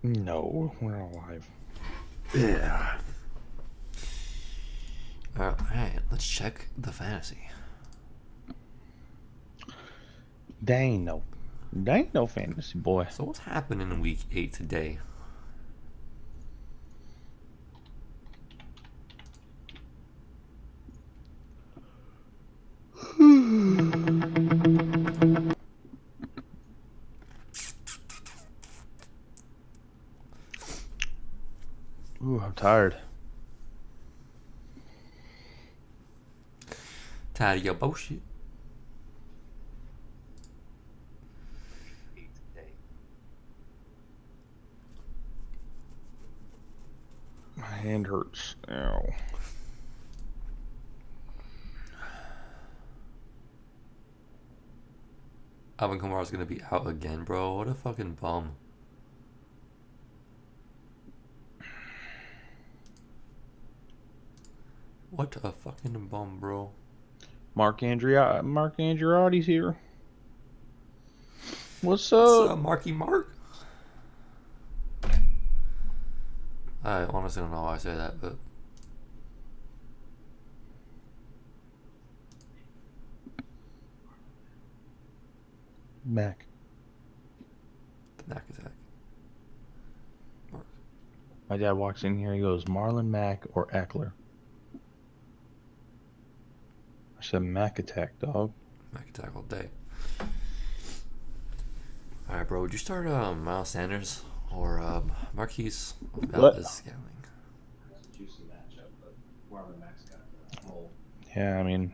No, we're not live. Yeah. Alright, let's check the fantasy. They ain't no fantasy boy. So what's happening in week 8 today? Ooh, I'm tired. Tired of your bullshit. My hand hurts. Ow. Alvin Kamara's gonna be out again, bro. What a fucking bum. What a fucking bum, bro. Mark Andreotti's here. What's What's up? up, Marky Mark? I honestly don't know why I say that, but Mac. the Mac attack. Mark. My dad walks in here. He goes, Marlon Mack or Eckler. I said Mac attack, dog. Mac attack all day. Alright, bro. Would you start Miles Sanders or Marquise Valdez Scouting? Yeah, I mean,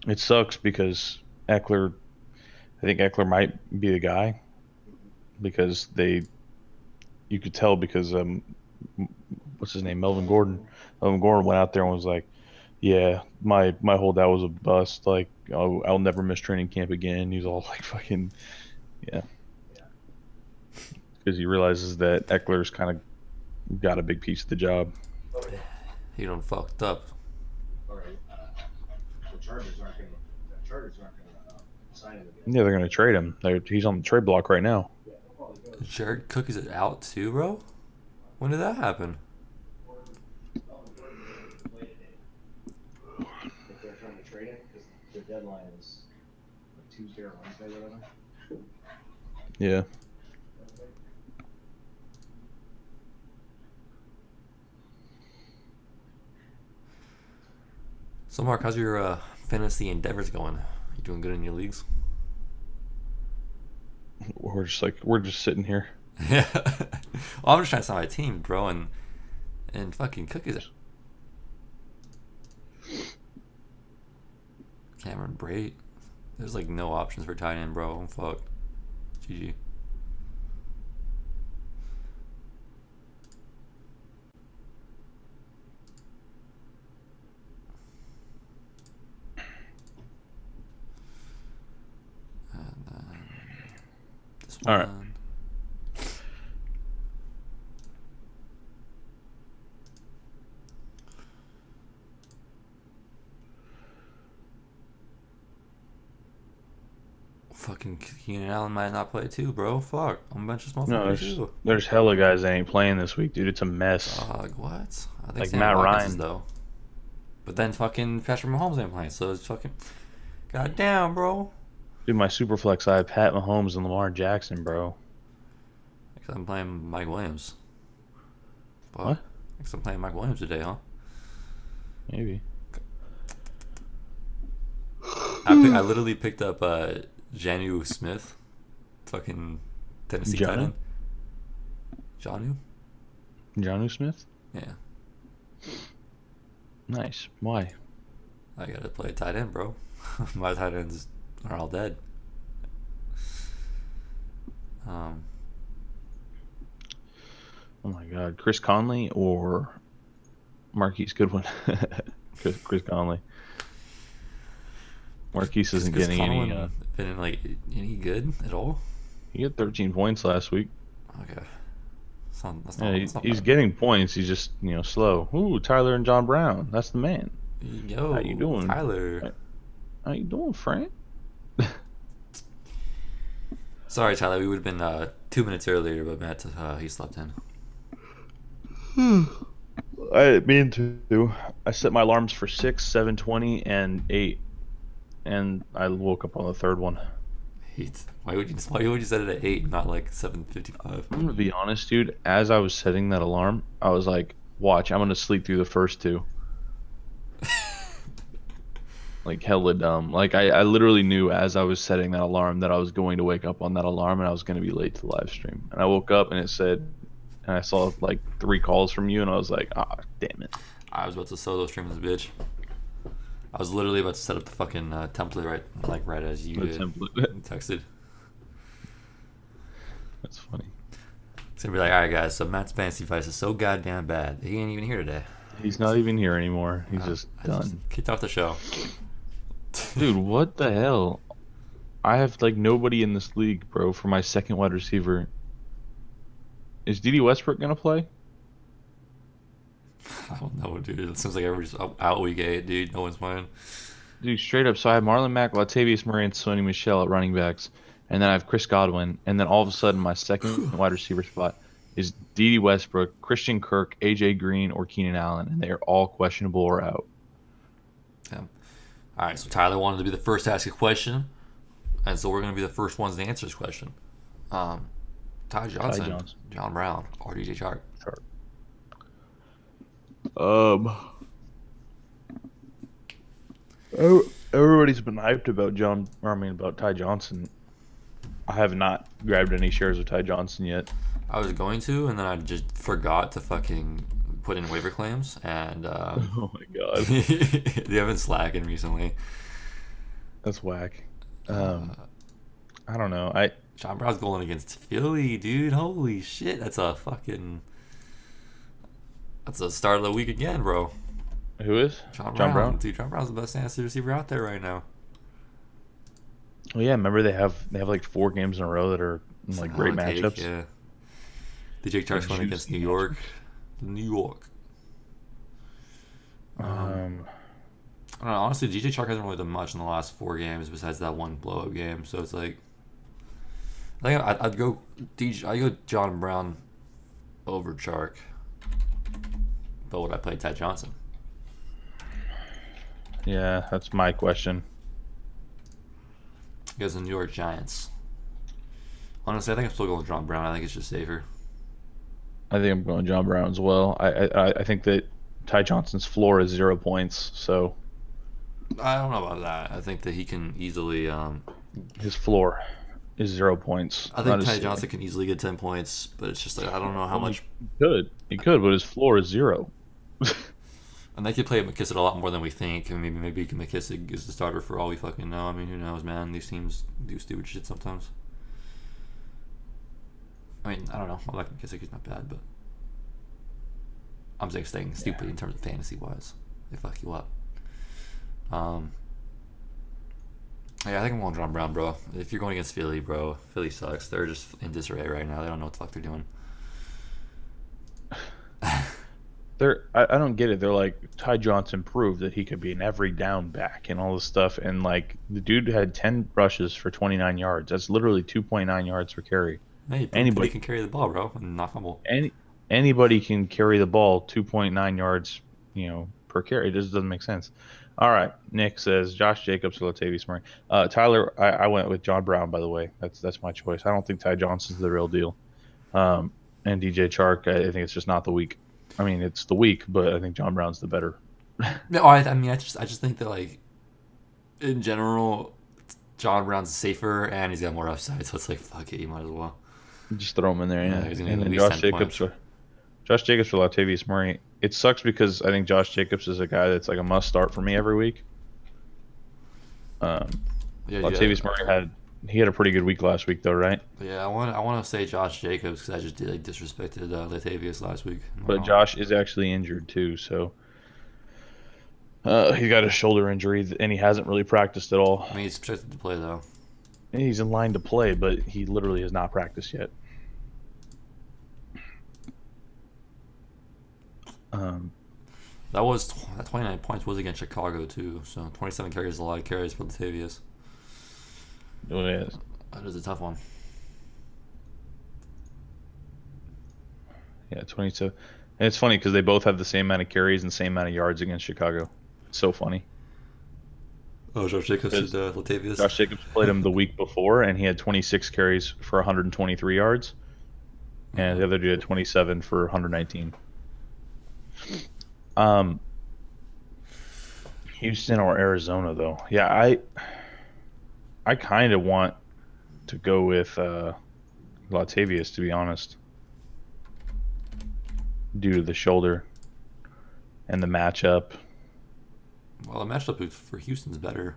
it sucks because Eckler. I think Eckler might be the guy because you could tell because what's his name, Melvin Gordon. Melvin Gordon went out there and was like, yeah, my holdout was a bust. Like, I'll never miss training camp again. He's all like, fucking, yeah, because he realizes that Eckler's kind of got a big piece of the job. He done fucked up. The Chargers aren't going to sign him again. Yeah, they're gonna trade him. He's on the trade block right now. Jared Cook is out too, bro? When did that happen? If they're trying to trade him, because the deadline is like Tuesday or Wednesday, whatever. Yeah. So, Mark, how's your fantasy endeavors going? You doing good in your leagues? We're just sitting here. Yeah. Well, I'm just trying to sign my team, bro, and fucking Cook is Cameron Brate. There's like no options for tight end, bro. I'm fucked. GG. And then this one. All right. Fucking Keenan Allen might not play too, bro. Fuck. I'm bench this No, motherfucker too. there's hella guys that ain't playing this week, dude. It's a mess. Dog, what? I think Like Sammy Matt Watkins is Ryan. though. But then fucking Patrick Mahomes ain't playing, so it's fucking. Goddamn, bro. Dude, my super flex, I have Pat Mahomes and Lamar Jackson, bro. Because I'm playing Mike Williams. What? Because I'm playing Mike Williams today, huh? Maybe. I literally picked up Janu Smith, fucking Tennessee tight end. Janu? Jonnu Smith? Yeah. Nice. Why? I gotta play tight end, bro. My tight ends are all dead. Oh my God, Chris Conley or Marquise Goodwin? Chris Conley. Marquise isn't getting any. Been like any good at all? He had 13 points last week. Okay. That's Yeah, not he's bad. getting points. He's just slow. Ooh, Tyler and John Brown. That's the man. Yo, How you doing, Tyler? How you doing, Frank? Sorry, Tyler. We would have been 2 minutes earlier, but Matt he slept in. I didn't mean to. I set my alarms for 6, 7:20, and 8, and I woke up on the third one. 8. Why would you set it at 8, not like 7:55? I'm gonna be honest, dude. As I was setting that alarm, I was like, "Watch, I'm gonna sleep through the first two." Like hella dumb. Like I literally knew as I was setting that alarm that I was going to wake up on that alarm and I was going to be late to the live stream. And I woke up and it said, and I saw like 3 calls from you, and I was like, ah, damn it. I was about to solo stream this bitch. I was literally about to set up the fucking template right as you The did. template. Texted. That's funny. It's gonna be like, all right, guys. So Matt's fantasy advice is so goddamn bad. He ain't even here today. He's not even here anymore. He's just I just done. kicked off the show. Dude, what the hell? I have like nobody in this league, bro, for my second wide receiver. Is D.D. Westbrook gonna play? I don't know, dude. It seems like everybody's out week 8, dude. No one's playing. Dude, straight up. So I have Marlon Mack, Latavius Murray, and Sony Michelle at running backs, and then I have Chris Godwin, and then all of a sudden my second wide receiver spot is D.D. Westbrook, Christian Kirk, A.J. Green, or Keenan Allen, and they are all questionable or out. Yeah. All right, so Tyler wanted to be the first to ask a question, and so we're going to be the first ones to answer this question. Ty Johnson, John Brown, or DJ Chark. Sure. Everybody's been hyped about Ty Johnson. I have not grabbed any shares of Ty Johnson yet. I was going to, and then I just forgot to fucking put in waiver claims, and Oh my god, they have been slacking recently. that's whack. I don't know. John Brown's going against Philly, dude. Holy shit, that's a start of the week again, bro. Who is John Brown? Brown? Dude, John Brown's the best fantasy receiver out there right now. Well, yeah. Remember they have like 4 games in a row that are like great matchups. Yeah. DJ Chark's going against New York. New York. I don't know. Honestly, DJ Chark hasn't really done much in the last 4 games besides that one blow-up game. So it's like, I think I'd go John Brown over Chark. But would I play Ty Johnson? Yeah, that's my question. Because the New York Giants. Honestly, I think I'm still going with John Brown. I think it's just safer. I think I'm going John Brown as well. I think that Ty Johnson's floor is 0 points, so I don't know about that. I think that he can easily. his floor is 0 points. I think Ty Johnson can easily get 10 points, but it's just like I don't know how much. He could, but his floor is 0. And they could play McKissick a lot more than we think. And maybe McKissick is the starter for all we fucking know. I mean, who knows, man? These teams do stupid shit sometimes. I mean, I don't know. I like McKissick. He's not bad, but I'm just saying stupid in terms of fantasy wise. They fuck you up. Yeah, I think I'm going John Brown, bro. If you're going against Philly, bro, Philly sucks. They're just in disarray right now. They don't know what the fuck they're doing. I don't get it. They're like, Ty Johnson proved that he could be an every down back and all this stuff, and like the dude had 10 rushes for 29 yards. That's literally 2.9 yards per carry. Hey, anybody can carry the ball, bro, and not fumble. Anybody can carry the ball 2.9 yards, per carry. It just doesn't make sense. All right, Nick says Josh Jacobs or Latavius Murray. Tyler, I went with John Brown, by the way. That's my choice. I don't think Ty Johnson's the real deal. And DJ Chark, I think it's just not the week. I mean, it's the week, but I think John Brown's the better. No, I mean, I just think that like in general, John Brown's safer and he's got more upside. So it's like, fuck it, you might as well. Just throw him in there, yeah. He's gonna And at then least Josh 10 Jacobs points. for Latavius Murray. It sucks because I think Josh Jacobs is a guy that's like a must start for me every week. Latavius Murray had a pretty good week last week though, right? Yeah, I want to say Josh Jacobs because I just disrespected Latavius last week. But Josh is actually injured too, so he got a shoulder injury and he hasn't really practiced at all. I mean, he's projected to play though. He's in line to play, but he literally has not practiced yet. That 29 points was against Chicago too. So 27 carries is a lot of carries for Latavius. It is. That is a tough one. Yeah, 22. And it's funny because they both have the same amount of carries and same amount of yards against Chicago. It's so funny. Oh, Josh Jacobs and Because Latavius. Josh Jacobs played him the week before, and he had 26 carries for 123 yards, and the other dude had 27 for 119. Um, Houston or Arizona, though. Yeah, I kind of want to go with Latavius, to be honest, due to the shoulder and the matchup. Well, the matchup for Houston's better.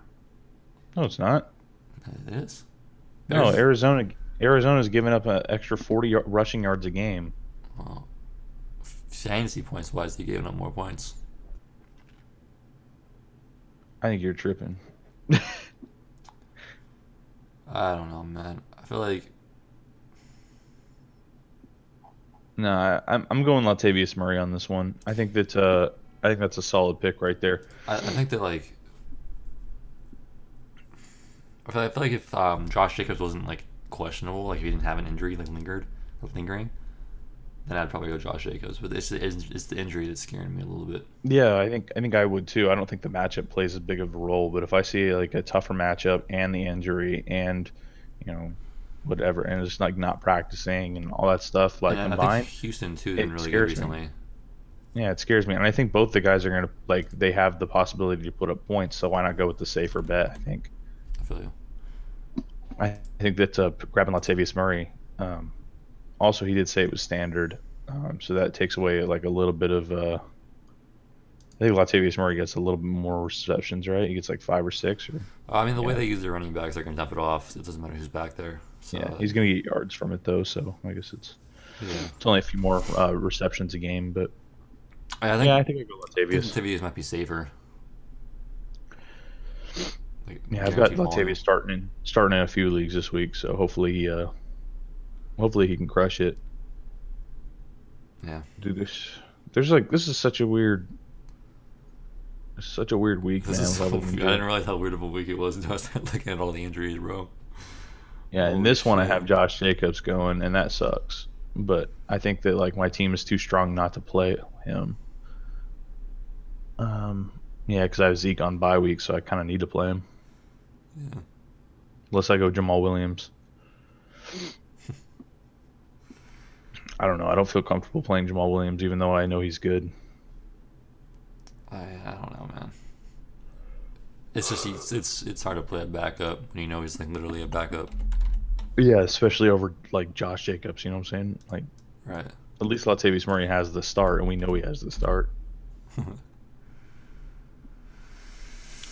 No, it's not. It is. No, Bears- Arizona's giving up an extra 40 rushing yards a game. Well, fantasy points wise, they gave up more points. I think you're tripping. I don't know, man. I feel like No, I'm going Latavius Murray on this one. I think that's a solid pick right there. I think that like I feel like if Josh Jacobs wasn't like questionable, like if he didn't have an injury like lingering, then I'd probably go Josh Jacobs. But it's the injury that's scaring me a little bit. Yeah, I think I would too. I don't think the matchup plays as big of a role, but if I see like a tougher matchup and the injury and whatever, and it's like not practicing and all that stuff like And I think combined, Houston too has it been really good scares me. recently. Yeah, it scares me, and I think both the guys are gonna like they have the possibility to put up points. So why not go with the safer bet? I think. I feel you. I think that grabbing Latavius Murray. Also, he did say it was standard, so that takes away like a little bit of. I think Latavius Murray gets a little bit more receptions, right? He gets like 5 or 6. Or I mean, the way yeah, they use their running backs, they're gonna dump it off. It doesn't matter who's back there. So yeah, he's gonna get yards from it though. So I guess yeah, it's only a few more receptions a game, but I yeah, I think think I go I think Latavius. Latavius might be safer. Like Yeah, I've got guaranteed volume. Latavius starting in a few leagues this week, so hopefully he can crush it. Yeah. Dude, this is such a weird week, This man. is With so, all I the didn't injury. realize how weird of a week it was until I started looking at all the injuries, bro. Yeah, in Holy this one I shit. have Josh Jacobs going, and that sucks. But I think that like my team is too strong not to play him. Um, yeah, because I have Zeke on bye week, so I kind of need to play him. Yeah. Unless I go Jamal Williams. I don't know. I don't feel comfortable playing Jamal Williams, even though I know he's good. I don't know, man. It's just it's hard to play a backup when you know he's like literally a backup. Yeah, especially over like Josh Jacobs. You know what I'm saying? Like Right. at least Latavius Murray has the start, and we know he has the start,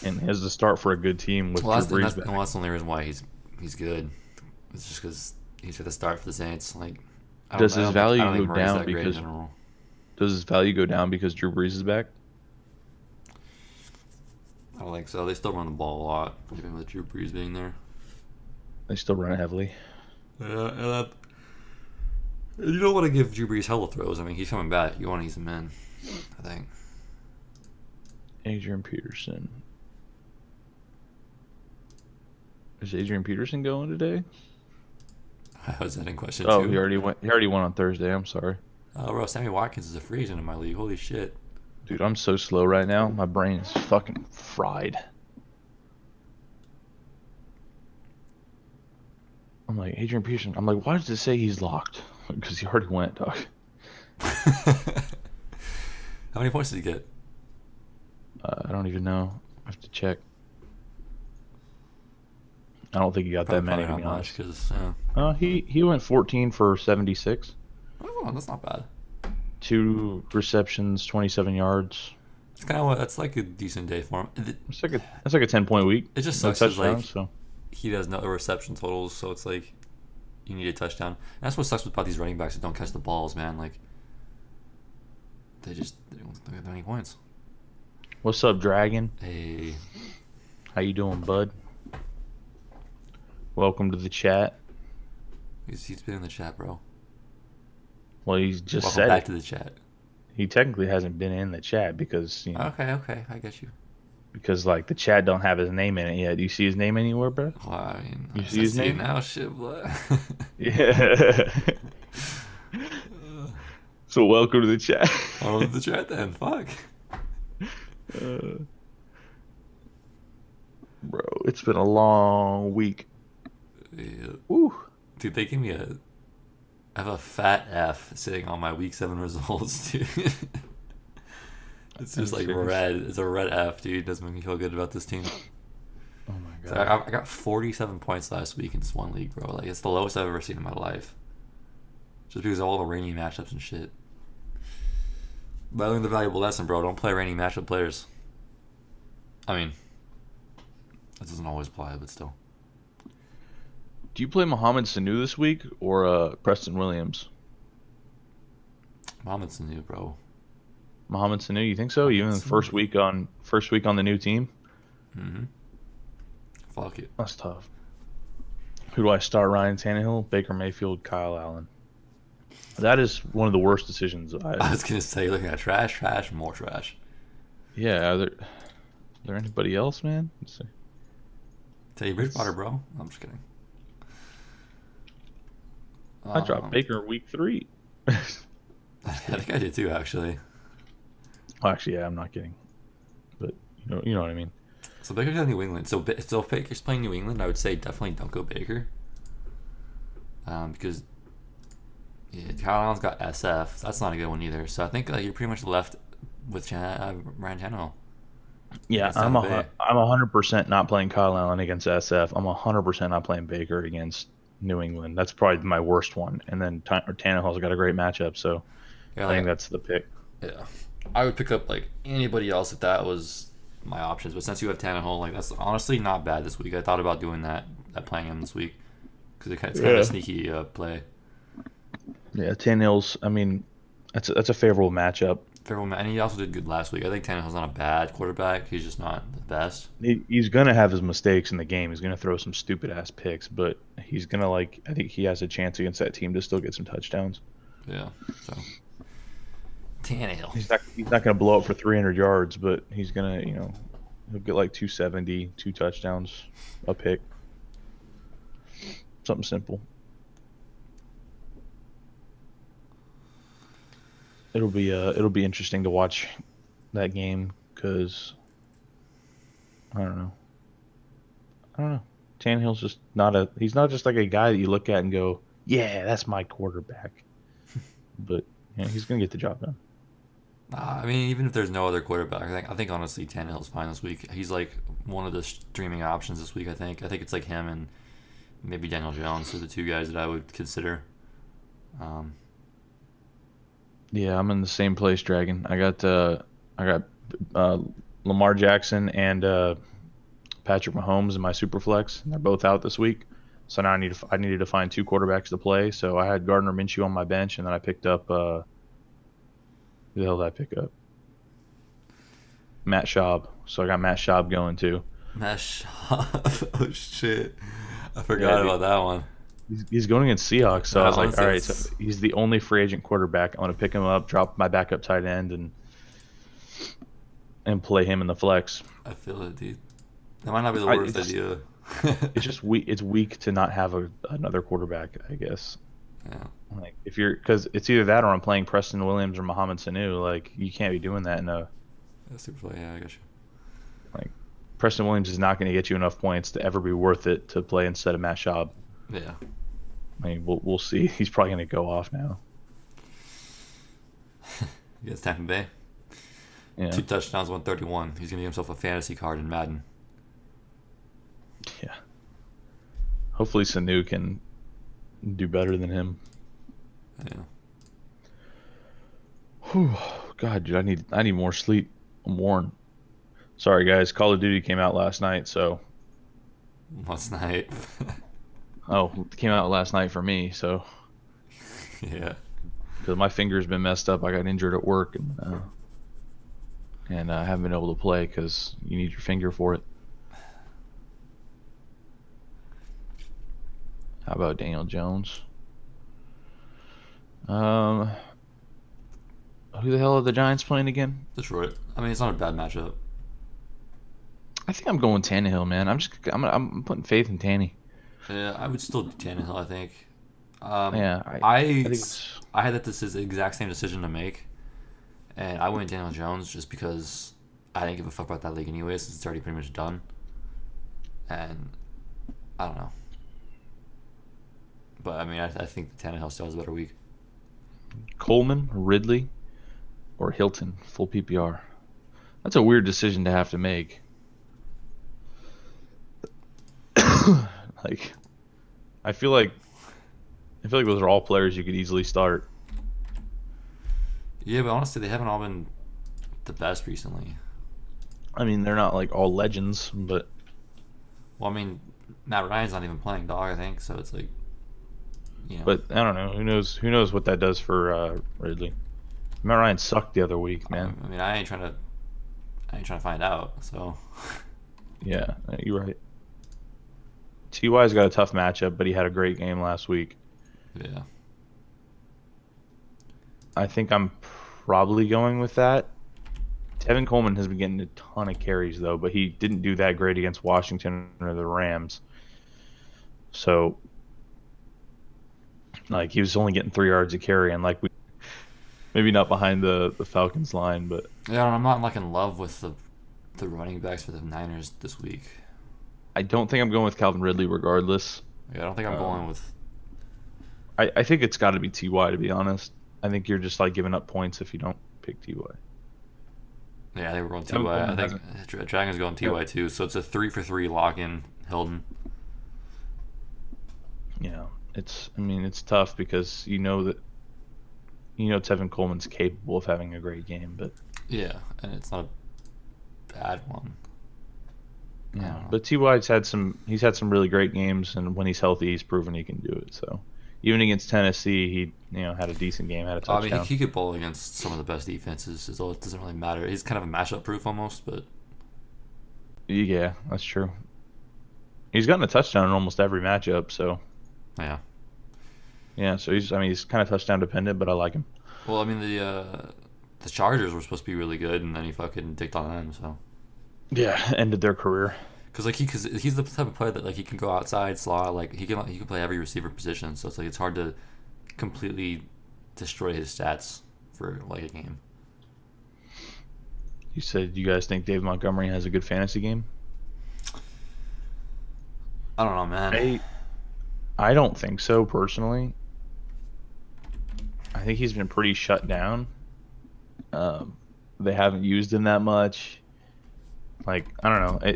and he has the start for a good team with Well, Drew Brees back. well, that's the only reason why he's good. It's just because he's got the start for the Saints. Like, Does his value I don't think go Murray's down that great in because general. does his value go down because Drew Brees is back? I don't think so. They still run the ball a lot, even with Drew Brees being there. They still run it heavily. Yeah, and you don't want to give Drew Brees hella throws. I mean, he's coming back. You want to ease him in, I think. Adrian Peterson. Is Adrian Peterson going today? I was that in question Oh, too. he already went. He already went on Thursday. I'm sorry, Bro, Sammy Watkins is a free agent in my league. Holy shit. dude. I'm so slow right now. My brain is fucking fried. I'm like Adrian Peterson. I'm like, why does it say he's locked? Because he already went, dog. How many points did he get? I don't even know. I have to check. I don't think he got that Probably many, to not be much, honest. because He went 14 for 76, oh, that's not bad. 2 receptions, 27 yards. It's kind of what that's like a decent day for him. That's like a 10-point week. It just No sucks 'cause, like, touchdowns. So he does no reception totals, so it's like you need a touchdown. And that's what sucks about these running backs that don't catch the balls, man. Like they don't get that many points. what's up, Dragon? Hey, How you doing, bud? Welcome to the chat. he's been in the chat, bro. Well, he just Welcome said back it. to the chat. He technically hasn't been in the chat because Okay, I get you. because like the chat don't have his name in it yet. Do you see his name anywhere, bro? Well, I mean, You I see his it name? now, shit, but Yeah. So welcome to the chat. Oh, the chat then. Fuck. Uh, bro, it's been a long week. Yeah. Woo. Dude, they give me a. I have a fat F sitting on my week 7 results, dude. It's just like serious? red. It's a red F, dude. Doesn't make me feel good about this team. Oh my So god. I got 47 points last week in this one league, bro. Like, it's the lowest I've ever seen in my life. Just because of all the rainy matchups and shit. But I learned the valuable lesson, bro. Don't play rainy matchup players. I mean, that doesn't always apply, but still. Do you play Mohamed Sanu this week or Preston Williams? Mohamed's new, bro. Mohamed Sanu, you think so? Even Mohamed the Sanu. first week on the new team? Mm-hmm. Fuck it. That's tough. Who do I start? Ryan Tannehill, Baker Mayfield, Kyle Allen. That is one of the worst decisions I was gonna say, looking at trash, more trash. Yeah, are there anybody else, man? Let's see. Teddy Bridgewater, bro. I'm just kidding. I dropped Baker week 3. I think I did too, actually. Well, actually, yeah, I'm not kidding. But you know what I mean. So Baker's got New England. So if Baker's playing New England, I would say definitely don't go Baker. Because Kyle Allen's got SF. That's not a good one either. So I think you're pretty much left with Ryan Tannehill. Yeah, Against I'm Tampa Bay. I'm 100% not playing Kyle Allen against SF. I'm 100% not playing Baker against New England. That's probably my worst one. And then Tannehill's got a great matchup, so Yeah, I think that's the pick. yeah. I would pick up like anybody else if that was my options. But since you have Tannehill, like that's honestly not bad this week. I thought about doing that playing him this week because it's kind of Yeah. a sneaky play. Yeah, Tannehill's. I mean, that's a favorable matchup. And he also did good last week. I think Tannehill's not a bad quarterback. He's just not the best. He's gonna have his mistakes in the game. He's gonna throw some stupid ass picks, but he's gonna I think he has a chance against that team to still get some touchdowns. Yeah. So Tannehill. He's not gonna blow up for 300 yards, but he's gonna he'll get like 270, 2 touchdowns, a pick, something simple. It'll be interesting to watch that game because I don't know. Tannehill's just he's not just like a guy that you look at and go, yeah, that's my quarterback. But he's gonna get the job done. I mean, even if there's no other quarterback, I think honestly Tannehill's fine this week. He's like one of the streaming options this week. I think it's like him and maybe Daniel Jones are the two guys that I would consider. Yeah, I'm in the same place, Dragon. I got Lamar Jackson and Patrick Mahomes in my super flex, and they're both out this week. So now I needed to find 2 quarterbacks to play. So I had Gardner Minshew on my bench, and then I picked up who the hell did I pick up? Matt Schaub. So I got Matt Schaub going too. Mesh. Oh shit! I forgot dude. about that one. He's going against Seahawks, so I was like, honestly, all right, so he's the only free agent quarterback. I'm gonna pick him up, drop my backup tight end, and play him in the flex. I feel it, dude. That might not be the worst idea. It's just weak. It's weak to not have another quarterback, I guess. Yeah. Like because it's either that or I'm playing Preston Williams or Mohamed Sanu. Like you can't be doing that in a Super play. Yeah, I got you. like Preston Williams is not going to get you enough points to ever be worth it to play instead of Matt Schaub. Yeah. I mean, we'll see. He's probably going to go off now. Against Tampa Bay. Yeah. 2 touchdowns, 131. He's gonna get himself a fantasy card in Madden. Yeah. Hopefully Sanu can do better than him. Yeah. Whew. God, dude, I need more sleep. I'm worn. Sorry, guys. Call of Duty came out last night, so Last night. it came out last night for me. So Yeah. because my finger's been messed up, I got injured at work, and I haven't been able to play because you need your finger for it. How about Daniel Jones? Who the hell are the Giants playing again? Detroit. I mean, it's not a bad matchup. I think I'm going Tannehill, man. I'm putting faith in Tanny. Yeah, I would still do Tannehill, I think. Yeah, I I think it's I had that this is the exact same decision to make, and I went Daniel Jones just because I didn't give a fuck about that league anyway, since it's already pretty much done. And I don't know, but I mean, I think Tannehill still has a better week. Coleman, Ridley, or Hilton, full PPR. That's a weird decision to have to make. Like, I feel like those are all players you could easily start. Yeah, but honestly, they haven't all been the best recently. I mean, they're not like all legends, but Well, I mean, Matt Ryan's not even playing dog, I think, so it's like, you know, I don't know. Who knows? Who knows what that does for Ridley? Matt Ryan sucked the other week, man. I mean, I ain't trying to find out. So, Yeah, you're right. Ty's got a tough matchup, but he had a great game last week. yeah, I think I'm probably going with that. Tevin Coleman has been getting a ton of carries though, but he didn't do that great against Washington or the Rams. So, like, he was only getting 3 yards a carry, and like, we maybe not behind the Falcons line, but yeah. I'm not like in love with the running backs for the Niners this week. I don't think I'm going with Calvin Ridley regardless. Yeah, I don't think I'm going with. I think it's got to be Ty, to be honest. I think you're just like giving up points if you don't pick Ty. Yeah, I think we're going Tevin Ty. I Coleman think Dragon's going Ty too. So it's a 3-for-3 lock in Hilton. I mean, it's tough because Tevin Coleman's capable of having a great game, but Yeah, and it's not a bad one. I don't know. But he's had some really great games, and when he's healthy, he's proven he can do it. So even against Tennessee, he had a decent game, had a I mean, touchdown. he could bowl against some of the best defenses, so it doesn't really matter. He's kind of a matchup proof almost, but Yeah, that's true. He's gotten a touchdown in almost every matchup, so yeah. yeah. So he's kind of touchdown dependent, but I like him. Well, I mean, the Chargers were supposed to be really good, and then he fucking dicked on them. So, Yeah, ended their career. because he's the type of player that like he can go outside, slot, like he can play every receiver position. So it's like it's hard to completely destroy his stats for like a game. You said you guys think Dave Montgomery has a good fantasy game? I don't know, man. I don't think so personally. I think he's been pretty shut down. They haven't used him that much. Like, I don't know.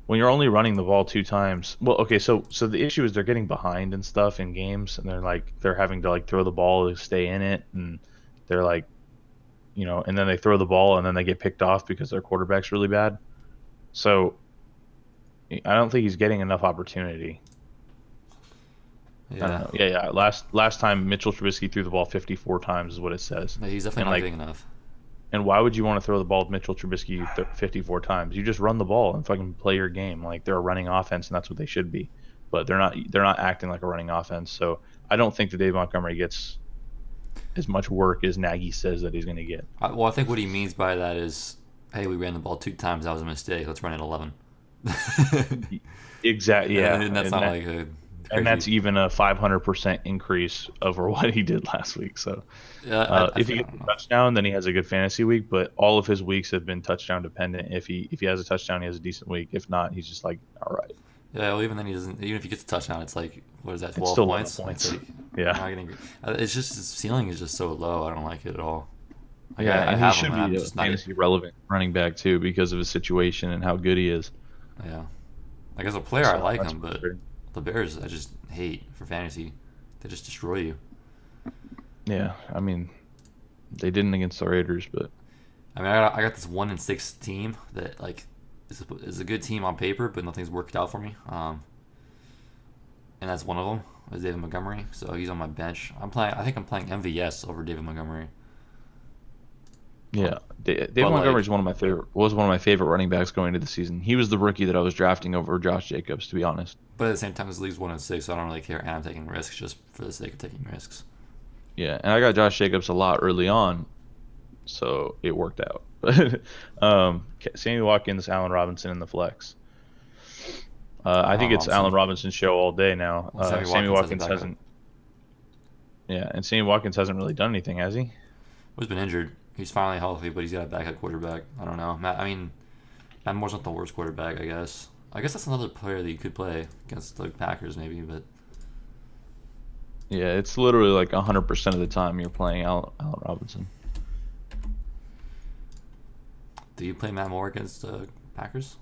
When you're only running the ball 2 times, well, okay, so the issue is they're getting behind and stuff in games, and they're having to like throw the ball to stay in it, and they're like, and then they throw the ball and then they get picked off because their quarterback's really bad. So I don't think he's getting enough opportunity. I don't Yeah, know. Yeah. Last time Mitchell Trubisky threw the ball 54 times is what it says. yeah, he's definitely And not like, getting enough. and why would you want to throw the ball with Mitchell Trubisky 54 times? You just run the ball and fucking play your game. Like, they're a running offense, and that's what they should be. But they're not. They're not acting like a running offense. So I don't think that Dave Montgomery gets as much work as Nagy says that he's going to get. Well, I think what he means by that is, hey, we ran the ball 2 times. That was a mistake. Let's run it 11. Exactly. Yeah. and that's not like a And that's crazy. even a 500% increase over what he did last week. So Yeah, if he I gets don't a know. touchdown, then he has a good fantasy week. But all of his weeks have been touchdown dependent. If he has a touchdown, he has a decent week. If not, he's just like, all right. Yeah, well, even then he doesn't. Even if he gets a touchdown, it's like what is that? It's 12 still points. 11 points. It's like Yeah. you're not getting. It's just his ceiling is just so low. I don't like it at all. Like, Yeah, I and he have should him, and I'm be a just not. fantasy relevant running back too because of his situation and how good he is. Yeah, like as a player, I So like that's him, but frustrating. the Bears, I just hate for fantasy. They just destroy you. Yeah, I mean, they didn't against the Raiders, but I mean, I got this 1-6 team that like is a good team on paper, but nothing's worked out for me. And that's one of them is David Montgomery. So he's on my bench. I think I'm playing MVS over David Montgomery. yeah, David But Montgomery like, is was one of my favorite running backs going into the season. He was the rookie that I was drafting over Josh Jacobs, to be honest. but at the same time, this league's 1-6, so I don't really care, and I'm taking risks just for the sake of taking risks. Yeah, and I got Josh Jacobs a lot early on, so it worked out. Sammy Watkins, Allen Robinson in the flex. I think Allen it's Allen Robinson. Robinson's show all day now. Well, Sammy Sammy Watkins Watkins has a backup. hasn't. Yeah, and Sammy Watkins hasn't really done anything, has he? He's been injured. He's finally healthy, but he's got a backup quarterback. I don't know. Matt Moore's not the worst quarterback, I guess. I guess that's another player that you could play against the Packers, maybe. But Yeah, it's literally like 100% of the time you're playing Allen Robinson. do you play Matt Moore against the Packers?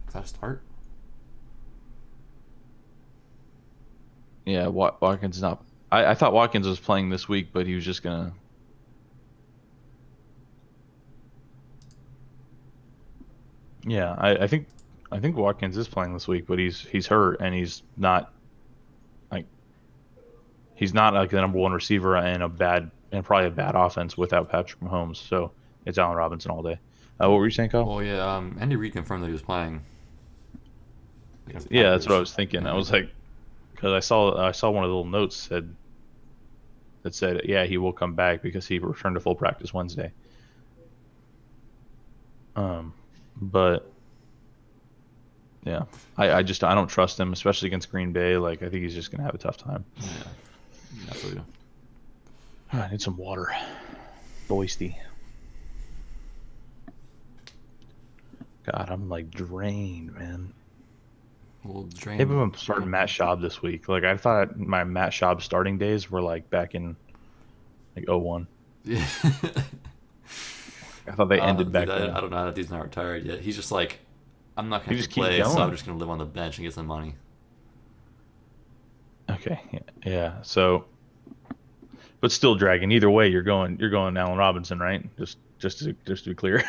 Is that a start? Yeah, Watkins not. I thought Watkins was playing this week, but he was just gonna. Yeah, I think Watkins is playing this week, but he's hurt and like he's not like the number one receiver and probably a bad offense without Patrick Mahomes. So it's Allen Robinson all day. What were you saying, Kyle? Well, yeah. Andy Reid confirmed that he was playing against the Yeah, that's what I Packers. was thinking. I Yeah. was like, because I saw one of the little notes that said yeah he will come back because he returned to full practice Wednesday. Um, but yeah, I don't trust him, especially against Green Bay. Like I think he's just gonna have a tough time. Yeah, absolutely. I need some water. Boisty. God, I'm like drained, man. Well, Maybe drain. I'm starting Matt Schaub this week. Like I thought my Matt Schaub starting days were like back in like '01. Yeah. I thought they ended Dude, back I then. don't know how that dude's not retired yet. He's just like, I'm not He gonna have just to keeps play, so I'm going. just gonna live on the bench and get some money. Okay, yeah. So, but still dragging. Either way, you're going Allen Robinson, right? Just to be clear.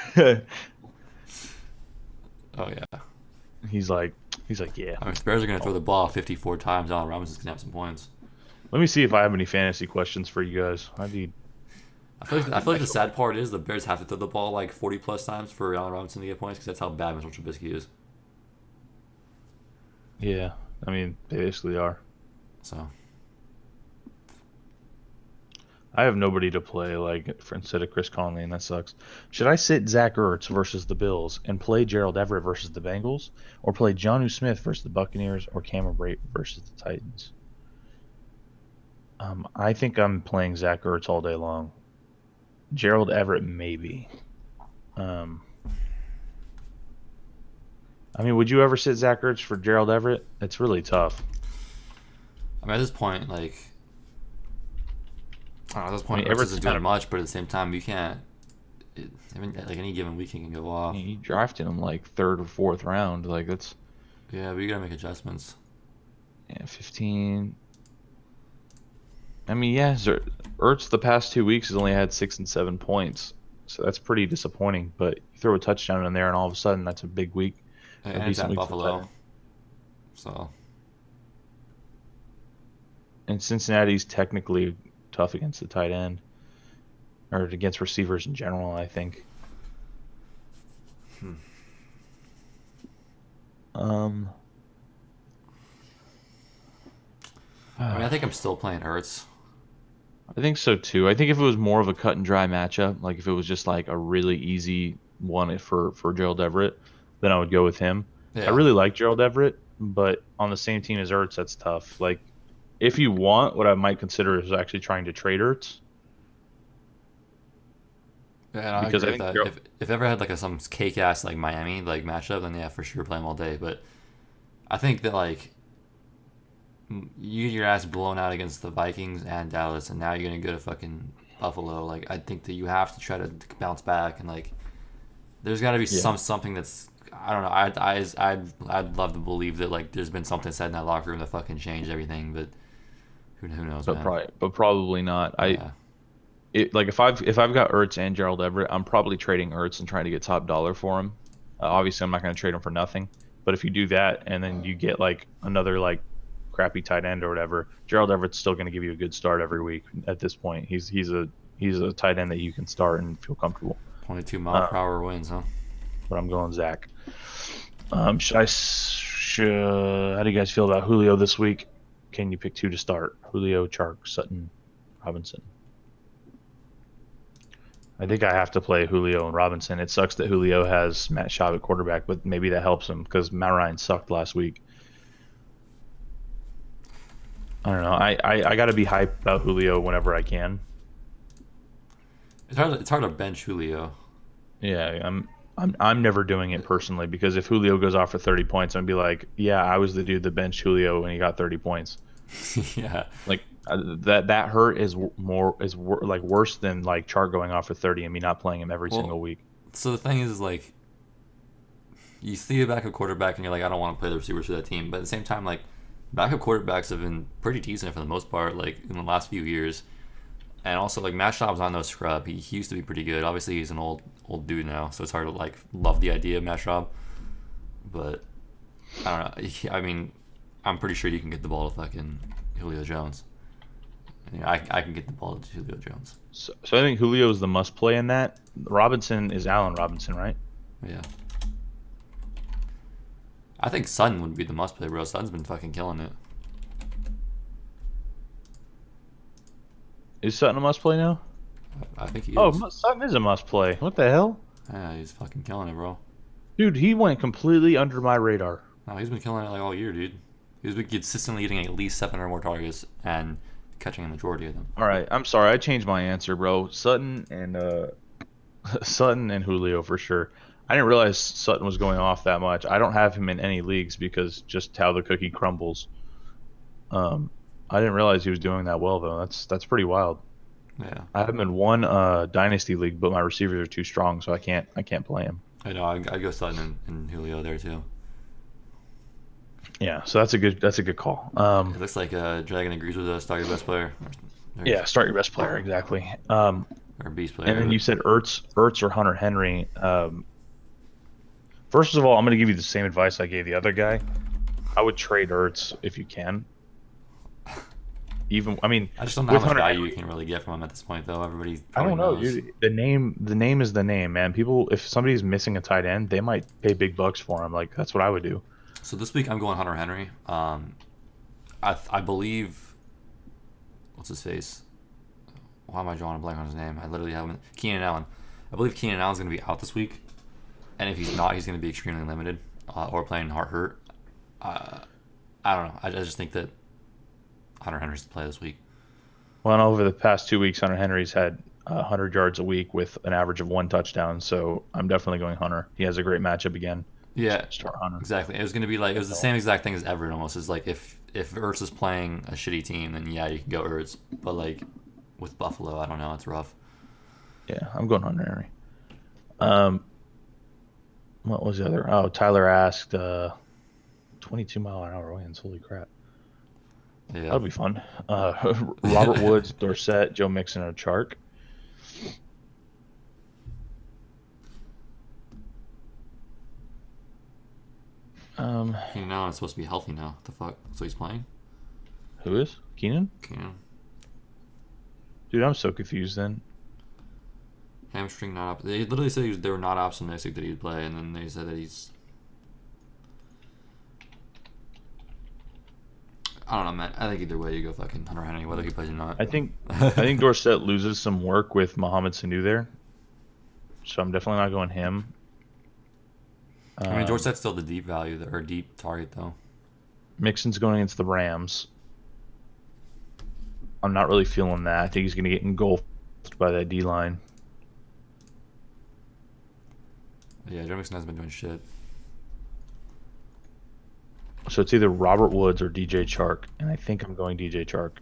Oh yeah. he's like he's like yeah. I mean, Spurs are gonna throw the ball 54 times. Allen Robinson's gonna have some points. Let me see if I have any fantasy questions for you guys. I feel like the sad part is the Bears have to throw the ball like 40 plus times for Allen Robinson to get points because that's how bad Mitchell Trubisky is. Yeah, I mean they basically are. So I have nobody to play instead of Chris Conley, and that sucks. Should I sit Zach Ertz versus the Bills and play Gerald Everett versus the Bengals, or play Jonnu Smith versus the Buccaneers, or Cameron Brate versus the Titans? I think I'm playing Zach Ertz all day long. Gerald Everett maybe. Um, I mean, would you ever sit Zach Ertz for Gerald Everett? It's really tough. I mean, at this point, like, I don't know, at this point, Ertz Everett's isn't kind doing of much, but at the same time, you can't. I mean, like any given week, he can go off. you drafted him like third or fourth round. Like that's Yeah, but you gotta make adjustments. yeah, 15. I mean, yeah, Ertz the past 2 weeks has only had 6 and 7 points, so that's pretty disappointing. But you throw a touchdown in there, and all of a sudden, that's a big week, a And it's decent at week for tight Buffalo, end. so And Cincinnati's technically tough against the tight end, or against receivers in general. I think. hmm. Um, I mean, I think I'm still playing Ertz. I think so too. I think if it was more of a cut and dry matchup, like if it was just like a really easy one for Gerald Everett, then I would go with him. I Yeah, really like Gerald Everett, but on the same team as Ertz, that's tough. Like if you want, what I might consider is actually trying to trade Ertz yeah, and I because agree I with think that. If ever had like some cake ass like Miami like matchup, then yeah, for sure play him all day. But I think that like you get your ass blown out against the Vikings and Dallas, and now you're gonna go to fucking Buffalo. Like I think that you have to try to bounce back, and like there's got to be yeah, something that's I don't know. I'd love to believe that like there's been something said in that locker room that fucking changed everything, but who knows, but man? probably not. Yeah, Like if I've got Ertz and Gerald Everett, I'm probably trading Ertz and trying to get top dollar for him. Obviously, I'm not going to trade him for nothing. But if you do that and then you get like another like crappy tight end or whatever, Gerald Everett's still going to give you a good start every week. At this point, he's a tight end that you can start and feel comfortable. 22 mile Uh, per hour wins, huh? but I'm going Zach. How do you guys feel about Julio this week? Can you pick two to start? Julio, Chark, Sutton, Robinson. I think I have to play Julio and Robinson. It sucks that Julio has Matt Schaub at quarterback, but maybe that helps him because Matt Ryan sucked last week. I don't know. I got to be hyped about Julio whenever I can. It's hard to bench Julio. Yeah, I'm never doing it personally because if Julio goes off for 30 points, I'm gonna be like, yeah, I was the dude that benched Julio when he got 30 points. Yeah. Like that hurt is like worse than like Chart going off for 30 and me not playing him every Well, single week. so the thing is like you see a backup quarterback and you're like, I don't want to play the receivers for that team. But at the same time, like backup quarterbacks have been pretty decent for the most part, like in the last few years. And also like Matt Schaub's not no scrub. He used to be pretty good. Obviously he's an old dude now, so it's hard to like love the idea of Matt Schaub. But I don't know. I mean, I'm pretty sure you can get the ball to fucking Julio Jones. Yeah, I can get the ball to Julio Jones. So I think Julio is the must play in that. Robinson is Allen Robinson, right? Yeah. I think Sutton would be the must play, bro. Sutton's been fucking killing it. Is Sutton a must play now? I think he is. Oh, Sutton is a must play. What the hell? Yeah, he's fucking killing it, bro. Dude, he went completely under my radar. No, he's been killing it like all year, dude. He's been consistently hitting at least 7 or more targets and catching a majority of them. All right, I'm sorry. I changed my answer, bro. Sutton and Sutton and Julio for sure. I didn't realize Sutton was going off that much. I don't have him in any leagues because just how the cookie crumbles. I didn't realize he was doing that well though. That's pretty wild. Yeah. I have him in one dynasty league, but my receivers are too strong, so I can't play him. I know. I go Sutton and Julio there too. Yeah, so that's a good call. It looks like Dragon agrees with us. Start your best player. Yeah, start your best player exactly. Or beast player. And then you said Ertz or Hunter Henry. First of all, I'm going to give you the same advice I gave the other guy. I would trade Ertz if you can. I mean, I just don't know how with much Hunter value Henry, you can really get from him at this point, though. Everybody. I don't know, knows. dude. The name is the name, man. People, if somebody's missing a tight end, they might pay big bucks for him. Like that's what I would do. So this week I'm going Hunter Henry. I believe. What's his face? Why am I drawing a blank on his name? I literally haven't. Keenan Allen. I believe Keenan Allen's going to be out this week, and if he's not, he's going to be extremely limited or playing hurt. I don't know. I just think that Hunter Henry's to play this week. Well, over the past 2 weeks, Hunter Henry's had 100 yards a week with an average of 1 touchdown. So I'm definitely going Hunter. He has a great matchup again. Yeah, Start Hunter. exactly. It was going to be like it was the same exact thing as Everett almost. Is like if Ertz is playing a shitty team, then yeah, you can go Ertz. But like with Buffalo, I don't know. It's rough. Yeah, I'm going Hunter Henry. What was the other? Oh, Tyler asked 22-mile-an-hour winds. Holy crap. Yeah. That'll be fun. Robert Woods, Dorsett, Joe Mixon, or Chark. Keenan Allen's supposed to be healthy now. What the fuck? So he's playing? Who is? Keenan? Keenan. Dude, I'm so confused then. Hamstring not up. They literally said they were not optimistic that he'd play, and then they said that he's. I don't know, man. I think either way you go fucking Hunter Henry, whether he plays or not. I think Dorsett loses some work with Mohamed Sanu there. So I'm definitely not going him. I mean, Dorsett's still the deep value or deep target though. Mixon's going against the Rams. I'm not really feeling that. I think he's going to get engulfed by that D line. Yeah, Joe Mixon hasn't been doing shit. So it's either Robert Woods or DJ Chark, and I think I'm going DJ Chark.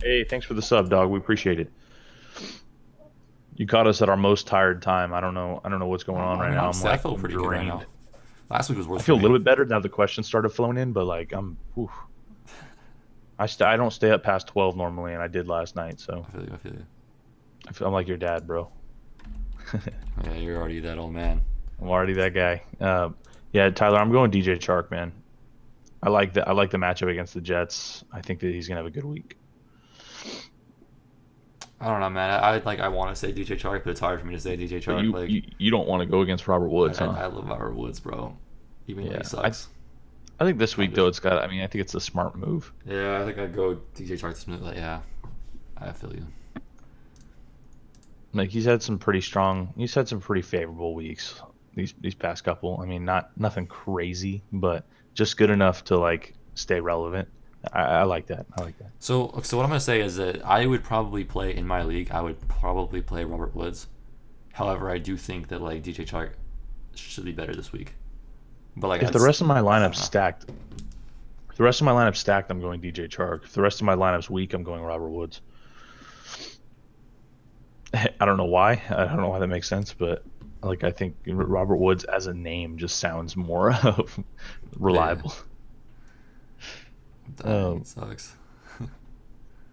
Hey, thanks for the sub, dog. We appreciate it. You caught us at our most tired time. I don't know what's going on right now. I feel pretty good right now. Last week was worse. I feel a little bit better now the questions started flowing in, but like whew. I don't stay up past 12 normally, and I did last night. So I feel you. I'm like your dad, bro. Yeah, you're already that old man. I'm already that guy. Yeah, Tyler, I'm going DJ Chark, man. I like the matchup against the Jets. I think that he's gonna have a good week. I don't know, man. I want to say DJ Chark, but it's hard for me to say DJ Chark. But you don't want to go against Robert Woods, huh? I love Robert Woods, bro. Even when he sucks. I think this week though, I think it's a smart move. Yeah, I think I'd go DJ Chark this minute. Like, yeah, I feel you. Like he's had some pretty favorable weeks these past couple. I mean, nothing crazy, but just good enough to like stay relevant. I like that. I like that. So what I'm gonna say is that I would probably play in my league. I would probably play Robert Woods. However, I do think that like DJ Chark should be better this week. But like If the rest of my lineup's stacked, if the rest of my lineup's stacked, I'm going DJ Chark. If the rest of my lineup's weak, I'm going Robert Woods. I don't know why. I don't know why that makes sense, but like I think Robert Woods as a name just sounds more reliable. That sucks.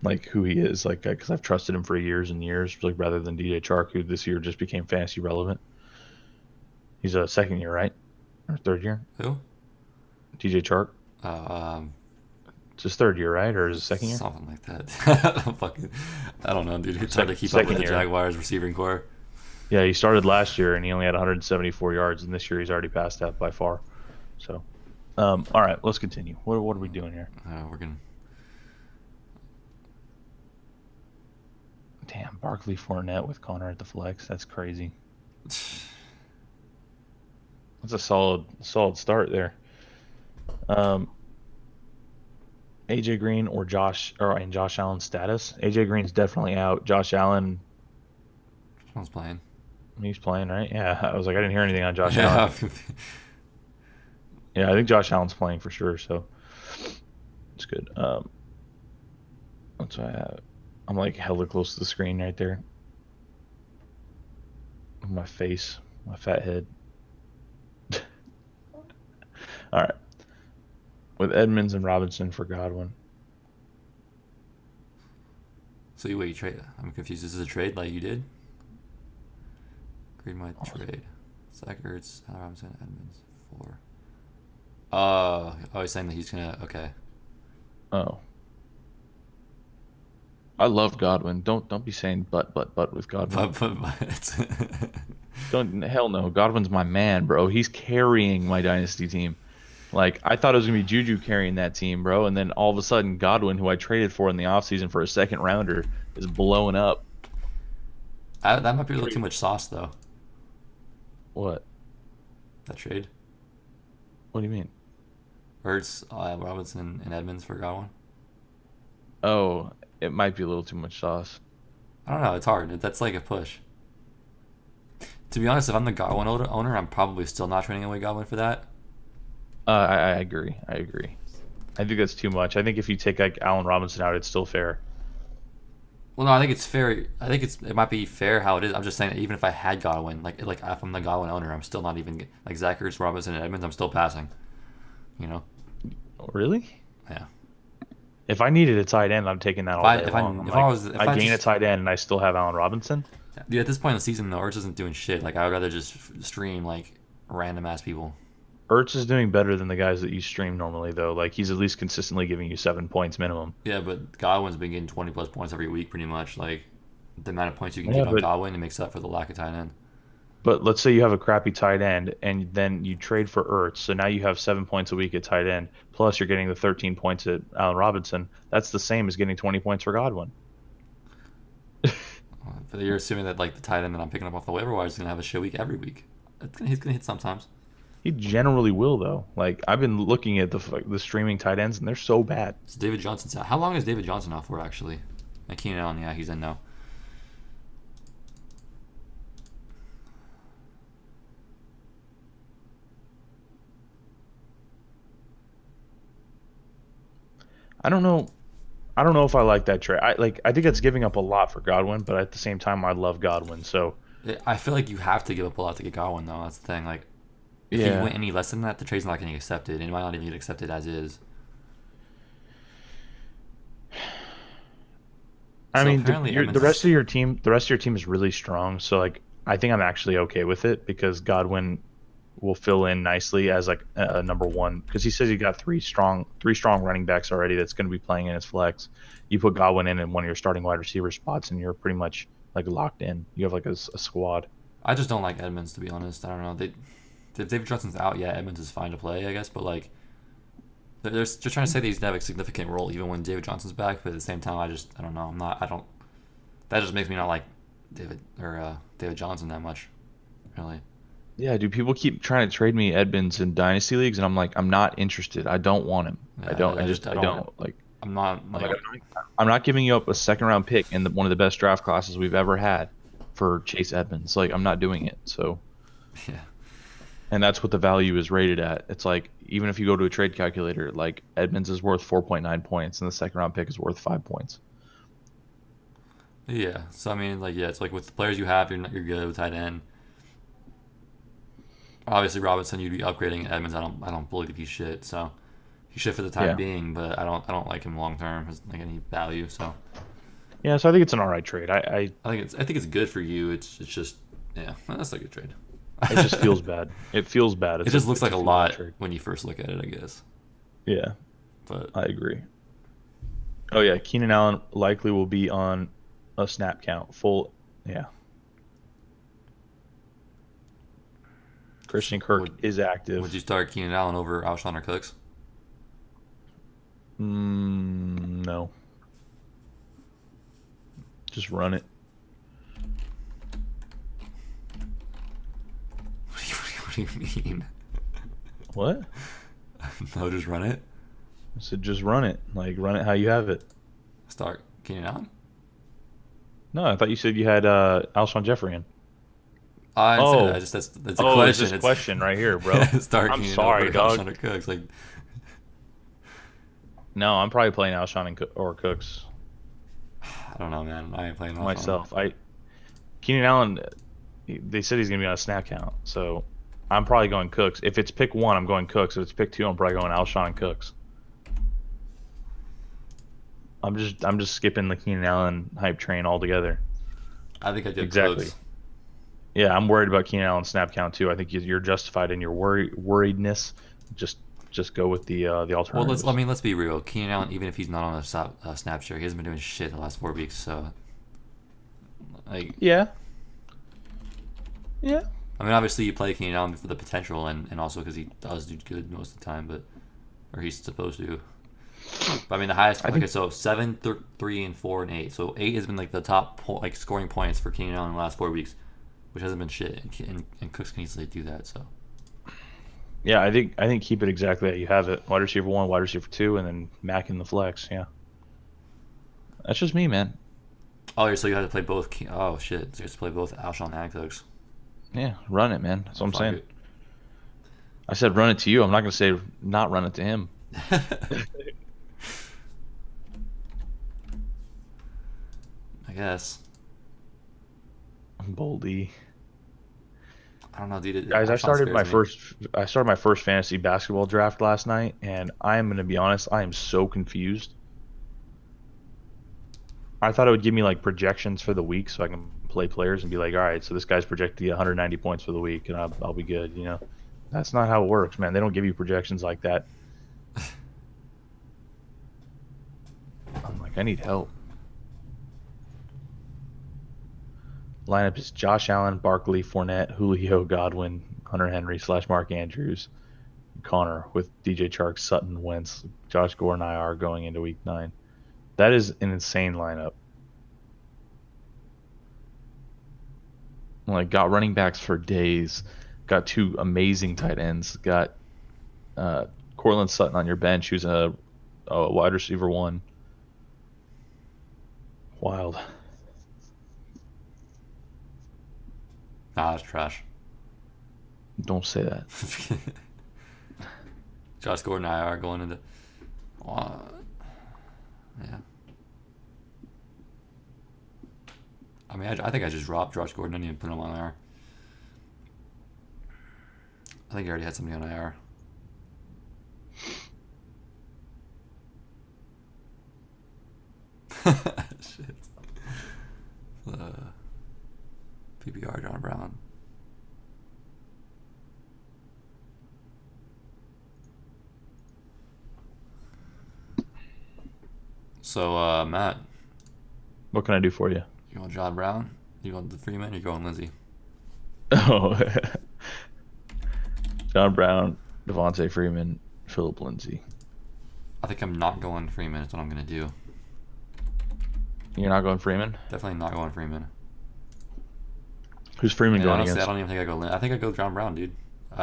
Like who he is, like because I've trusted him for years and years, like rather than DJ Chark, who this year just became fantasy relevant. He's a second year, right, or third year? Who? DJ Chark. It's his third year, right, or is it second year? Something like that. I don't know, dude. It's hard to keep up with the Jaguars receiving core. Yeah, he started last year and he only had 174 yards, and this year he's already passed that by far. So, all right, let's continue. What are we doing here? We're gonna. Damn, Barkley Fournette with Connor at the flex. That's crazy. That's a solid start there. AJ Green or Josh Allen's status. AJ Green's definitely out. Josh Allen, Someone's playing. he's playing, right? Yeah, I was like, I didn't hear anything on Josh Allen. Yeah, I think Josh Allen's playing for sure, so it's good. What's I have? I'm like hella close to the screen right there. My face, my fat head. All right. With Edmonds and Robinson for Godwin. So you trade? I'm confused. This is a trade like you did? Green my trade. Zach Ertz, Allen Robinson, Edmonds, 4. He's saying that he's gonna. Okay. Oh. I love Godwin. Don't be saying but with Godwin. But. Don't hell no. Godwin's my man, bro. He's carrying my dynasty team. Like I thought it was gonna be Juju carrying that team, bro, and then all of a sudden Godwin, who I traded for in the offseason for a second rounder, is blowing up. That might be a little too much sauce, though. What? That trade. What do you mean? Ertz, Robinson, and Edmonds for Godwin. Oh, it might be a little too much sauce. I don't know. It's hard. That's like a push. To be honest, if I'm the Godwin owner, I'm probably still not trading away Godwin for that. I agree. I think that's too much. I think if you take like Allen Robinson out, it's still fair. Well, no, I think it's fair. I think it might be fair how it is. I'm just saying that even if I had Godwin, like if I'm the Godwin owner, I'm still not even like Zach Ertz, Robinson, and Edmonds. I'm still passing. You know? Really? Yeah. If I needed a tight end, I'm taking that all day long. If I gain a tight end and I still have Allen Robinson. Dude, at this point in the season, though, Ertz isn't doing shit. Like I would rather just stream like random ass people. Ertz is doing better than the guys that you stream normally, though. Like he's at least consistently giving you 7 points minimum. Yeah, but Godwin's been getting 20 plus points every week, pretty much. Like the amount of points you can get on Godwin, it makes up for the lack of tight end. But let's say you have a crappy tight end, and then you trade for Ertz, so now you have 7 points a week at tight end. Plus, you're getting the 13 points at Allen Robinson. That's the same as getting 20 points for Godwin. But you're assuming that like the tight end that I'm picking up off the waiver wire is gonna have a shit week every week. He's gonna hit sometimes. He generally will, though. Like I've been looking at the streaming tight ends, and they're so bad. So David Johnson's out. How long is David Johnson out for, actually? And Keenan Allen, yeah, he's in now. I don't know if I like that trade. I think it's giving up a lot for Godwin, but at the same time, I love Godwin. So I feel like you have to give up a lot to get Godwin, though. That's the thing. Like, if you went any less than that, the trade's not getting accepted, and it might not even get accepted as is. I mean, the rest of your team is really strong. So like, I think I'm actually okay with it because Godwin will fill in nicely as like a number one because he says he got three strong running backs already that's going to be playing in his flex. You put Godwin in one of your starting wide receiver spots, and you're pretty much like locked in. You have like a squad. I just don't like Edmonds, to be honest. I don't know. If David Johnson's out, yeah, Edmonds is fine to play, I guess. But like, they're just trying to say that he's gonna have a significant role even when David Johnson's back. But at the same time, I don't know. That just makes me not like David Johnson that much, really. Yeah, dude, people keep trying to trade me Edmonds in dynasty leagues, and I'm like, I'm not interested. I don't want him. I Yeah, don't. I I don't. don't like. I'm not I'm like. like, I'm not giving you up a second round pick in one of the best draft classes we've ever had for Chase Edmonds. Like, I'm not doing it. So, Yeah, and that's what the value is rated at. It's like even if you go to a trade calculator, like Edmonds is worth 4.9 points, and the second round pick is worth 5 points. yeah. So I mean, like, yeah, it's like with the players you have, you're good with tight end. Obviously, Robinson, you'd be upgrading. Edmonds, I don't believe he's shit. So he should for the time Yeah, being, but I don't like him long term as like any value. So yeah. So I think it's an all right trade. I think it's good for you. It's just yeah, that's like a good trade. It just feels bad. It feels bad. It just looks It's like a a feel bad lot trade. when you first look at it, I guess. Yeah, But I agree. Oh yeah, Keenan Allen likely will be on a snap count. Full. Yeah. Christian Kirk is would you active. start Keenan Allen over Alshon or Cooks? No, just run it. What do you mean? What? No, just run it. I said just run it. Like run it how you have it. Start Keenan Allen. No, I thought you said you had Alshon Jeffrey in. I didn't say that. Oh, I just that's a oh, it's question. this question right here, bro. Start I'm Keenan over sorry, dog. Alshon or Cooks. Like No, I'm probably playing Alshon or Cooks I don't know, man. I ain't playing Alshon. myself. Keenan Allen. They said he's gonna be on a snap count, so I'm probably going Cooks. If it's pick one, I'm going Cooks. If it's pick two, I'm probably going Alshon and Cooks. I'm just skipping the Keenan Allen hype train altogether. I think I did Exactly. Cooks. Yeah, I'm worried about Keenan Allen's snap count too. I think you're justified in your worriedness. Just just go with the Well, alternatives. let's be real. Keenan Allen, even if he's not on a snap share, he hasn't been doing shit the last 4 weeks. So, like, Yeah, yeah. I mean, obviously you play Keenan Allen for the potential and also because he does do good most of the time, but or he's supposed to. But I mean, the highest. I Okay, think so 7, 3, and 4 and 8. So 8 has been like the top like scoring points for Keenan Allen in the last 4 weeks, which hasn't been shit. And Cooks can easily do that. So yeah. I think keep it exactly how you have it. Wide receiver one, wide receiver two, and then Mac in the flex. Yeah, that's just me, man. oh, so you have to play both. Oh shit, so you have to play both Alshon and Cooks. Yeah, run it, man. That's Oh what I'm fuck saying. it. I said run it to you. I'm not gonna say not run it to him. I guess. Boldy. I don't know, dude. Guys, Alshon scares me. I started my first fantasy basketball draft last night, and I am gonna be honest, I am so confused. I thought it would give me like projections for the week so I can play players and be like, all right, so this guy's projected to get 190 points for the week, and I'll be good. You know, that's not how it works, man. They don't give you projections like that. I'm like, I need help. Lineup is Josh Allen, Barkley, Fournette, Julio, Godwin, Hunter Henry / Mark Andrews, Connor with DJ Chark, Sutton, Wentz, Josh Gordon, IR going into week 9. That is an insane lineup. Like, got running backs for days. Got two amazing tight ends. Got Cortland Sutton on your bench, who's a wide receiver one. Wild. Nah, it's trash. Don't say that. Josh Gordon and I are going into. Uh, yeah. I mean, I think I just dropped Josh Gordon. I didn't even put him on IR. I think he already had somebody on IR. Shit. PPR John Brown. So, Matt, What can I do for you? you want John Brown? You want the Freeman? Or you going Lindsey? Oh, John Brown, Devontae Freeman, Philip Lindsay. I think I'm not going Freeman. That's what I'm gonna do. You're not going Freeman? Definitely not going Freeman. Who's Freeman And going honestly, I against? don't even think I go. I think I go John Brown, dude.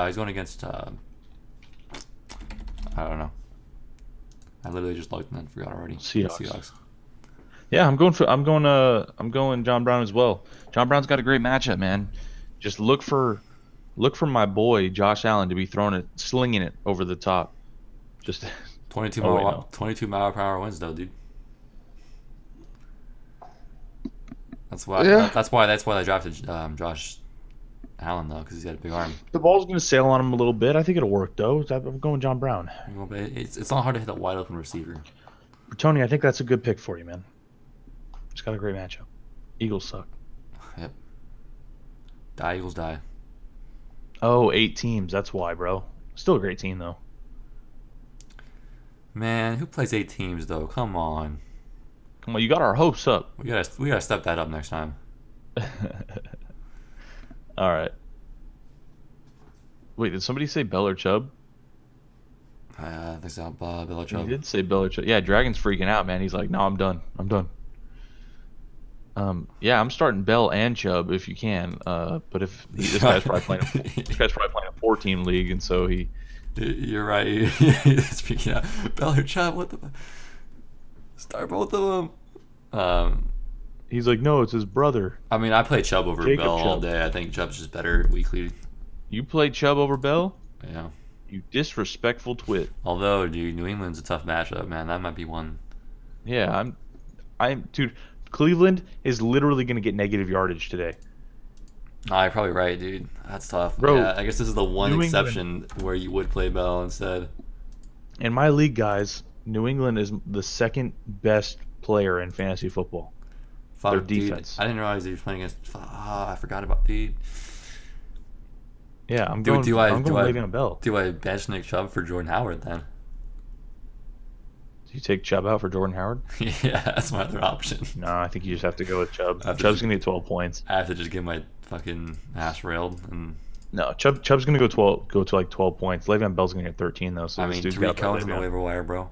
He's going against. I don't know. I literally just looked and then forgot already. Seahawks. Yeah, I'm going John Brown as well. John Brown's got a great matchup, man. Just look for my boy Josh Allen to be throwing it, slinging it over the top. Just 22 oh wait, mile, no. 22 mile per hour winds though, dude. That's why. Yeah. That's why they drafted Josh Allen though, because he's got a big arm. The ball's gonna sail on him a little bit. I think it'll work though. I'm going John Brown. You know, but it's not hard to hit a wide open receiver. Tony, I think that's a good pick for you, man. It's got a great matchup. Eagles suck. Yep. Die Eagles die. Oh, 8 teams. That's why, bro. Still a great team though. Man, who plays 8 teams though? Come on. Come on, you got our hopes up. We gotta step that up next time. All right. Wait, did somebody say Bell or Chubb? I think so. Bill He Chubb. did say Bell or Chubb. Yeah, Dragon's freaking out, man. He's like, no, I'm done. I'm done. Yeah, I'm starting Bell and Chubb if you can. But if this guy's probably playing, a 4-team league, and so he. You're right. Speaking of Bell or Chubb, what the? Start both of them. He's like, no, it's his brother. I mean, I play Chubb over Jacob Bell all Chubb. day. I think Chubb's just better weekly. You played Chubb over Bell? Yeah. You disrespectful twit. Although, dude, New England's a tough matchup, man. That might be one. Yeah, dude. Cleveland is literally gonna get negative yardage today. You're probably right, dude. That's tough. Bro, Yeah, I guess this is the one New exception where you would play Bell instead. In my league, guys, New England is the second best player in fantasy football. Fuck, Their dude, defense. I didn't realize he was playing against. I forgot about dude. Yeah, I'm Do- going. do I- I'm do going I- Le'Veon Bell. Do I bench Nick Chubb for Jordan Howard then? Do you take Chubb out for Jordan Howard? Yeah, that's my other option. No, I think you just have to go with Chubb. I have to Chubb's just- gonna get 12 points. I have to just get my fucking ass railed, and No, Chubb's gonna go to like 12 points. Le'Veon Bell's gonna get 13 though. So I this mean, dude's Tariq got Cohen's on the Le'Veon. waiver wire, bro.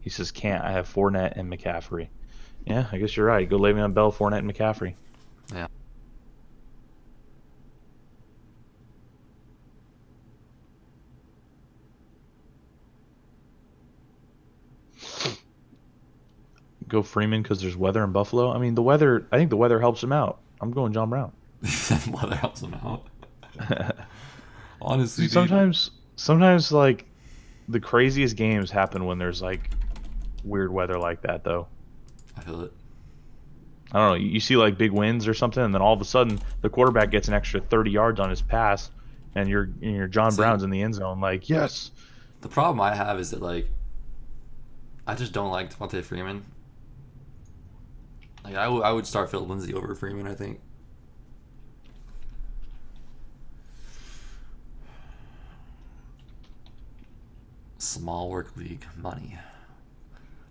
He says can't. I have Fournette and McCaffrey. Yeah, I guess you're right. Go Le'Veon Bell, Fournette, and McCaffrey. Yeah. Go Freeman because there's weather in Buffalo. I mean, the weather. I think the weather helps him out. I'm going John Brown. Weather helps him out. Honestly, dude. Sometimes like the craziest games happen when there's like weird weather like that, though. I feel it. I don't know. You see like big wins or something, and then all of a sudden the quarterback gets an extra 30 yards on his pass, and your John See? Brown's in the end zone. Like, yes. The problem I have is that like I just don't like Devontae Freeman. Like I would start Phil Lindsay over Freeman, I think. Small work league money.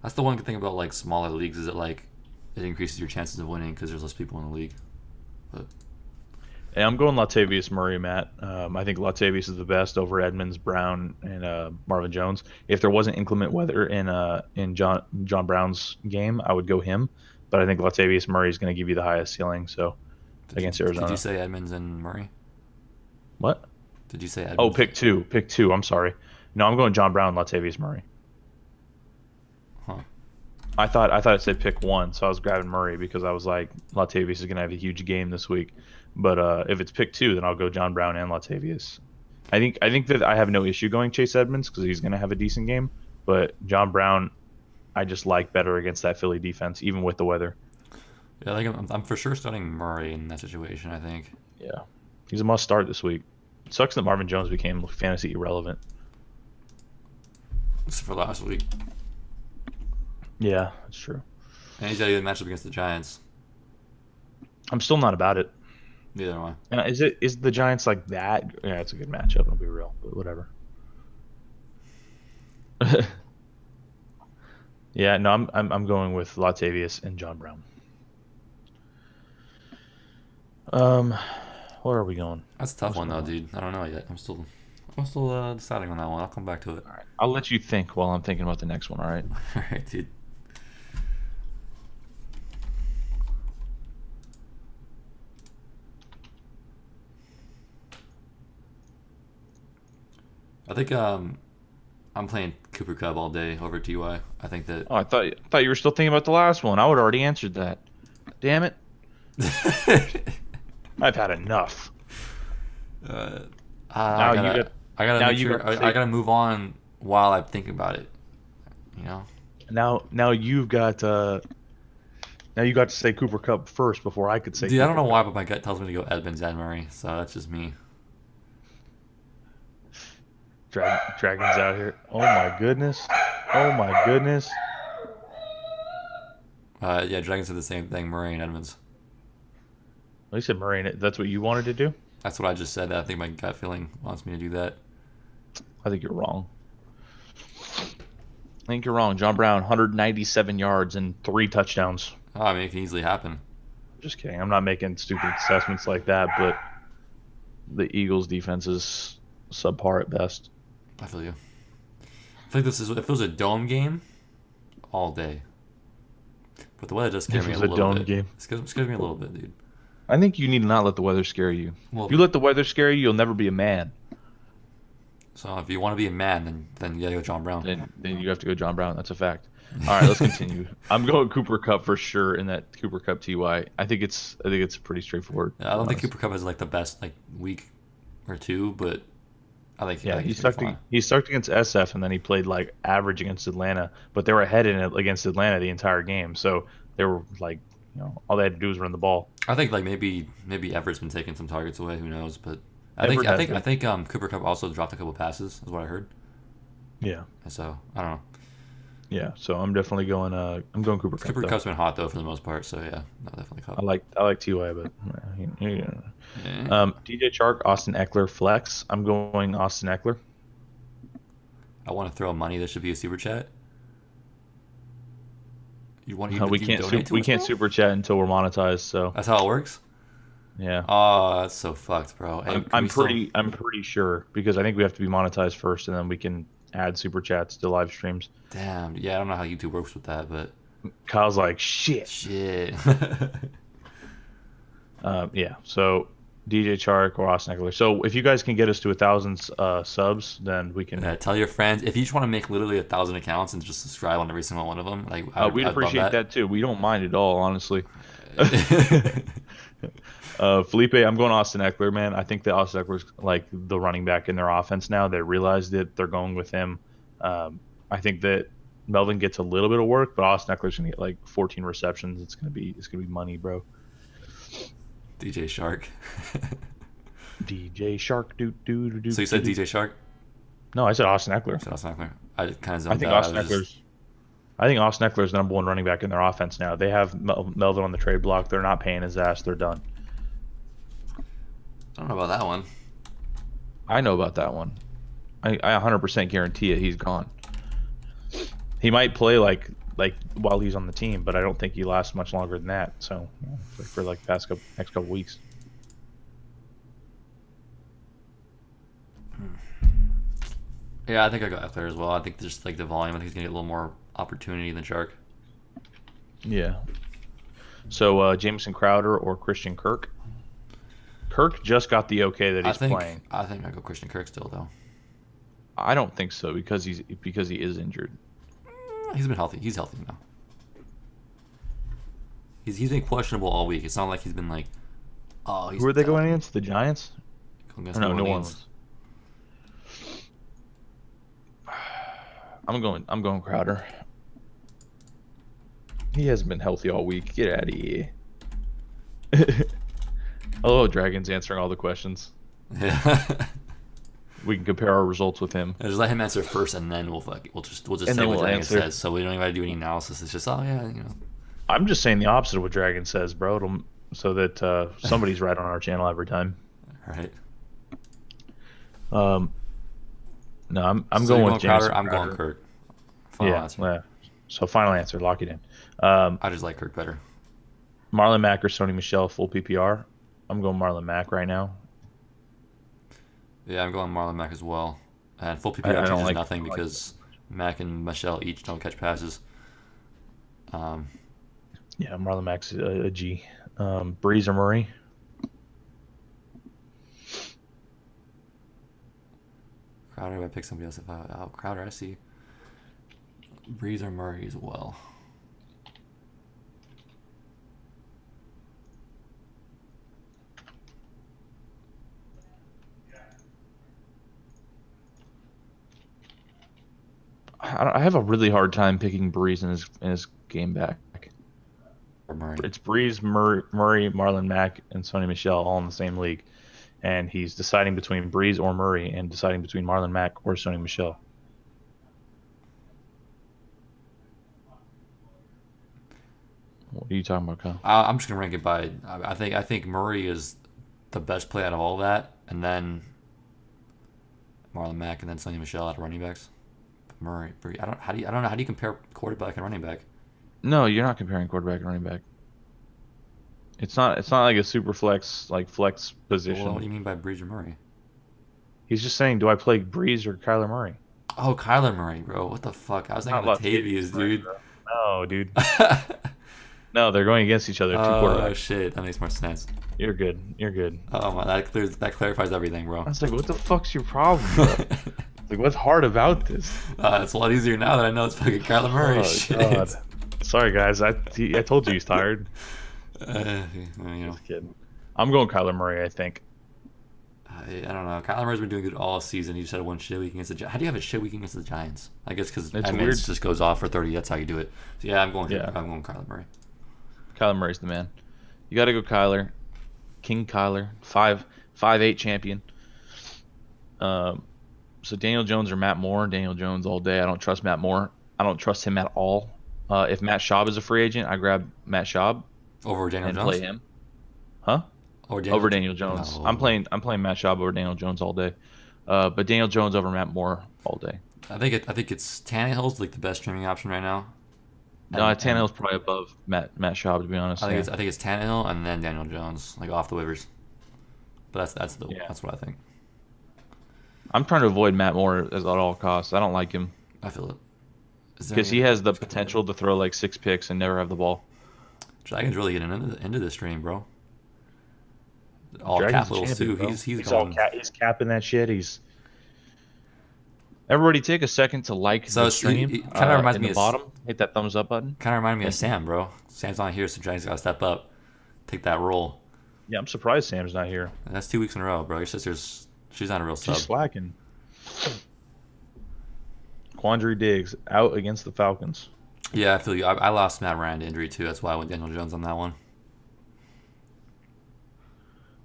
That's the one good thing about like smaller leagues is that like it increases your chances of winning because there's less people in the league. But And I'm going Latavius Murray, Matt. I think Latavius is the best over Edmonds, Brown, and Marvin Jones. If there wasn't inclement weather in John Brown's game, I would go him. But I think Latavius Murray is going to give you the highest ceiling. So against Arizona. Did you say Edmonds and Murray? What? Did you say Edmonds? Oh, pick two. I'm sorry. No, I'm going John Brown, Latavius Murray. Huh. I thought it said pick one, so I was grabbing Murray because I was like, Latavius is going to have a huge game this week. But if it's pick two, then I'll go John Brown and Latavius. I think that I have no issue going Chase Edmonds because he's going to have a decent game. But John Brown, I just like better against that Philly defense, even with the weather. Yeah, like I'm for sure starting Murray in that situation. I think. Yeah, he's a must start this week. It sucks that Marvin Jones became fantasy irrelevant. Except for last week. Yeah, that's true. And he's got a good matchup against the Giants. I'm still not about it. Neither am I. And is the Giants like that? Yeah, it's a good matchup. I'll be real, but whatever. Yeah, no, I'm going with Latavius and John Brown. Where are we going? That's a tough What's one though, going dude. I don't know yet. I'm still deciding on that one. I'll come back to it. All right, I'll let you think while I'm thinking about the next one. All right. All right, dude. I think I'm playing Cooper Cup all day over Ty. I think that. Oh, I thought you were still thinking about the last one. I would have already answered that. Damn it! I've had enough. uh, Now you got. I gotta Now make you sure got. I gotta move on while I think about it. You know. Now you've got. Now you got to say Cooper Cup first before I could say Dude, I don't Cooper know why, Cup. but my gut tells me to go Edmonds and Murray, so that's just me. Dragons out here. Oh my goodness. Oh my goodness. Yeah, Dragons did the same thing, Murray and Edmonds. At least said Murray. That's what you wanted to do. That's what I just said. I think my gut feeling wants me to do that. I think you're wrong. I think you're wrong. John Brown, 197 yards and 3 touchdowns. Oh, I mean, it can easily happen. Just kidding. I'm not making stupid assessments like that, but the Eagles' defense is subpar at best. I feel you. I think this is if it was a dome game, all day. But the weather does scare If me it a was a little dome bit. game. It scares me a little bit, dude. I think you need to not let the weather scare you. Well, If you let the weather scare you, you'll never be a man. so if you want to be a man, then you gotta go John Brown. Then you have to go John Brown. That's a fact. All right, let's continue. I'm going Cooper Cup for sure in that Cooper Cup TY. I think it's pretty straightforward. Yeah, I don't think honestly. Cooper Cup has like the best like week or two, but I Yeah, think he he's pretty sucked. fine. He sucked against SF, and then he played like average against Atlanta. But they were ahead in it against Atlanta the entire game, so they were like, all they had to do was run the ball. I think like maybe Everett's been taking some targets away. Who knows? But Everett has been. I think Cooper Cup also dropped a couple passes. Is what I heard. Yeah, And so I don't know. yeah. So I'm definitely going. I'm going Cooper Cup. Cooper Though. Cup's been hot though for the most part. So yeah, no, definitely Cup. I like Ty, but yeah. Yeah. DJ Chark, Austin Eckler, flex. I'm going Austin Eckler. I want to throw money. That should be a super chat. You want We you can't donate to we us, can't bro? super chat until we're monetized. So That's how it works. yeah, Oh, that's so fucked, bro. Hey, can I'm we still- I'm pretty sure because I think we have to be monetized first, and then we can add super chats to live streams. Damn. Yeah, I don't know how YouTube works with that, but Kyle's like shit. shit. Yeah. So DJ Chark or Austin Eckler. So if you guys can get us to 1,000 subs, then we can. Yeah, tell your friends if you just want to make literally 1,000 accounts and just subscribe on every single one of them. Like We'd I'd love appreciate that too. We don't mind at all, honestly. that. Felipe, I'm going Austin Eckler, man. I think that Austin Eckler's like the running back in their offense now. They realized that they're going with him. I think that Melvin gets a little bit of work, but Austin Eckler's gonna get like 14 receptions. It's gonna be money, bro. DJ Shark. DJ Shark, do. So you said DJ Shark? No, I said Austin Eckler. Said Austin Eckler. I just kind of I zoned think out. Austin Eckler's. I think Austin Eckler's the number one running back in their offense now. They have Melvin on the trade block. They're not paying his ass. They're done. I don't know about that one. I know about that one. I 100% guarantee it. He's gone. He might play like while he's on the team, but I don't think he lasts much longer than that. So for like the next couple weeks. Yeah, I think I got Eckler as well. I think just like the volume, I think he's gonna get a little more opportunity than Shark. Yeah. So Jameson Crowder or Christian Kirk. Kirk just got the okay that he's playing. I think I go Christian Kirk still though. I don't think so because he is injured. He's been healthy. He's healthy now. He's been questionable all week. It's not like he's been like, oh, he's Who are they going against? The Giants? going against Or no, New New Orleans. Orleans. I'm going Crowder. He hasn't been healthy all week. Get out of here. Hello, Dragon's answering all the questions. Yeah. We can compare our results with him. Just let him answer first, and then we'll just And say then what we'll Dragon answer. says. So we don't even have to do any analysis. It's just I'm just saying the opposite of what Dragon says, bro, so that somebody's right on our channel every time. all right. No, I'm So going you're with Jameson Crowder. I'm Crowder. going Kirk. Final Yeah, answer. yeah. So final answer, lock it in. I just like Kirk better. Marlon Mack or Sony Michelle, full PPR. I'm going Marlon Mack right now. Yeah, I'm going Marlon Mack as well. And full I PPR don't changes like- nothing I like because Mack and Michelle each don't catch passes. Yeah, Marlon Mack's a G. Breeze or Murray? Crowder. I pick somebody else if I. Oh, Crowder. I see. Breeze or Murray as well. I have a really hard time picking Breeze in his game back. Or Murray. It's Breeze, Murray, Marlon Mack, and Sonny Michel all in the same league, and he's deciding between Breeze or Murray, and deciding between Marlon Mack or Sonny Michel. What are you talking about, Kyle? I'm just gonna rank it by. I think Murray is the best play out of all that, and then Marlon Mack, and then Sonny Michel out of running backs. Murray, I don't know how do you compare quarterback and running back? No, you're not comparing quarterback and running back. It's not like a super flex position. Well, what do you mean by Breeze or Murray? He's just saying, do I play Breeze or Kyler Murray? Oh, Kyler Murray, bro. What the fuck? I was thinking Latavius, dude. No, dude. No, they're going against each other. Two quarterbacks. Oh shit, that makes more sense. You're good. You're good. Oh my, that clarifies everything, bro. I was like, what the fuck's your problem, bro? Like, what's hard about this? It's a lot easier now that I know it's fucking Kyler Murray. Oh, Shit. God. Sorry, guys. I told you he's tired. You know, Just kidding. I'm going Kyler Murray, I think. I don't know. Kyler Murray's been doing good all season. He just had one shit week against the Giants. How do you have a shit week against the Giants? I guess because It's Edmonds weird. just goes off for 30. That's how you do it. So yeah, I'm going Yeah. Kyler Murray. Kyler Murray's the man. You got to go Kyler. King Kyler. 5'8" champion. So Daniel Jones or Matt Moore. Daniel Jones all day. I don't trust Matt Moore. I don't trust him at all. If Matt Schaub is a free agent, I grab Matt Schaub Over Daniel and Jones? play him. Huh? Over Daniel Jones. No. I'm playing Matt Schaub over Daniel Jones all day. But Daniel Jones over Matt Moore all day. I think it's Tannehill's like the best streaming option right now. No, Tannehill's probably above Matt Schaub, to be honest. I think it's Tannehill and then Daniel Jones, like off the waivers. But that's what I think. I'm trying to avoid Matt Moore at all costs. I don't like him I feel it. because he has the potential to throw like 6 picks and never have the ball. Dragon's really getting into this stream, bro. All Dragon's capitals champion, too. bro. He's all going. he's capping that shit. Everybody take a second to like So the stream. it kinda reminds in me the of bottom. Hit that thumbs up button. Kind of reminded me of Sam, bro. Sam's not here, so Dragon's got to step up, take that role. Yeah, I'm surprised Sam's not here. And that's 2 weeks in a row, bro. Your she's not a real sub. She's slacking. Quandary Diggs out against the Falcons. Yeah, I feel you. I lost Matt Ryan to injury too. That's why I went Daniel Jones on that one.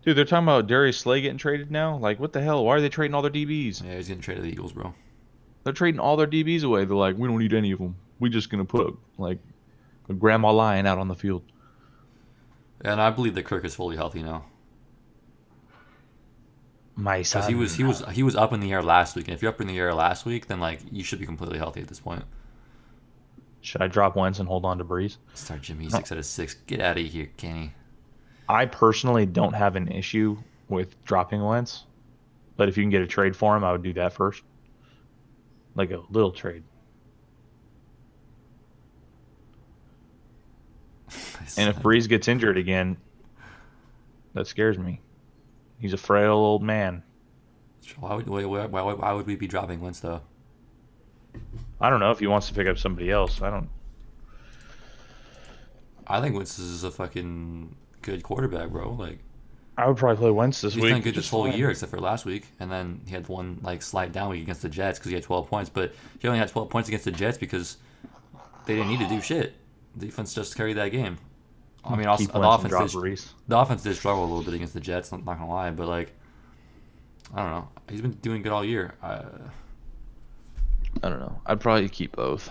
Dude, they're talking about Darius Slay getting traded now. Like, what the hell? Why are they trading all their DBs? Yeah, he's getting traded to the Eagles, bro. They're trading all their DBs away. They're like, we don't need any of them. We're just gonna put like a grandma lion out on the field. And I believe that Kirk is fully healthy now. My Because son. he was up in the air last week, and if you're up in the air last week, then like you should be completely healthy at this point. Should I drop Wentz and hold on to Breeze? Start Jimmy 6 out of 6. Get out of here, Kenny. I personally don't have an issue with dropping Wentz, but if you can get a trade for him, I would do that first. Like a little trade. And if Breeze gets injured again, that scares me. He's a frail old man. Why would we be dropping Wentz though? I don't know if he wants to pick up somebody else. I think Wentz is a fucking good quarterback, bro. Like I would probably play Wentz this he's week. done good this whole fine. year except for last week, and then he had one like slight down week against the Jets because he had 12 points. But he only had 12 points against the Jets because they didn't need to do shit. The defense just carried that game. I mean, also Keep the Wentz and offense drop Breeze. the offense did struggle a little bit against the Jets. I'm not gonna lie, but like I don't know, he's been doing good all year. I don't know. I'd probably keep both.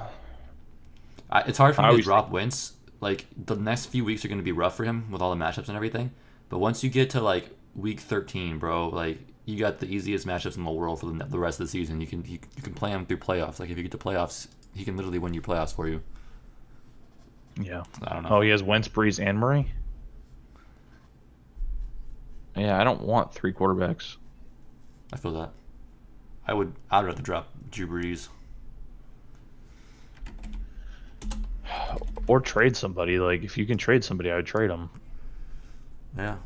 It's hard for I me to always drop Wentz. Like the next few weeks are going to be rough for him with all the matchups and everything. But once you get to like week 13, bro, like you got the easiest matchups in the world for the rest of the season. You can play him through playoffs. Like if you get to playoffs, he can literally win your playoffs for you. Yeah. I don't know. Oh, he has Wentz, Breeze, and Murray? Yeah, I don't want 3 quarterbacks. I feel that. I'd rather drop Drew Brees. Or trade somebody. Like, if you can trade somebody, I would trade them. Yeah.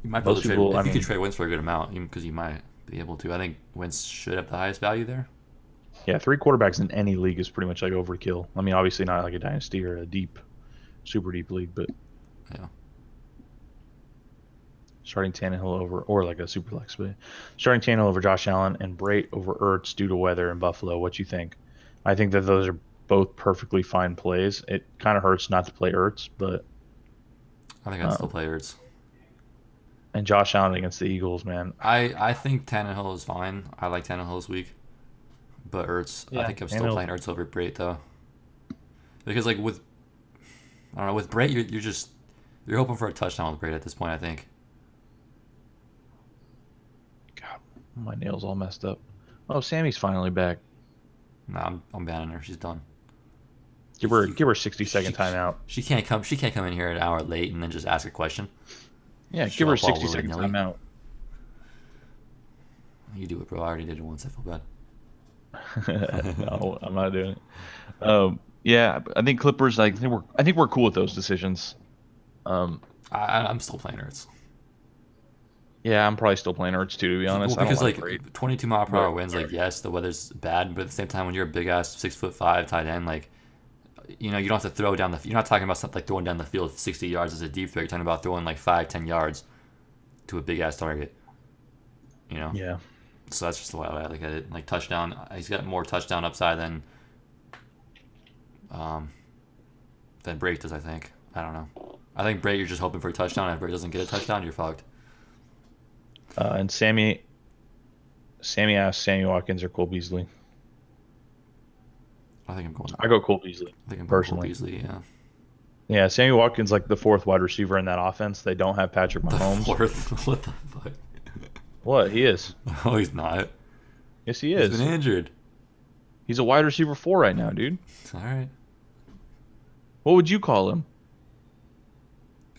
You might be able Most to trade people, if I you mean- could trade Wentz for a good amount, because you might be able to. I think Wentz should have the highest value there. Yeah, 3 quarterbacks in any league is pretty much like overkill. I mean, obviously not like a dynasty or a super deep league, but Yeah. starting Tannehill over, or like a super flex, but starting Tannehill over Josh Allen and Brait over Ertz due to weather in Buffalo. What you think? I think that those are both perfectly fine plays. It kind of hurts not to play Ertz, but I think I'd still play Ertz. and Josh Allen against the Eagles, man. I think Tannehill is fine. I like Tannehill this week. But Ertz, I Yeah, think I'm still Tannehill. playing Ertz over Brait, though. Because, like, I don't know, with Brait, you're hoping for a touchdown with Brait at this point, I think. God, my nails all messed up. Oh, Sammy's finally back. Nah, I'm banning her. She's done. Give her 60-second timeout. She can't come in here an hour late and then just ask a question. Yeah, Show give her up all 60-second willy-nilly. timeout. You do it, bro. I already did it once. I feel bad. No, I'm not doing it. Yeah, I think Clippers. Like, I think we're cool with those decisions. I'm still playing Ertz. Yeah, I'm probably still playing Ertz too. To be honest, Well, because I don't like Brait. 22 mile per hour Right. winds, like yes, the weather's bad, but at the same time, when you're a big ass 6'5" tight end, like you don't have to throw down the. You're not talking about something like throwing down the field 60 yards as a deep threat. You're talking about throwing like 5-10 yards to a big ass target. Yeah, So that's just the way I look at it. Like touchdown, he's got more touchdown upside than Brait does. I think. I don't know. I think Brait, you're just hoping for a touchdown. If Brait doesn't get a touchdown, you're fucked. and Sammy asked Sammy Watkins or Cole Beasley. I think I'm going. I go Cole Beasley. I think I'm going personally. Beasley. Yeah. Yeah, Sammy Watkins like the 4th wide receiver in that offense. They don't have Patrick The Mahomes. 4th. What the fuck? What? He is. Oh, he's not. Yes, he He's is. been injured. He's a wide receiver 4 right now, dude. All right. What would you call him?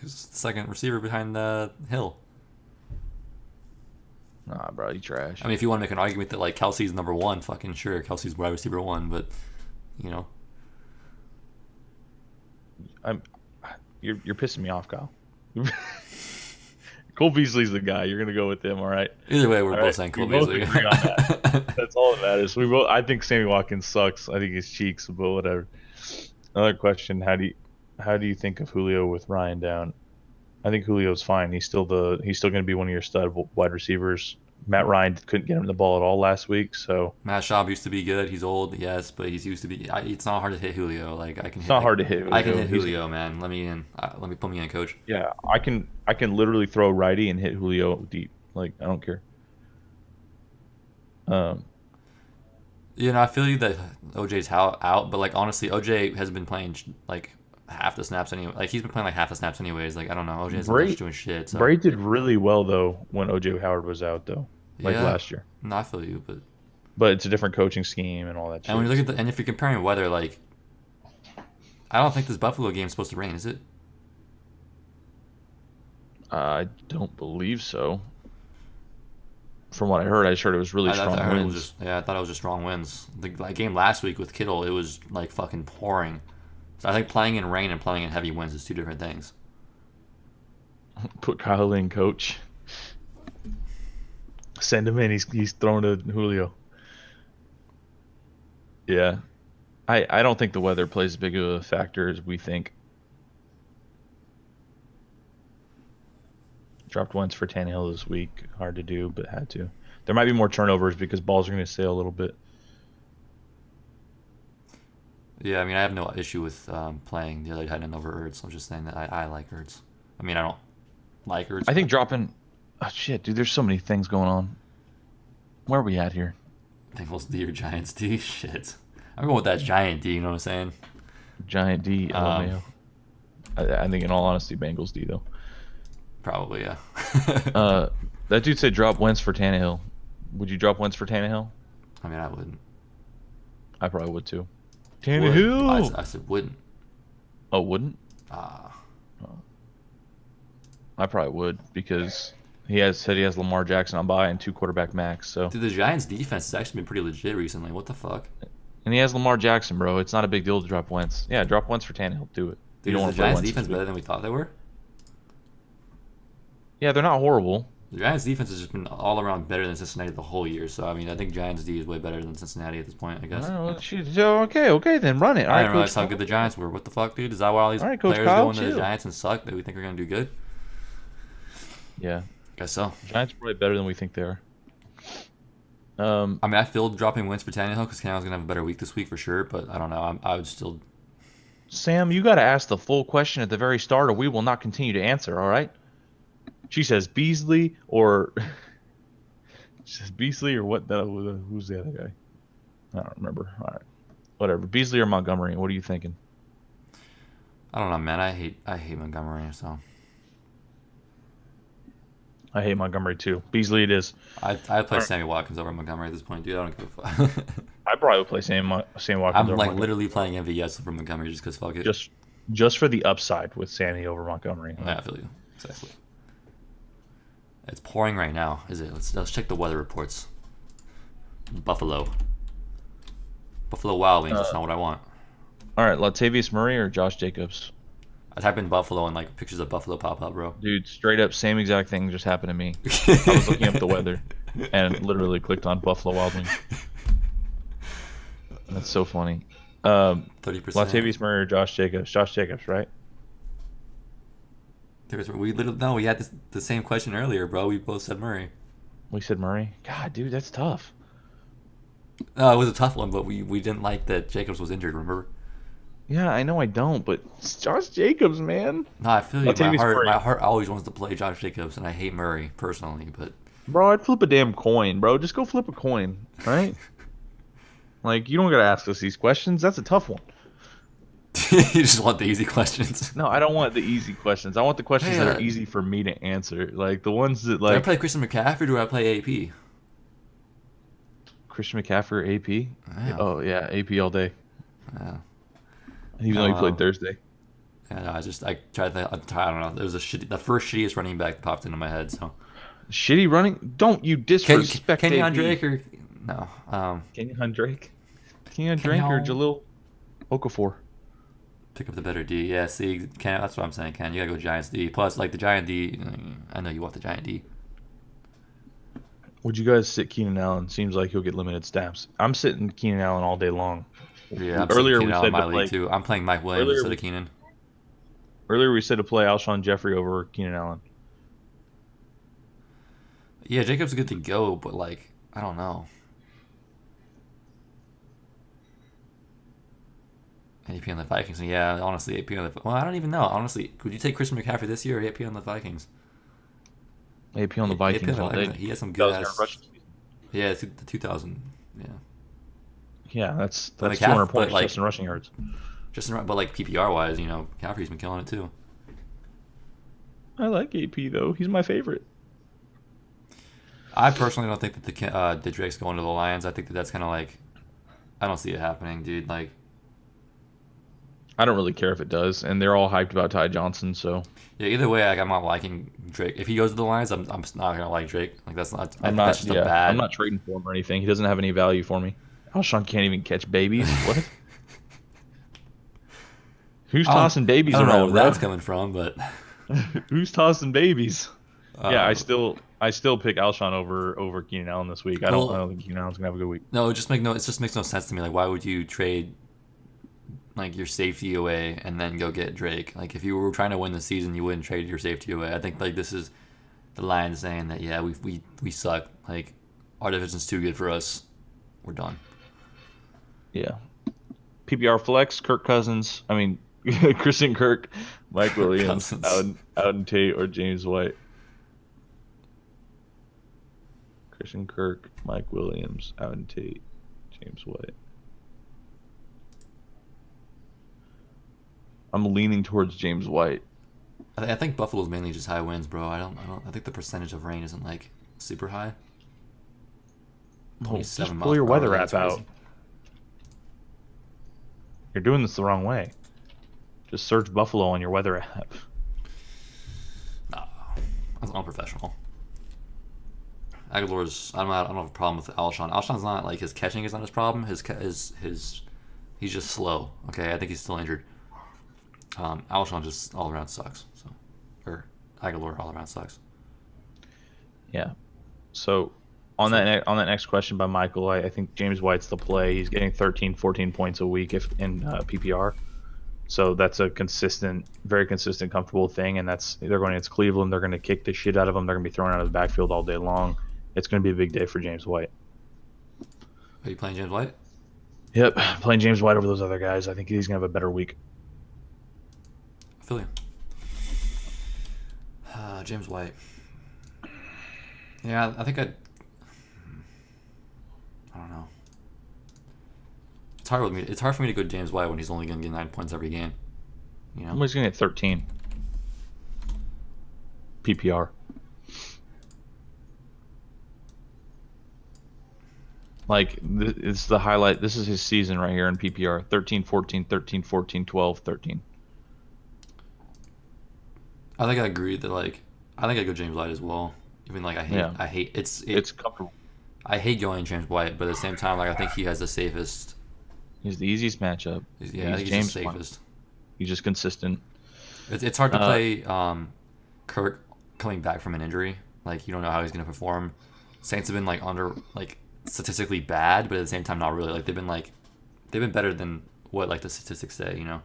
He's the second receiver behind Hill. Nah, bro, you trash. I mean, if you want to make an argument that like Kelsey's number 1, fucking sure, Kelsey's wide receiver 1, but you know. You're pissing me off, Kyle. Cole Beasley's the guy. You're gonna go with him, all right? Either way, we're All both right, saying we Cole both Beasley. agree on that. That's all that matters. I think Sammy Watkins sucks. I think his cheeks, but whatever. Another question: How do you think of Julio with Ryan down? I think Julio's fine. He's still going to be one of your stud wide receivers. Matt Ryan couldn't get him the ball at all last week, so Matt Schaub used to be good. He's old, yes, but he's used to be. It's not hard to hit Julio. Like I can. it's hit, not like, hard to hit. I can hit He's- Julio, man. Let me in. Put me in, coach. Yeah, I can literally throw righty and hit Julio deep. Like I don't care. I feel you that OJ's out, but like honestly, OJ has been playing like half the snaps anyway. Like he's been playing like half the snaps anyways. Like I don't know, OJ hasn't been Brait- doing shit. So. Bray did really well though when OJ Howard was out though, like Yeah. last year. No, I feel you, But it's a different coaching scheme and all that shit. and when you look at and if you're comparing weather, like I don't think this Buffalo game is supposed to rain, is it? I don't believe so. From what I heard, I just heard it was really strong I heard it was winds. I thought it was just strong winds. The game last week with Kittle, it was like fucking pouring. So I think playing in rain and playing in heavy winds is two different things. Put Kyle in, coach. Send him in. He's throwing to Julio. Yeah, I don't think the weather plays as big of a factor as we think. Dropped once for Tannehill this week. Hard to do, but had to. There might be more turnovers because balls are going to sail a little bit. Yeah, I mean I have no issue with playing the other tight end over Ertz. I'm just saying that I like Ertz. I mean I don't like Ertz. I think dropping. Oh shit, dude! There's so many things going on. Where are we at here? Bengals D or Giants D. Shit, I'm going with that Giant D. You know what I'm saying? Giant D. LMAO. I think, in all honesty, Bengals D though. Probably yeah. That dude said drop Wentz for Tannehill. Would you drop Wentz for Tannehill? I mean I wouldn't. I probably would too. Would. Tannehill. I said wouldn't. Oh, wouldn't? Ah. I probably would because he has Lamar Jackson on bye and 2 quarterback max. So Dude, the Giants defense has actually been pretty legit recently. What the fuck? and he has Lamar Jackson, bro. It's not a big deal to drop Wentz. Yeah, drop Wentz for Tannehill. Do it. Dude, You don't is wanna the play Giants Wentz defense this week. better than we thought they were? Yeah, they're not horrible. The Giants' defense has just been all around better than Cincinnati the whole year. So I mean, I think Giants' D is way better than Cincinnati at this point. I guess. Oh, shoot. Okay, then run it. All I right, didn't realize Coach how Kyle. good the Giants were. What the fuck, dude? Is that why all these All right, Coach players Kyle, go into the chill. Giants and suck that we think are gonna do good? Yeah, Guess so. Giants are probably better than we think they are. I mean, I feel dropping wins for Tannehill because Tannehill's gonna have a better week this week for sure. But I don't know. I would still. Sam, you got to ask the full question at the very start, or we will not continue to answer. All right? She says Beasley or she says Beasley or what? Who's the other guy? I don't remember. All right, whatever. Beasley or Montgomery? What are you thinking? I don't know, man. I hate Montgomery. So I hate Montgomery too. Beasley it is. I'd play Alright. Sammy Watkins over Montgomery at this point, dude. I don't give a fuck. I probably would play Sam Watkins. I'm over like Montgomery. literally playing MVS over Montgomery just because fuck it. just for the upside with Sammy over Montgomery. Yeah, I feel you. Exactly. It's pouring right now, is it? Let's check the weather reports. Buffalo Wild Wings. That's not what I want. All right, Latavius Murray or Josh Jacobs? I type in Buffalo and like pictures of Buffalo pop up, bro. Dude, straight up, same exact thing just happened to me. I was looking up the weather and literally clicked on Buffalo Wild Wings. That's so funny. 30%. Latavius Murray or Josh Jacobs? Josh Jacobs, right? We had the same question earlier, bro. We both said Murray. We said Murray. God, dude, that's tough. It was a tough one, but we didn't like that Jacobs was injured. Remember? Yeah, I know I don't, but it's Josh Jacobs, man. No, I feel you. Latavius Murray. My heart always wants to play Josh Jacobs, and I hate Murray personally, but Bro, I'd flip a damn coin, bro. Just go flip a coin, right? Like, you don't gotta ask us these questions. That's a tough one. you just want the easy questions. No, I don't want the easy questions. I want the questions Hey, that are easy for me to answer. Like the ones that Do I like play Christian McCaffrey or do I play AP? Christian McCaffrey, AP. Yeah. Oh yeah, AP all day. Yeah. Even though he Oh. played Thursday. Yeah, I tried to, I don't know. There was the first shittiest running back that popped into my head. So Shitty running. Don't you disrespect Kenyon AP. Drake or no? Kenyon Drake. Kenyon Drake or Jalil Okafor. Pick up the better D. Yeah, see, Ken, that's what I'm saying, Ken. You gotta go Giants D. Plus, like the Giant D, I know you want the Giant D. Would you guys sit Keenan Allen? Seems like he'll get limited snaps. I'm sitting Keenan Allen all day long. Yeah, I'm Earlier Keenan we Allen said in my to league play. too. I'm playing Mike Williams Earlier instead we- of Keenan. Earlier we said to play Alshon Jeffrey over Keenan Allen. Yeah, Jacob's good to go, but like I don't know. AP on the Vikings. Yeah, honestly, AP on the. Well, I don't even know. Honestly, would you take Christian McCaffrey this year or AP on the Vikings? AP on the AP Vikings on all the day. Vikings, he has some good 2,000 ass. rushing season. Yeah, it's the 2000. Yeah, Yeah, that's But McCaff- 200 but, points like- just in rushing yards. but like PPR wise, McCaffrey's been killing it too. I like AP though. He's my favorite. I personally don't think that the Drake's going to the Lions. I think that's kind of like, I don't see it happening, dude. Like, I don't really care if it does, and they're all hyped about Ty Johnson. So yeah, either way, like, I'm not liking Drake. If he goes to the Lions, I'm just not gonna like Drake. Like that's not. I I'm think not. that's just Yeah, a bad. I'm not trading for him or anything. He doesn't have any value for me. Alshon can't even catch babies. What? Who's I don't- tossing babies I don't know around, where that's bro? coming from, but Who's tossing babies? Yeah, I um, still pick Alshon over Keenan Allen this week. I Well- don't think Keenan Allen's gonna have a good week. no, it just makes no sense to me. Like, why would you trade like your safety away and then go get Drake? Like, if you were trying to win the season, you wouldn't trade your safety away. I think like this is the Lions saying that yeah, we suck. Like, our division's too good for us. We're done. Yeah. PPR flex, Kirk Cousins. I mean, Christian Kirk, Mike Williams, Cousins. Auden Tate, or James White. Christian Kirk, Mike Williams, Auden Tate, James White. I'm leaning towards James White. I think Buffalo's mainly just high wins, bro. I think the percentage of rain isn't like super high. Oh, just 27 pull your miles per weather hour, app that's out. crazy. You're doing this the wrong way. Just search Buffalo on your weather app. No, that's unprofessional. Aguilar's. I don't have a problem with Alshon. Alshon's not like his catching is not his problem. His he's just slow. Okay, I think he's still injured. Alshon just all around sucks. So, or Aguilar all around sucks. Yeah. So on on that next question by Michael, I think James White's the play. He's getting 13, 14 points a week if in PPR. So that's a consistent, very consistent, comfortable thing. And they're going against Cleveland. They're going to kick the shit out of them. They're going to be thrown out of the backfield all day long. It's going to be a big day for James White. Are you playing James White? Yep, playing James White over those other guys. I think he's going to have a better week. I feel you. James White. Yeah, I think I don't know. It's hard with me. It's hard for me to go James White when he's only going to get 9 points every game. You know. He's going to get 13. PPR. Like, it's the highlight. This is his season right here in PPR. 13, 14, 13, 14, 12, 13. I think I agree that, like, I think I go James White as well. Even, like, I hate it's comfortable. I hate going James White, but at the same time, like, I think he has the safest. He's the easiest matchup. Yeah, I think he's the safest. He's just consistent. It's hard to play Kirk coming back from an injury. Like, you don't know how he's going to perform. Saints have been, like, statistically bad, but at the same time, not really. Like, they've been better than what, like, the statistics say, you know?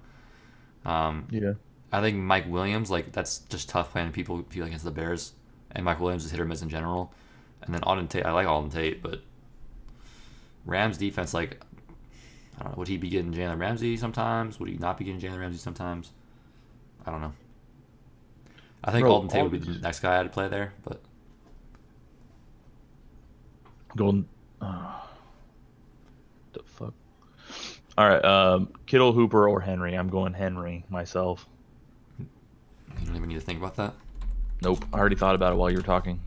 Yeah. I think Mike Williams, like, that's just tough playing people against the Bears. And Mike Williams is hit or miss in general. And then Auden Tate, I like Auden Tate, but Rams defense, like, I don't know, would he be getting Jalen Ramsey sometimes? Would he not be getting Jalen Ramsey sometimes? I don't know. I think Auden Tate would be the next guy I'd play there, but Golden. The fuck. All right. Kittle, Hooper, or Henry. I'm going Henry myself. you don't even need to think about that. Nope. I already thought about it while you were talking.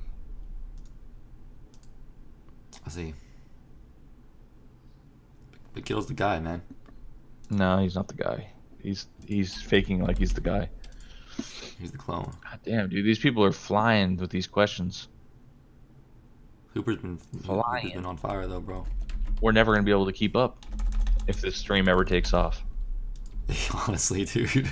I see. But Kittle's the guy, man. No, he's not the guy. He's faking like he's the guy. He's the clone. God damn, dude. These people are flying with these questions. Hooper's been on fire though, bro. We're never gonna be able to keep up if this stream ever takes off. Honestly, dude.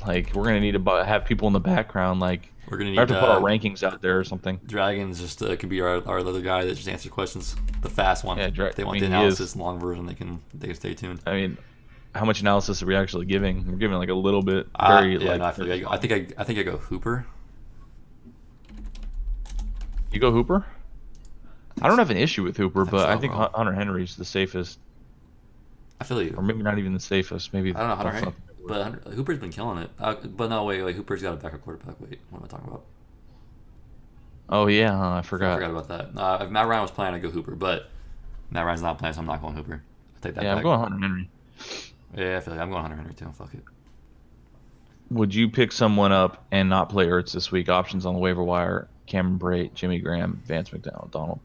Like, we're gonna need to have people in the background. Like, we're gonna need to put our rankings out there or something. Dragons just could be our other guy that just answers questions, the fast one. Yeah, if they want the analysis long version, they can stay tuned. I mean, how much analysis are we actually giving? We're giving like a little bit. I think I go Hooper. You go Hooper? I don't have an issue with Hooper, but I think Hunter Henry's the safest. I feel you. Or maybe not even the safest. Maybe I don't know Hunter Henry, but Hooper's been killing it. But no, wait, Hooper's got a backup quarterback. Wait, what am I talking about? Oh yeah, I forgot. I forgot about that. If Matt Ryan was playing, I'd go Hooper, but Matt Ryan's not playing, so I'm not going Hooper. I take that back. I'm going Hunter Henry. Yeah, I feel like I'm going Hunter Henry too. Fuck it. Would you pick someone up and not play Ertz this week? Options on the waiver wire: Cameron Brate, Jimmy Graham, Vance McDonald.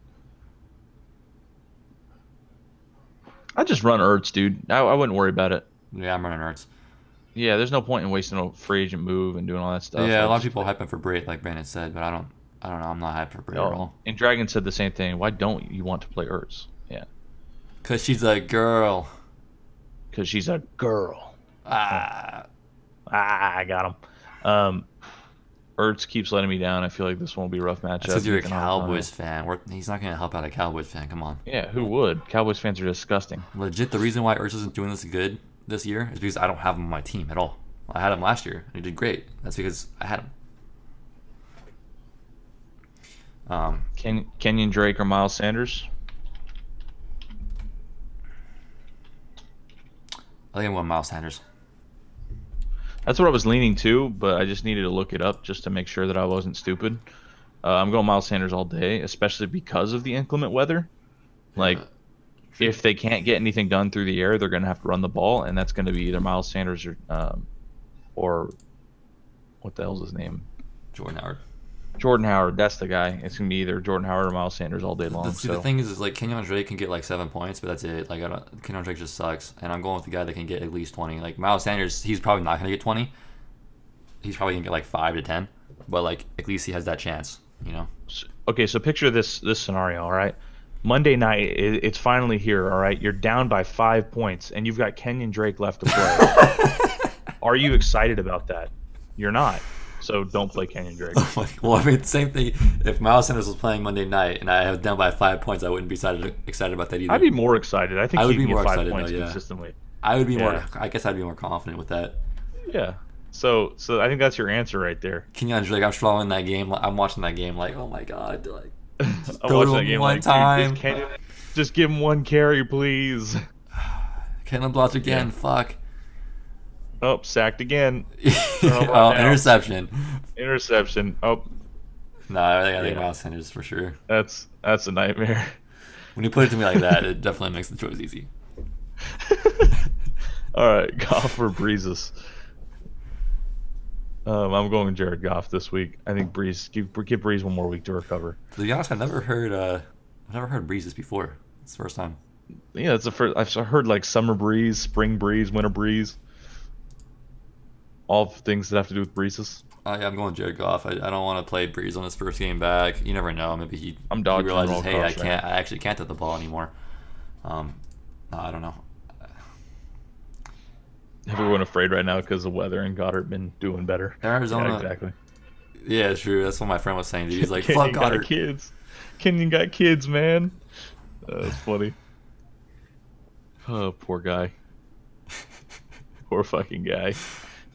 I'd just run Ertz, dude. I wouldn't worry about it. Yeah, I'm running Ertz. Yeah, there's no point in wasting a free agent move and doing all that stuff. Yeah, a lot of people hyping for Brate, like Brandon said, but I don't know. I'm not hyped for Brate at all. And Dragon said the same thing. Why don't you want to play Ertz? Yeah. Because she's a girl. Because she's a girl. I got him. Ertz keeps letting me down. I feel like this one will be a rough matchup. Because you're a Cowboys fan. He's not going to help out a Cowboys fan. Come on. Yeah, who would? Cowboys fans are disgusting. Legit, the reason why Ertz isn't doing this good this year is because I don't have him on my team at all. I had him last year, and he did great. That's because I had him. Kenyon Drake or Miles Sanders? I think I'm going Miles Sanders. That's what I was leaning to, but I just needed to look it up just to make sure that I wasn't stupid. I'm going Miles Sanders all day, especially because of the inclement weather. Like, if they can't get anything done through the air, they're going to have to run the ball, and that's going to be either Miles Sanders or what the hell's his name? Jordan Howard. Jordan Howard, that's the guy. It's going to be either Jordan Howard or Miles Sanders all day long. The thing is like Kenyon Drake can get like 7 points, but that's it. Like Kenyon Drake just sucks, and I'm going with the guy that can get at least 20. Like Miles Sanders, he's probably not going to get 20. He's probably going to get like 5 to 10, but like at least he has that chance, you know. Okay, so picture this scenario, all right? Monday night, it's finally here, all right? You're down by 5 points, and you've got Kenyon Drake left to play. Are you excited about that? You're not. So don't play Kenyon Drake. Well, I mean, same thing. If Miles Sanders was playing Monday night and I was down by 5 points, I wouldn't be excited about that either. I'd be more excited. I think I would he be can more get 5 excited, points though, yeah. consistently. I would be more. Yeah. I guess I'd be more confident with that. Yeah. So I think that's your answer right there. Kenyon Drake, I'm following that game. I'm watching that game like, oh my god, like I'm throw watching to that him game one like, dude, time. just give him one carry, please. Kalen Blotch again. Yeah. Fuck. Oh, sacked again. Oh, interception. Interception. Oh, No, I think Yeah. Miles Sanders for sure. that's a nightmare. When you put it to me like that, it definitely makes the choice easy. All right, Goff or Breezes. I'm going Jared Goff this week. I think Breeze give Breeze one more week to recover. To be honest, I've never heard Breezes before. It's the first time. Yeah, it's the first I've heard like summer breeze, spring breeze, winter breeze. All things that have to do with breezes. Yeah, I'm going Jared Goff. I don't want to play Breeze on his first game back. You never know. Maybe he dodging realizes, roll hey, I cross, can't. I actually can't hit the ball anymore. No, I don't know. Everyone afraid right now because the weather and Goddard been doing better. Arizona. Yeah, exactly. Yeah, true. That's what my friend was saying. Dude. He's like, Kenyon fuck got Goddard. kids. Kenyon got kids, man. That's funny. Oh, poor guy. Poor fucking guy.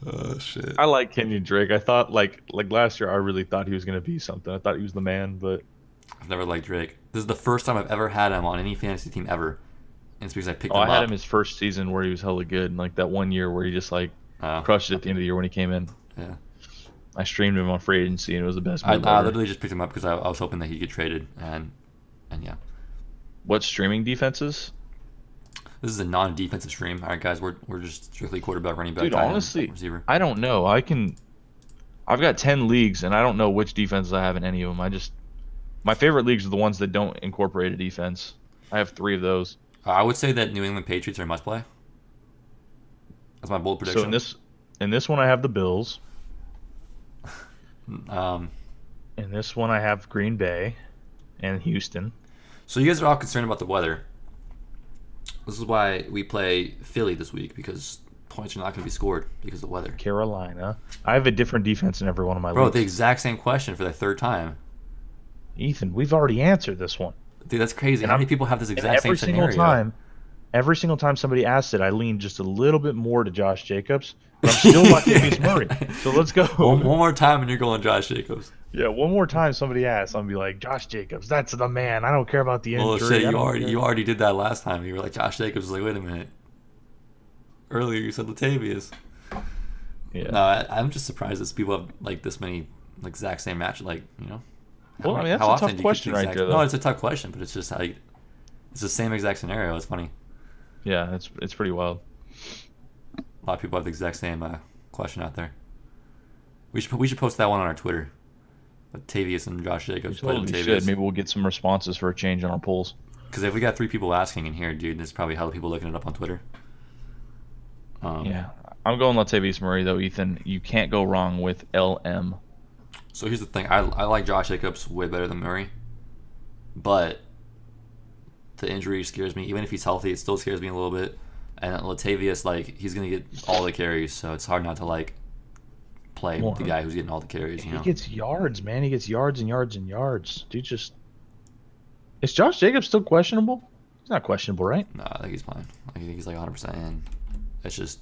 Oh shit. I like Kenyon Drake. I thought like last year I really thought he was gonna be something. I thought he was the man, but I've never liked Drake. This is the first time I've ever had him on any fantasy team ever. And it's because I picked him I up. had him his first season where he was hella good, and like that one year where he just like Oh, crushed it at the end of the year when he came in. yeah. I streamed him on free agency and it was the best I move ever. literally just picked him up because I was hoping that he'd get traded, and yeah. What streaming defenses? This is a non-defensive stream. All right, guys, we're just strictly quarterback, running back, Dude, tight end, honestly, receiver. I don't know. I've got 10 leagues and I don't know which defenses I have in any of them. My favorite leagues are the ones that don't incorporate a defense. I have 3 of those. I would say that New England Patriots are a must-play. That's my bold prediction. So in this one I have the Bills. Um, In this one I have Green Bay and Houston. so you guys are all concerned about the weather. This is why we play Philly this week, because points are not going to be scored because of the weather. Carolina. I have a different defense in every one of my Bro, leagues. the exact same question for the third time. Ethan, we've already answered this one. Dude, that's crazy. And How many I'm- people have this And exact same scenario? every single time somebody asked it, I leaned just a little bit more to Josh Jacobs. But I'm still Latavius Murray. So let's go. One more time and you're going Josh Jacobs. Yeah, one more time somebody asks, I'm gonna be like, Josh Jacobs, that's the man. I don't care about the injury. Well, shit, I you don't already care." you already did that last time. You were like Josh Jacobs. Was like, wait a minute. Earlier you said Latavius. Yeah. No, I'm just surprised that people have like this many like exact same match. Like, you know. Well, I mean, that's how a often tough do you keep question the right exact- there, No, though. it's a tough question, but it's just like it's the same exact scenario. It's funny. Yeah, it's pretty wild. A lot of people have the exact same question out there. We should post that one on our Twitter. Latavius and Josh We Jacobs. totally should. Maybe we'll get some responses for a change on our polls. Because if we got 3 people asking in here, dude, there's probably hella people looking it up on Twitter. Yeah. I'm going Latavius Murray, though, Ethan. You can't go wrong with LM. So here's the thing. I like Josh Jacobs way better than Murray. But the injury scares me. Even if he's healthy, it still scares me a little bit. And Latavius, like, he's going to get all the carries. So it's hard not to, like, play More. the guy who's getting all the carries, you know? He gets yards, man. He gets yards and yards and yards. Dude, just... Is Josh Jacobs still questionable? He's not questionable, right? No, I think he's playing. I think he's, like, 100% in. It's just...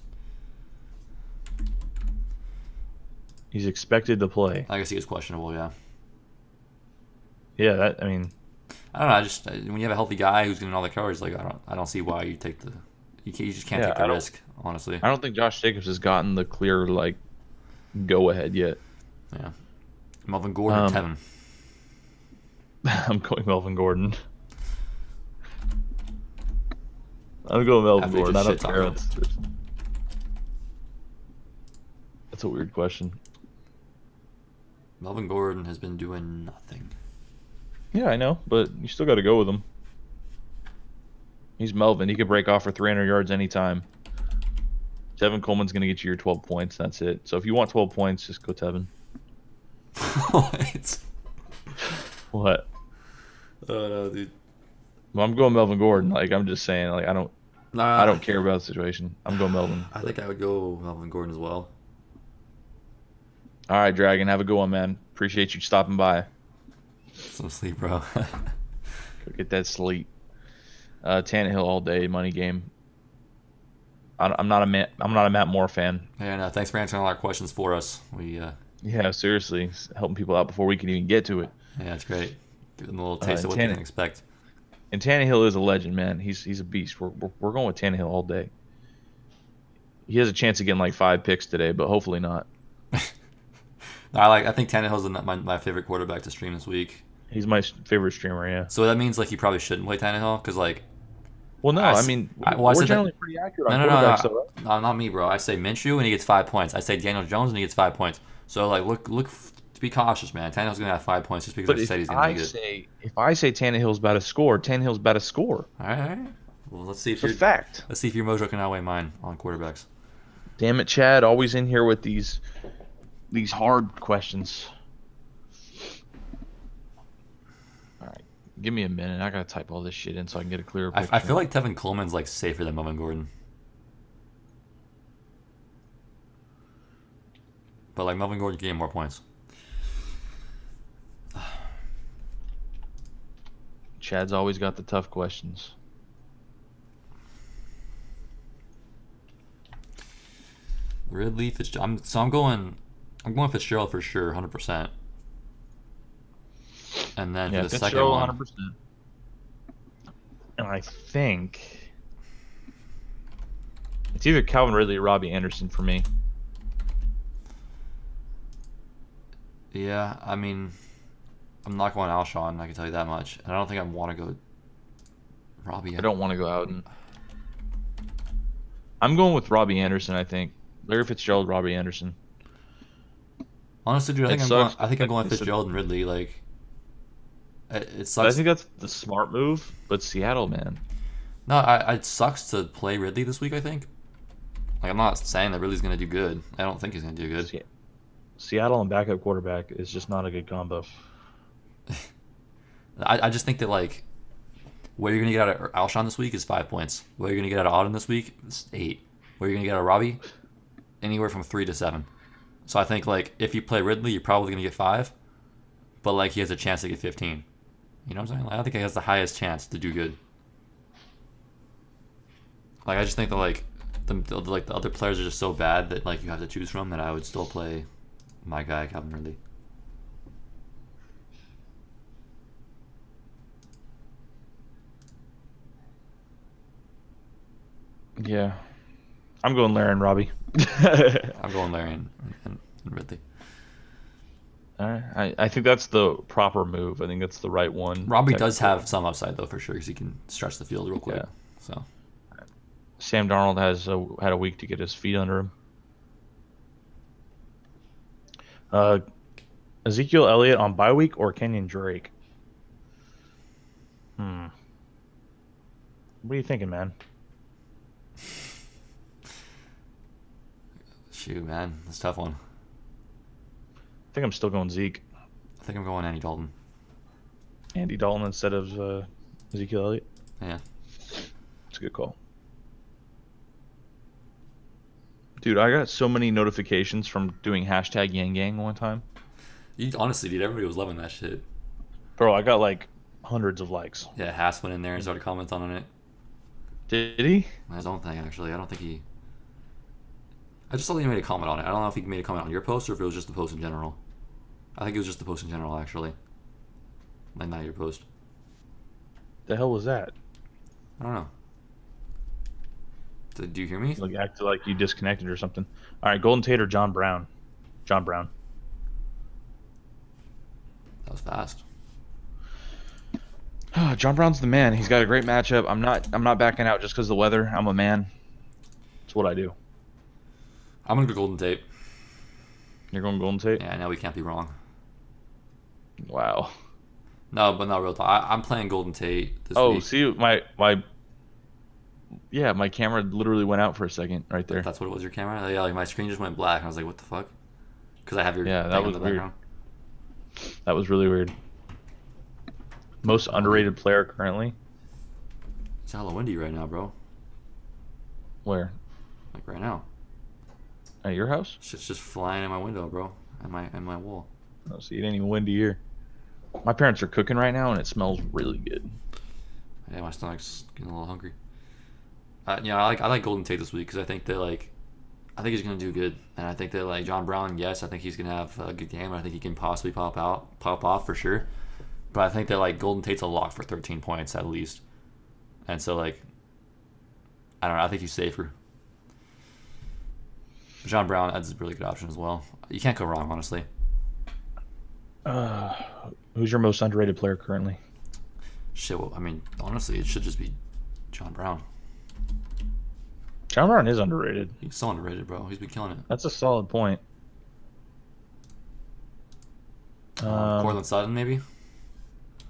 He's expected to play. I guess he is questionable, yeah. Yeah, I don't know. I just when you have a healthy guy who's getting all the carries, like I don't see why you take the you just can't Yeah, take I the don't- risk, honestly. I don't think Josh Jacobs has gotten the clear, like, go-ahead yet. Yeah. Melvin Gordon, or Tevin. I'm going Melvin Gordon. I'm going Melvin After you Gordon. I just don't shit care. on him. That's a weird question. Melvin Gordon has been doing nothing. Yeah, I know, but you still got to go with him. He's Melvin. He could break off for 300 yards anytime. Tevin Coleman's going to get you your 12 points. That's it. So if you want 12 points, just go Tevin. What? What? Oh no, dude. Well, I'm going Melvin Gordon. Like, I'm just saying, like, I don't care about the situation. I'm going Melvin. I think I would go Melvin Gordon as well. All right, Dragon. Have a good one, man. Appreciate you stopping by. Some sleep, bro. Go get that sleep. Tannehill all day, money game. I'm not a Matt Moore fan. And thanks for answering all our questions for us. Yeah, seriously, it's helping people out before we can even get to it. Yeah, it's great. Give them a little taste of what they Tanne- can expect. and Tannehill is a legend, man. He's a beast. We're going with Tannehill all day. He has a chance of getting like 5 picks today, but hopefully not. I think Tannehill's my favorite quarterback to stream this week. He's my favorite streamer. Yeah. So that means like you probably shouldn't play Tannehill because like Well, no, I mean well, I we're said that- generally pretty accurate on no, quarterbacks, though, right? no, not me, bro. I say Minshew and he gets 5 points. I say Daniel Jones and he gets 5 points. So like look to be cautious, man. Tannehill's gonna have 5 points just because But I said he's gonna be good. if I say Tannehill's about to score, Tannehill's about to score. All right. Well, let's see if It's a fact. your mojo can outweigh mine on quarterbacks. Damn it, Chad! Always in here with these hard questions. All right, give me a minute. I gotta type all this shit in so I can get a clearer picture. I feel like Tevin Coleman's like safer than Melvin Gordon. But like Melvin Gordon can get more points. Chad's always got the tough questions. Ridley Fitzgerald. I'm going Fitzgerald for sure, 100%. And then Yeah, for the second Fitzgerald, one, 100%. And I think it's either Calvin Ridley or Robbie Anderson for me. yeah, I mean, I'm not going Alshon. I can tell you that much. And I don't think I want to go Robbie. I don't want to go out and. I'm going with Robbie Anderson. I think Larry Fitzgerald, Robbie Anderson. Honestly, dude, It I'm sucks. going Fitzgerald and Ridley. Like, it But I sucks. think that's the smart move. But Seattle, man, No, it sucks to play Ridley this week. I think. Like, I'm not saying that Ridley's gonna do good. I don't think he's gonna do good. Seattle and backup quarterback is just not a good combo. I just think that like, what you're gonna get out of Alshon this week is 5 points. What you're gonna get out of Auden this week is 8. What you're gonna get out of Robbie, anywhere from 3 to 7. So I think like if you play Ridley, you're probably gonna get 5, but like he has a chance to get 15. You know what I'm saying? Like, I think he has the highest chance to do good. Like I just think that like the other players are just so bad that like you have to choose from that I would still play my guy Calvin Ridley. Yeah, I'm going Larry and Robbie. I'm going Larry and Ridley. All right. I think that's the proper move. I think that's the right one. Robbie does have some upside though for sure because he can stretch the field real quick. Yeah. So Sam Darnold had a week to get his feet under him. Ezekiel Elliott on bye week or Kenyon Drake? What are you thinking, man? shoot, man, that's a tough one. I think I'm still going Zeke. I think I'm going Andy Dalton. Andy Dalton instead of Ezekiel Elliott. Yeah. It's a good call. Dude, I got so many notifications from doing hashtag Yang Gang one time. Honestly, dude, everybody was loving that shit. Bro, I got like hundreds of likes. Yeah, Haas went in there and started commenting on it. Did he? I don't think actually. I don't think he. I just saw that he made a comment on it. I don't know if he made a comment on your post or if it was just the post in general. I think it was just the post in general, actually. Like, not your post. The hell was that? I don't know. Do you hear me? Like acted like you disconnected or something. All right, Golden Tate or John Brown? John Brown. That was fast. John Brown's the man. He's got a great matchup. I'm not backing out just because of the weather. I'm a man. It's what I do. I'm going to go Golden Tate. You're going Golden Tate? Yeah, now we can't be wrong. Wow. No, but not real talk. I'm playing Golden Tate this Oh, week. see my my camera literally went out for a second right there. That's what it was, your camera? Yeah, like my screen just went black. I was like, what the fuck? Because I have your Yeah, that thing in was the weird. background. That was really weird. Most underrated player currently? It's hella windy right now, bro. Where? Like right now. At your house? Shit's just flying in my window, bro. in my wall. Oh, see, it ain't even windy here. My parents are cooking right now, and it smells really good. Yeah, my stomach's getting a little hungry. Yeah, I like Golden Tate this week because I think he's gonna do good, and I think that like John Brown, yes, I think he's gonna have a good game. I think he can possibly pop off for sure. But I think that like Golden Tate's a lock for 13 points at least, and so like I don't know. I think he's safer. John Brown adds a really good option as well. You can't go wrong, honestly. Who's your most underrated player currently? Shit, well, I mean, honestly, it should just be John Brown. John Brown is underrated. He's so underrated, bro. He's been killing it. That's a solid point. Cortland Sutton, maybe?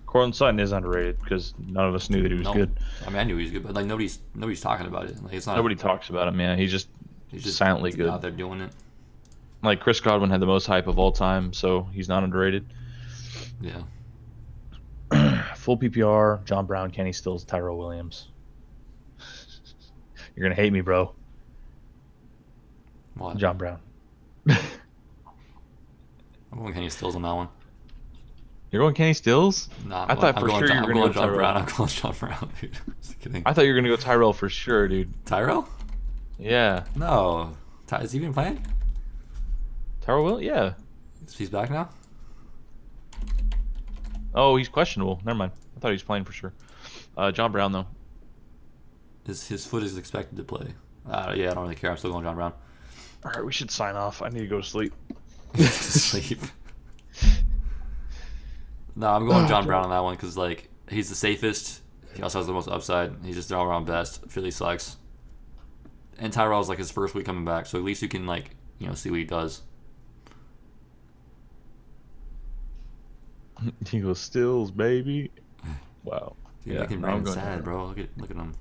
Cortland Sutton is underrated because none of us knew that he was No. good. I mean, I knew he was good, but like nobody's talking about it. Like it's not. Nobody talks about him, man. He's just silently good. out there doing it. Like Chris Godwin had the most hype of all time, so he's not underrated. Yeah. Full PPR, John Brown, Kenny Stills, Tyrell Williams. You're gonna hate me, bro. What? John Brown. I'm going Kenny Stills on that one. You're going Kenny Stills? Nah, I thought I'm for going sure John, you were I'm gonna going go John Tyrell. Brown. I'm going John Brown, dude. Just kidding. I thought you were gonna go Tyrell for sure, dude. Tyrell? Yeah. No. Is he even playing? Tyrell Will? Yeah. He's back now? Oh, he's questionable. Never mind. I thought he was playing for sure. John Brown though. His foot is expected to play. Yeah, I don't really care. I'm still going John Brown. All right, we should sign off. I need to go to sleep. Sleep. No, I'm going John Brown on that one because like he's the safest. He also has the most upside. He's just all around best. Philly sucks. And Tyrell's like his first week coming back, so at least you can like see what he does. He goes Stills, baby. Wow. Dude, Yeah, making no, I'm Brandon going sad, Tyrell. bro. Look at him.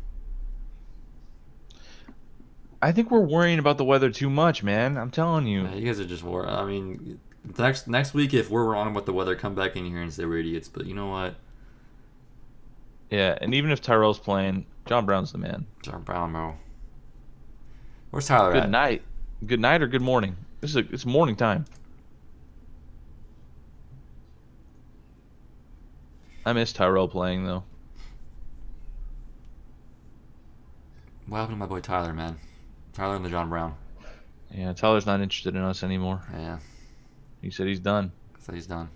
I think we're worrying about the weather too much, man. I'm telling you. Yeah, you guys are just war. I mean, next week if we're wrong about the weather, come back in here and say we're idiots. But you know what? Yeah, and even if Tyrell's playing, John Brown's the man. John Brown, bro. Where's Tyler Good at? night. Good night or good morning. It's morning time. I miss Tyrell playing though. What happened to my boy Tyler, man? Tyler and the John Brown. Yeah, Tyler's not interested in us anymore. Yeah, He said he's done. so he's done.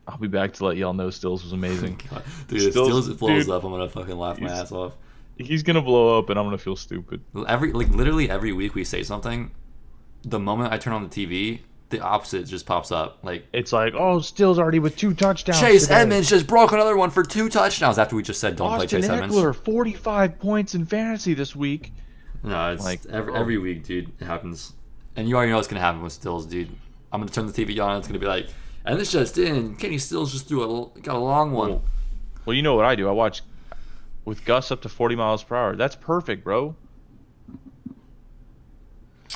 I'll be back to let y'all know Stills was amazing. God. Dude, if Stills- Stills blows dude, up, I'm gonna fucking laugh my he's- ass off. He's gonna blow up and I'm gonna feel stupid. Literally every week we say something. The moment I turn on the TV, the opposite just pops up. Like It's like, oh, Stills already with 2 touchdowns. Chase today. Edmonds just broke another one for 2 touchdowns after we just said don't play Austin Chase Edmonds. Eckler, 45 points in fantasy this week. No, it's Like, every week, dude. It happens, and you already know what's gonna happen with Stills, dude. I'm gonna turn the TV on. And it's gonna be like, and this just in, Kenny Stills just got a long one. Well, you know what I do? I watch with gusts up to 40 miles per hour. That's perfect, bro.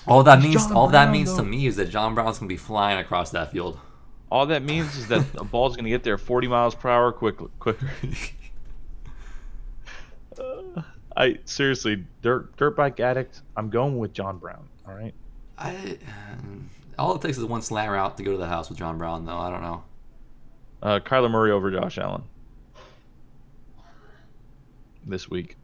All that It's means, John all that Brown, means to though. me is that John Brown's gonna be flying across that field. All that means is that the ball's gonna get there 40 miles per hour quicker. I seriously, dirt bike addict. I'm going with John Brown. All right. All it takes is one slant route to go to the house with John Brown, though. I don't know. Kyler Murray over Josh Allen this week.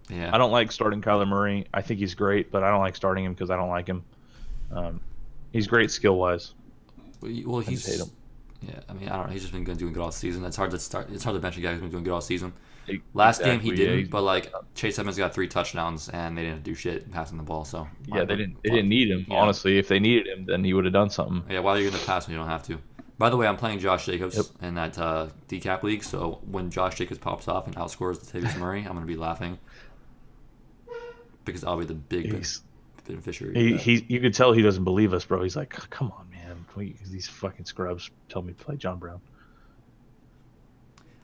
Yeah, I don't like starting Kyler Murray. I think he's great, but I don't like starting him because I don't like him. He's great skill wise. Well, I just hate him. Yeah, I mean, I don't know. He's just been doing good all season. It's hard to bench a guy who's been doing good all season. E- Last game he exactly, yeah, didn't, he's- but like Chase Edmonds got 3 touchdowns and they didn't do shit passing the ball. So Yeah, they didn't need him. Yeah. Honestly, if they needed him, then he would have done something. Yeah, while you're in the pass when you don't have to. By the way, I'm playing Josh Jacobs Yep. in that decap league. So when Josh Jacobs pops off and outscores Latavius Murray, I'm gonna be laughing because I'll be the big beneficiary. of that. You could tell he doesn't believe us, bro. He's like, come on, man. These fucking scrubs tell me to play John Brown.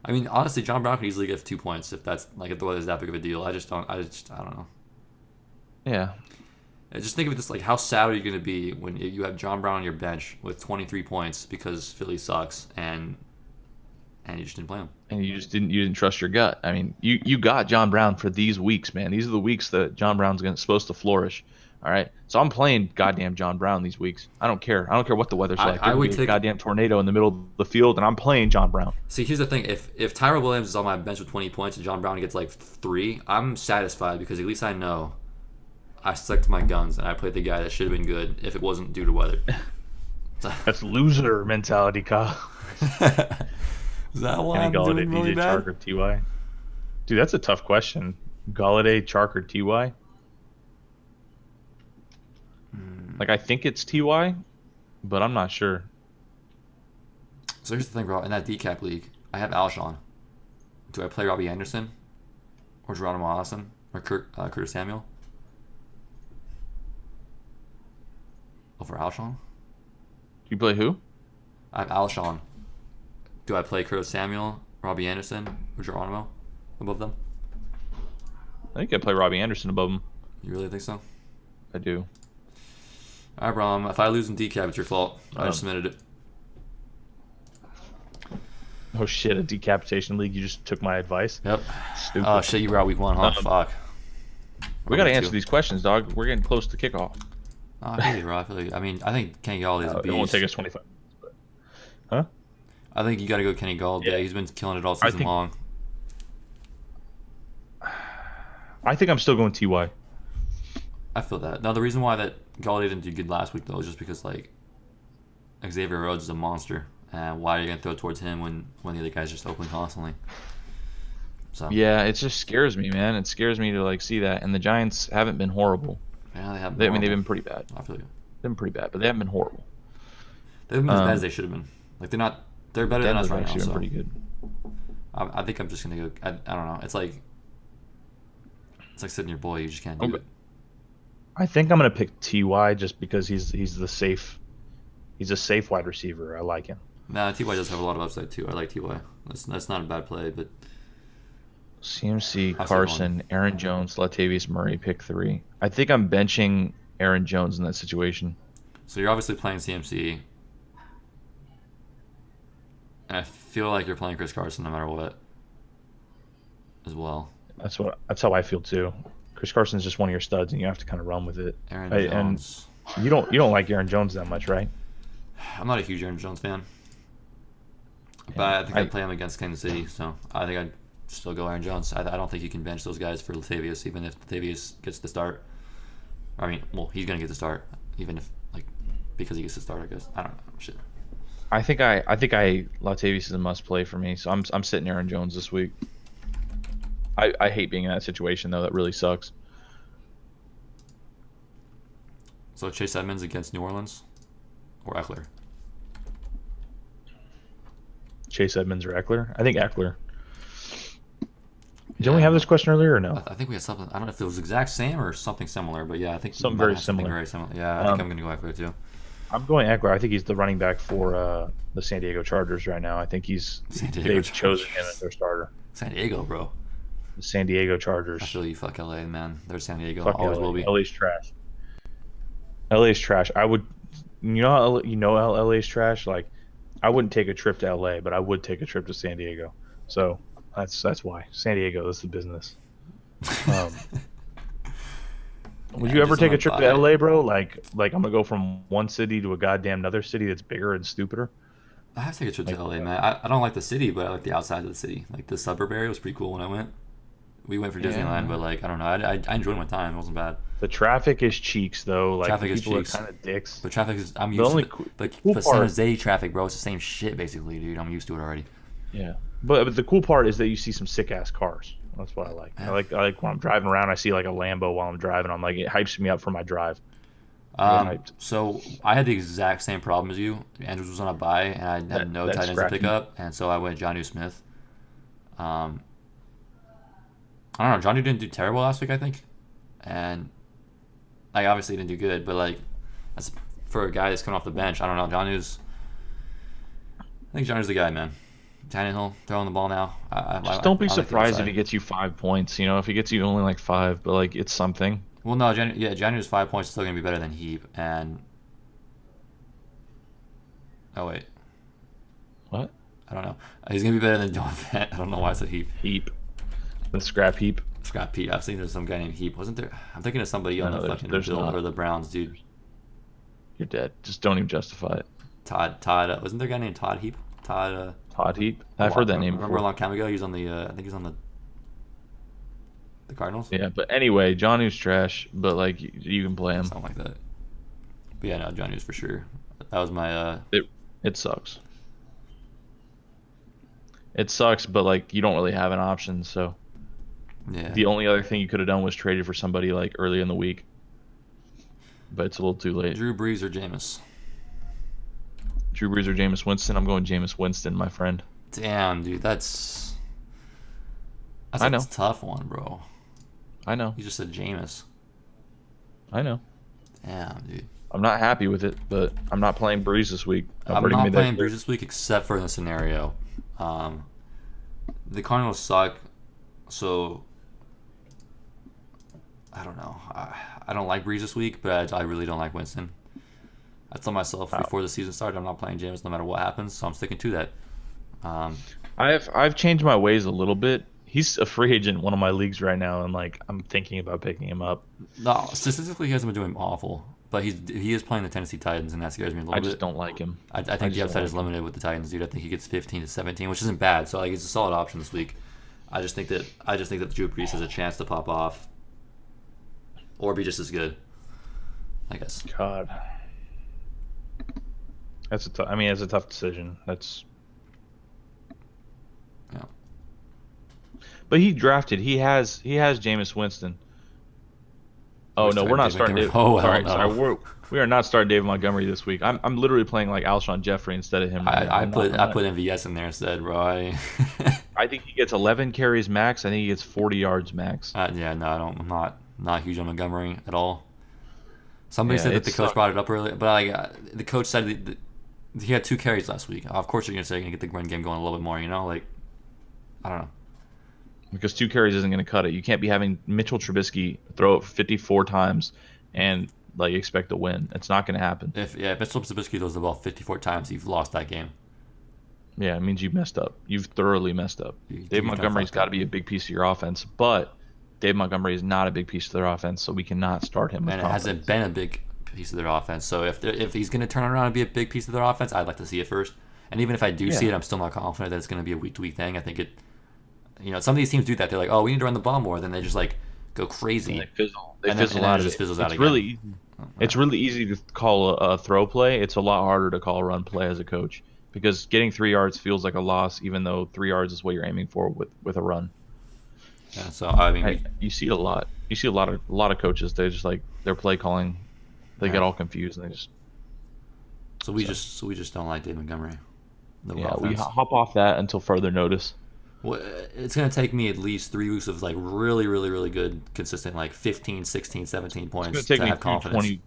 I mean, honestly, John Brown could easily get 2 points if that's like if the weather's that big of a deal. I don't know. Yeah. I just think of this like how sad are you gonna be when you have John Brown on your bench with 23 points because Philly sucks and and you just didn't play him. And you didn't trust your gut. I mean, you got John Brown for these weeks, man. These are the weeks that John Brown's supposed to flourish. All right, so I'm playing goddamn John Brown these weeks. I don't care. I don't care what the weather's like. I There would could be a take. goddamn tornado in the middle of the field, and I'm playing John Brown. See, here's the thing: if Tyrell Williams is on my bench with 20 points and John Brown gets like 3, I'm satisfied because at least I know I stuck to my guns and I played the guy that should have been good if it wasn't due to weather. That's loser mentality, Kyle. Is that why Kenny I'm Galladay, doing really DJ bad? Chark, or Ty? Dude, that's a tough question. Galladay, Chark, or Ty? Like, I think it's Ty, but I'm not sure. So here's the thing, bro. In that decap league, I have Alshon. Do I play Robbie Anderson or Geronimo Allison or Curtis Samuel over Alshon? You play who? I have Alshon. Do I play Curtis Samuel, Robbie Anderson, or Geronimo above them? I think I play Robbie Anderson above him. You really think so? I do. All right, Brom. If I lose in decap, it's your fault. I just submitted it. Oh shit, a decapitation league. You just took my advice. Yep. Stupid. Oh shit, you were out week 1, huh? Fuck. We got to Week answer 2. these questions, dog. We're getting close to kickoff. Oh, I feel you, bro. I feel you. I mean, I think Kenny Galladay is a It won't beast. take us 25 minutes. Huh? I think you got to go Kenny Galladay. Yeah. He's been killing it all season think- long. I think I'm still going Ty. I feel that. Now, the reason why that Galladay didn't do good last week, though, is just because, like, Xavier Rhodes is a monster. And why are you going to throw towards him when the other guy's just open constantly? So Yeah, it just scares me, man. It scares me to like see that. And the Giants haven't been horrible. yeah, they have. I mean, they've been pretty bad. I feel you. They've been pretty bad, but they haven't been horrible. They've been as bad as they should have been. Like they're not. They're better than us Denver's right now. actually been So pretty good. I think I'm just gonna go. I don't know. It's like sitting your boy. You just can't do Okay. it. I think I'm gonna pick Ty just because he's a safe wide receiver. I like him. Nah, Ty does have a lot of upside too. I like Ty. That's not a bad play, but CMC, I'll say Carson, Aaron Jones, Latavius Murray, pick 3. I think I'm benching Aaron Jones in that situation. so you're obviously playing CMC, and I feel like you're playing Chris Carson no matter what, as well. That's how I feel too. Chris Carson's just one of your studs, and you have to kind of run with it. Aaron Hey, and- Jones. You don't like Aaron Jones that much, right? I'm not a huge Aaron Jones fan, but I think I'd play him against Kansas City, so I think I'd still go Aaron Jones. I don't think you can bench those guys for Latavius, even if Latavius gets the start. I mean, well, he's gonna get the start, even if because he gets the start. I guess I don't know. Shit. I think Latavius is a must play for me, so I'm sitting Aaron Jones this week. I hate being in that situation though. That really sucks. So Chase Edmonds against New Orleans, or Eckler. Chase Edmonds or Eckler? I think Eckler. Didn't we have this question earlier or no? I think we had something. I don't know if it was exact same or something similar, but yeah, I think Something we might very have something similar. very similar. Yeah, I think I'm gonna go Eckler too. I'm going Eckler. I think he's the running back for the San Diego Chargers right now. I think San Diego they've Chargers. chosen him as their starter. San Diego, bro. The San Diego Chargers. I feel you. Fuck LA, man. They're San Diego. Fuck Always LA. will be. LA's trash. LA's trash. I would, how LA's trash. Like, I wouldn't take a trip to LA, but I would take a trip to San Diego. So that's why San Diego is the business. Would Yeah, you ever just take on a trip my to body. LA, bro? Like I'm gonna go from one city to a goddamn another city that's bigger and stupider. I have to take a trip to LA, man. I don't like the city, but I like the outside of the city. Like the suburb area was pretty cool when I went. We went for Yeah. Disneyland, but like I don't know. I enjoyed my time. It wasn't bad. The traffic is cheeks though. Like Traffic is people cheeks. are kind of dicks. But traffic is I'm The used only to cool- it. But cool San part- Jose traffic, bro, it's the same shit basically, dude. I'm used to it already. Yeah. But the cool part is that you see some sick ass cars. That's what I like. Yeah. I like when I'm driving around. I see like a Lambo while I'm driving. I'm like, it hypes me up for my drive. hyped. So I had the exact same problem as you. Andrews was on a bye, and I had That- no that's tight ends to pick scrappy. up, and so I went Jonnu Smith. I don't know. Jonnu didn't do terrible last week, I think, and like obviously didn't do good, but like that's for a guy that's coming off the bench. I don't know. I think Jonnu's the guy, man. Tannehill throwing the ball now. Just don't be I like the surprised if upside. he gets you 5 points. You know, if he gets you only like 5, but like it's something. Well, no, Jonnu's 5 points is still gonna be better than Heap, and oh wait. What? I don't know. He's gonna be better than Noah Fant. I don't know why I said Heap. Heap. The scrap heap. Scott Pete. I've seen there's some guy named Heap. Wasn't there? I'm thinking of somebody on No, the there's- fucking there's Bill not. or the Browns, dude. You're dead. Just don't even justify it. Todd. Wasn't there a guy named Todd Heap? Todd. Todd Heap. I've heard that name Remember a before. long time ago? He was on the. I think he's on the Cardinals. Yeah, but anyway, Johnny's trash, but like you can play him. Something like that. But yeah, no, Johnny was for sure. That was my. It sucks. It sucks, but like you don't really have an option. So Yeah. the only other thing you could have done was traded for somebody like early in the week. But it's a little too late. Drew Brees or Jameis? Drew Brees or Jameis Winston? I'm going Jameis Winston, my friend. Damn, dude, that's I a know. tough one, bro. I know. You just said Jameis. I know. Damn, dude. I'm not happy with it, but I'm not playing Brees this week. I'm already not made that playing clear. Brees this week except for in the scenario. The Cardinals suck, so I don't know. I don't like Brees this week, but I really don't like Winston. I told myself before the season started I'm not playing Jameis no matter what happens, so I'm sticking to that. I've changed my ways a little bit. He's a free agent in one of my leagues right now, and like I'm thinking about picking him up. No, statistically he hasn't been doing awful, but he is playing the Tennessee Titans, and that scares me a little I bit. just don't like him. I think just the upside don't is like limited with the Titans, dude. I think he gets 15 to 17, which isn't bad. So like it's a solid option this week. I just think that Drew Brees has a chance to pop off, or be just as good. I guess. God, that's a I mean, it's a tough decision. That's. Yeah. But he drafted. He has Jameis Winston. Oh We're no, starting we're not David starting. Montgomery. Dave, Oh, hell sorry, no. sorry. We are not starting David Montgomery this week. I'm literally playing like Alshon Jeffrey instead of him. right now. I I'm put not- MVS in there instead, bro. I think he gets 11 carries max. I think he gets 40 yards max. Yeah, no, I'm not huge on Montgomery at all. Somebody Yeah, said that it the coach sucked. brought it up earlier, but like the coach said that he had 2 carries last week. Of course, you're gonna say you're gonna get the run game going a little bit more. You know, like I don't know. Because 2 carries isn't going to cut it. You can't be having Mitchell Trubisky throw it 54 times and like expect to win. It's not going to happen. If Mitchell Trubisky throws the ball 54 times, you've lost that game. Yeah, it means you've messed up. You've thoroughly messed up. You've Dave done Montgomery's fucked got to up. be a big piece of your offense, but Dave Montgomery is not a big piece of their offense, so we cannot start him with And it confidence. hasn't been a big piece of their offense. So if he's going to turn around and be a big piece of their offense, I'd like to see it first. And even if I do see Yeah. it, I'm still not confident that it's going to be a week-to-week thing. I think some of these teams do that. They're like, oh, we need to run the ball more. Then they just like go crazy. They fizzle. They And then- fizzle and then out it of just it. fizzles out It's again. really easy. It's really easy to call a throw play. It's a lot harder to call a run play as a coach because getting 3 yards feels like a loss, even though 3 yards is what you're aiming for with a run. Yeah, so I mean, You see it a lot. You see a lot of coaches. They just like their play calling. They Yeah. get all confused and they just we just don't like Dave Montgomery. The we offense. hop off that until further notice. Well, it's going to take me at least 3 weeks of like really, really, really good, consistent, like 15, 16, 17 It's points gonna take to me have confidence. 20.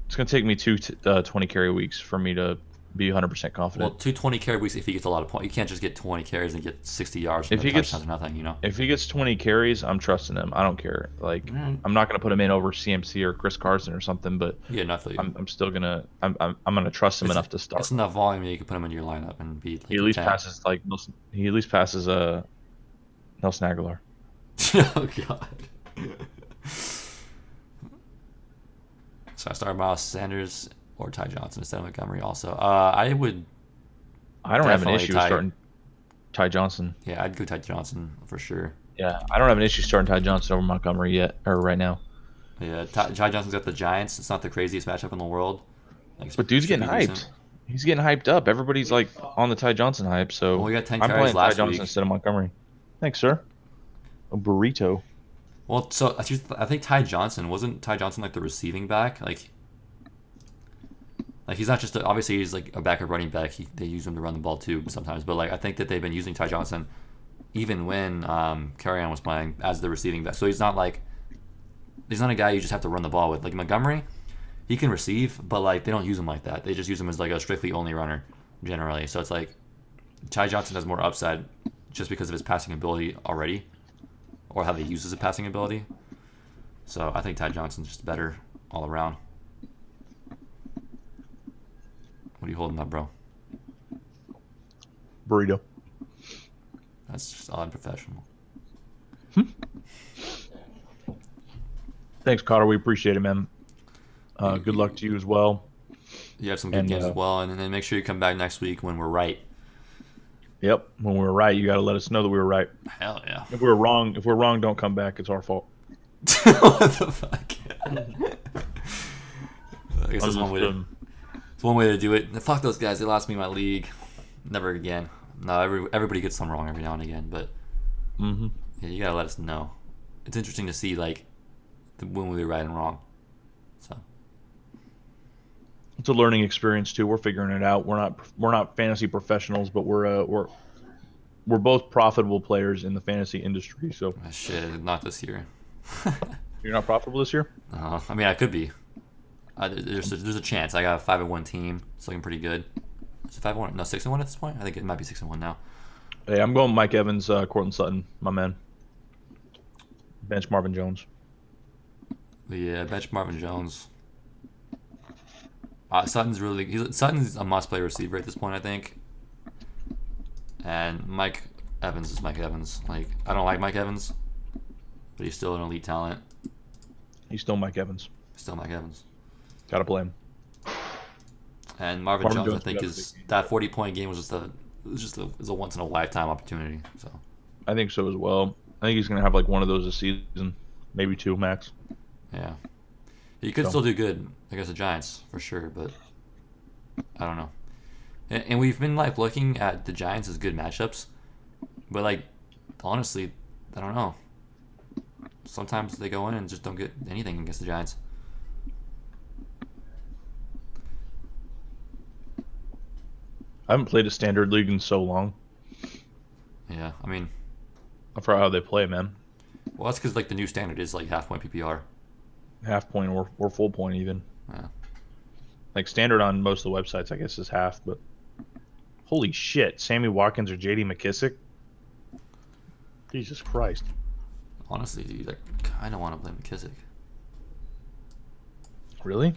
It's gonna take me 20 carry weeks for me to be 100% Well, confident. 220 carry weeks if he gets a lot of points. You can't just get 20 carries and get 60 yards from If he gets- touchdowns or nothing, you know? If he gets 20 carries, I'm trusting him. I don't care. Like Alright. I'm not gonna put him in over CMC or Chris Carson or something, but Yeah, no, I feel you. I'm still gonna I'm gonna trust him It's- enough to start. It's enough volume that you can put him in your lineup and be like He at least a passes like Nelson. He at least passes Nelson Aguilar. 10. Oh, God. So I start Miles Sanders or Ty Johnson instead of Montgomery also. I would, I don't have an Definitely issue Ty. starting Ty Johnson. yeah, I'd go Ty Johnson for sure. Yeah, I don't have an issue starting Ty Johnson over Montgomery yet or right now. Yeah, Ty Johnson's got the Giants. It's not the craziest matchup in the world. Like, But dude's should getting be hyped. decent. He's getting hyped up. Everybody's like on the Ty Johnson hype. So Well, we got 10 I'm carries playing Ty last Johnson week. instead of Montgomery. Thanks, sir. A burrito. Well, so I think Ty Johnson wasn't Ty Johnson like the receiving back, like he's not just obviously he's like a backup running back. They use him to run the ball too sometimes, but like I think that they've been using Ty Johnson even when Carrion was playing as the receiving back. So he's not a guy you just have to run the ball with. Like Montgomery, he can receive, but like they don't use him like that. They just use him as like a strictly only runner generally. So it's like Ty Johnson has more upside just because of his passing ability already, or how they use his passing ability. So I think Ty Johnson's just better all around. What are you holding up, bro? burrito. That's just unprofessional. Thanks, Cotter. We appreciate it, man. Good luck to you as well. You have some good And, games as well, and then make sure you come back next week when we're right. Yep. When we were right, you got to let us know that we were right. Hell yeah. If we're wrong, don't come back. It's our fault. What the fuck? I guess that's one way to do it. Fuck those guys. They lost me my league. Never again. No, everybody gets some wrong every now and again, but Mm-hmm. yeah, you gotta let us know. It's interesting to see like when we were right and wrong. So It's a learning experience too. We're figuring it out. We're not fantasy professionals, but we're both profitable players in the fantasy industry. So shit, not this year. you're not profitable this year? I mean, I could be. There's a chance. I got a 5-1 team. It's looking pretty good. Is it 5-1? No, 6-1 at this point. I think it might be 6-1 now. Hey, I'm going Mike Evans, Cortland Sutton, my man. Bench Marvin Jones. Yeah, bench Marvin Jones. Sutton's a must-play receiver at this point, I think. And Mike Evans is Mike Evans. Like, I don't like Mike Evans, but he's still an elite talent. He's still Mike Evans. Still Mike Evans. Gotta play him. And Marvin Jones, I Jones think, got a is big game. that 40-point game was just a once in a lifetime opportunity. So I think so as well. I think he's gonna have like one of those this season, maybe two max. yeah, he could So- still do good against the Giants for sure, but I don't know. And we've been like looking at the Giants as good matchups, but like honestly, I don't know. Sometimes they go in and just don't get anything against the Giants. I haven't played a standard league in so long. Yeah, I mean, I forgot how they play, man. well, that's because like the new standard is like half-point PPR. Half point or full point even. Yeah. Like standard on most of the websites, I guess, is half. But holy shit, Sammy Watkins or J.D. McKissick? Jesus Christ. Honestly, dude, I kind of want to play McKissick. Really?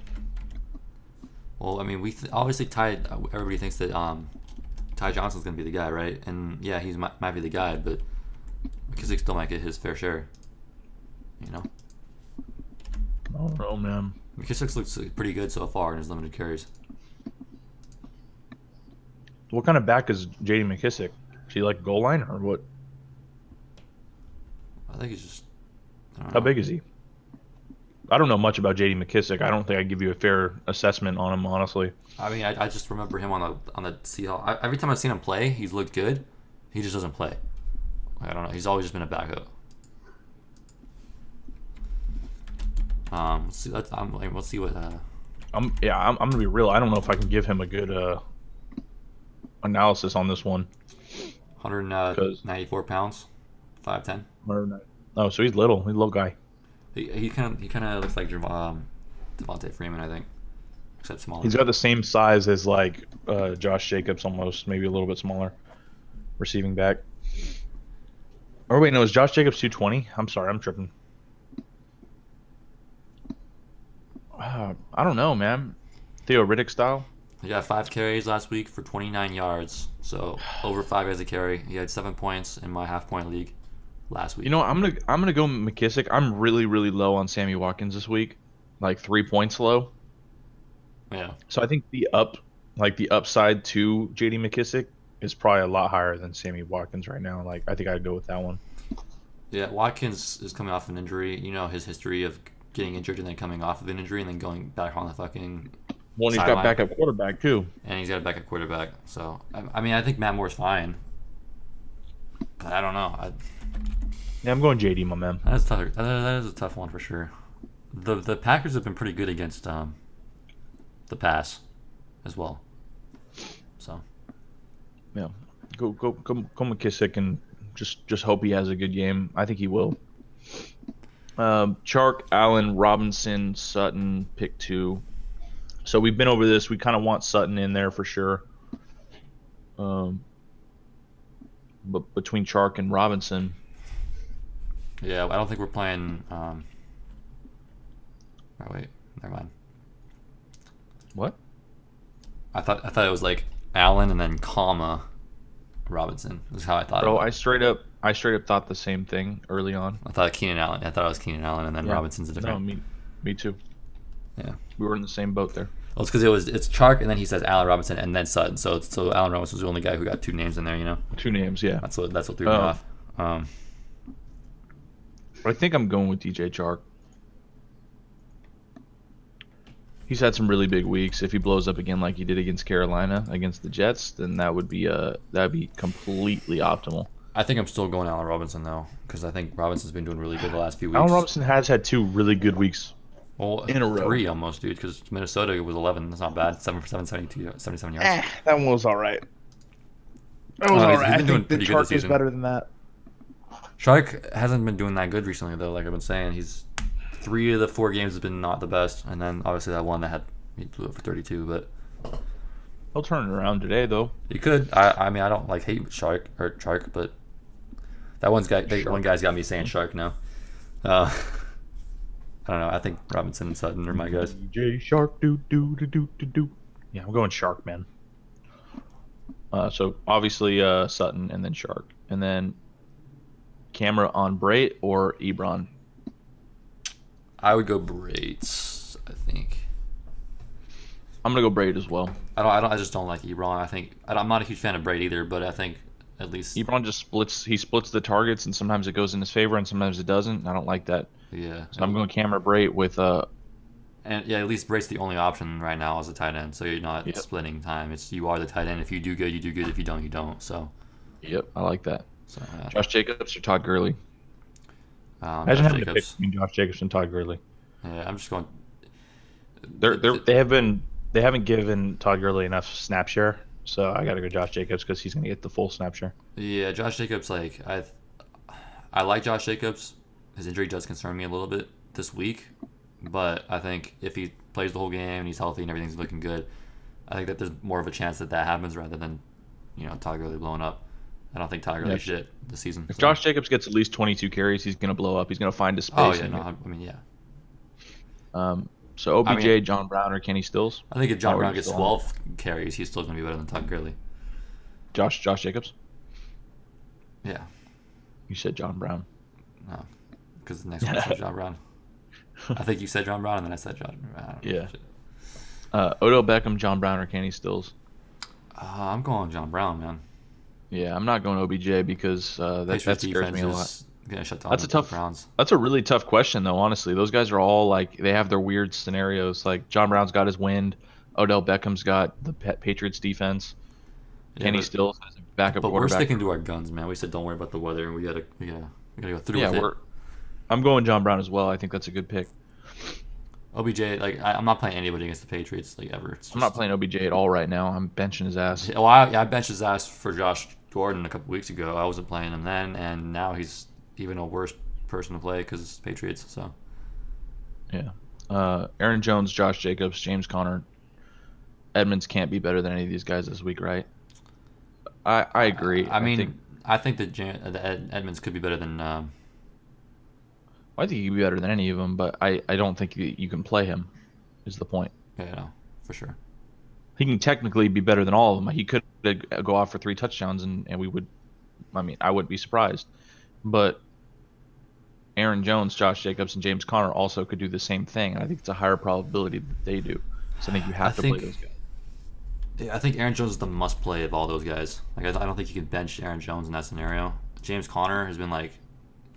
Well, I mean, obviously everybody thinks that Ty Johnson's gonna be the guy, right? And yeah, he might be the guy, but McKissick still might get his fair share. You know, I don't know, man. McKissick looks pretty good so far in his limited carries. What kind of back is J.D. McKissick? Is he like goal line or what? I think he's just. I don't How know. big is he? I don't know much about J.D. McKissick. I don't think I can give you a fair assessment on him, honestly. I mean, I just remember him on the Seahawks. Every time I've seen him play, he's looked good. He just doesn't play. I don't know. He's always just been a backup. Let's see. Let's see what. I'm gonna be real. I don't know if I can give him a good analysis on this one. 194 pounds, 5'10". Oh, so he's little. He's a little guy. He kind of looks like Devontae Freeman, I think, except smaller. He's got the same size as like Josh Jacobs, almost, maybe a little bit smaller. Receiving back. Or wait, no, is Josh Jacobs 220? I'm sorry, I'm tripping. I don't know, man. Theo Riddick style. He got 5 carries last week for 29 yards, so over 5 as a carry. He had 7 points in my half-point league last week. You know, I'm gonna go McKissick. I'm really low on Sammy Watkins this week, like 3 points low. Yeah. So I think the upside to J.D. McKissick is probably a lot higher than Sammy Watkins right now. Like I think I'd go with that one. Yeah, Watkins is coming off an injury. You know his history of getting injured and then coming off of an injury and then going back on the fucking. Well, he's sideline. got backup quarterback too. And he's got a backup quarterback. So I mean, I think Matt Moore's fine, but I don't know. Yeah, I'm going JD, my man. That is tough. That is a tough one for sure. The Packers have been pretty good against the pass, as well. So Yeah, go McKissick and just hope he has a good game. I think he will. Chark, Allen, Robinson, Sutton, pick 2. So we've been over this. We kind of want Sutton in there for sure. But between Chark and Robinson, yeah, I don't think we're playing. Oh wait, never mind. what? I thought it was like Allen and then comma Robinson. That's how I thought. Bro, it I was. straight up thought the same thing early on. I thought Keenan Allen. I thought it was Keenan Allen, and then Yeah. Robinson's a No, different. me too. Yeah. We were in the same boat there. Well, it's because it's Chark, and then he says Allen Robinson, and then Sutton. So Allen Robinson was the only guy who got two names in there. You know, 2 names, yeah. that's what threw me off. But I think I'm going with DJ Chark. He's had some really big weeks. If he blows up again like he did against Carolina, against the Jets, then that'd be completely optimal. I think I'm still going Allen Robinson though, because I think Robinson's been doing really good the last few weeks. Allen Robinson has had 2 really good weeks. Well, in a row. 3 almost, dude. Because Minnesota was 11. That's not bad. 7 for 77 yards. That one was all right. That Oh, was he's- all he's right. been I doing think the pretty good this Chark was season. better than that. Shark hasn't been doing that good recently though. Like I've been saying, he's 3 of the 4 games has been not the best, and then obviously that one that he blew up for 32. But He'll turn it around today, though. he could. I mean, I don't like hate Shark, but that one guy's got me saying Shark now. I don't know. I think Robinson and Sutton are my guys. DJ Shark, do. Yeah, I'm going Shark, man. So obviously Sutton and then Shark. And then camera on Brait or Ebron. I would go Braits. I think. I'm going to go Brait as well. I just don't like Ebron. I'm not a huge fan of Brady either, but I think at least Ebron just splits the targets, and sometimes it goes in his favor and sometimes it doesn't. I don't like that. yeah. So I'm going camera Brait with And yeah, at least Brait's the only option right now as a tight end, so you're not Yep. splitting time. It's you are the tight end. If you do good, you do good. If you don't, you don't. So Yep, I like that. yeah. Josh Jacobs or Todd Gurley. Imagine Josh having to pick Jacobs. between Josh Jacobs and Todd Gurley. Yeah, I'm just going. They haven't given Todd Gurley enough snap share, so I got to go Josh Jacobs because he's going to get the full snap share. Yeah, Josh Jacobs. Like I like Josh Jacobs. His injury does concern me a little bit this week, but I think if he plays the whole game and he's healthy and everything's looking good, I think that there's more of a chance that happens rather than Todd Gurley blowing up. I don't think Todd Gurley Yeah. shit this season. If so- Josh Jacobs gets at least 22 carries, he's going to blow up. He's going to find a space. Oh yeah, and- no, I mean yeah. So OBJ, I mean- John Brown, or Kenny Stills? I think if John Oh, Brown he's gets still 12 carries, he's still going to be better than Todd Gurley. Josh Jacobs? Yeah, You said John Brown. no, because the next one said John Brown. I think you said John Brown, and then I said John. I don't know. Yeah. Odell Beckham, John Brown, or Kenny Stills? I'm going John Brown, man. Yeah, I'm not going OBJ because that Patriots scares me a lot. is gonna shut down That's a the tough- Browns. That's a really tough question, though. Honestly, those guys are all like they have their weird scenarios. Like John Brown's got his wind, Odell Beckham's got the Patriots defense. Yeah, Kenny but- Stills has a backup But we're quarterback. sticking to our guns, man. We said don't worry about the weather, and we gotta go through Yeah, with it. I'm going John Brown as well. I think that's a good pick. OBJ, like I'm not playing anybody against the Patriots, like ever. I'm not playing OBJ at all right now. I'm benching his ass. Well, I benched his ass for Josh Gordon a couple weeks ago. I wasn't playing him then, and now he's even a worse person to play because it's Patriots. So Yeah. Aaron Jones, Josh Jacobs, James Conner. Edmonds can't be better than any of these guys this week, right? I agree. I think that Edmonds could be better than. I think he could be better than any of them, but I don't think you can play him. Is the point? Yeah, no, for sure. He can technically be better than all of them. He could go off for 3 touchdowns, and we would. I mean, I wouldn't be surprised. But Aaron Jones, Josh Jacobs, and James Conner also could do the same thing, and I think it's a higher probability that they do. So I think you have to play those guys. Yeah, I think Aaron Jones is the must play of all those guys. Like I don't think you can bench Aaron Jones in that scenario. James Conner has been like,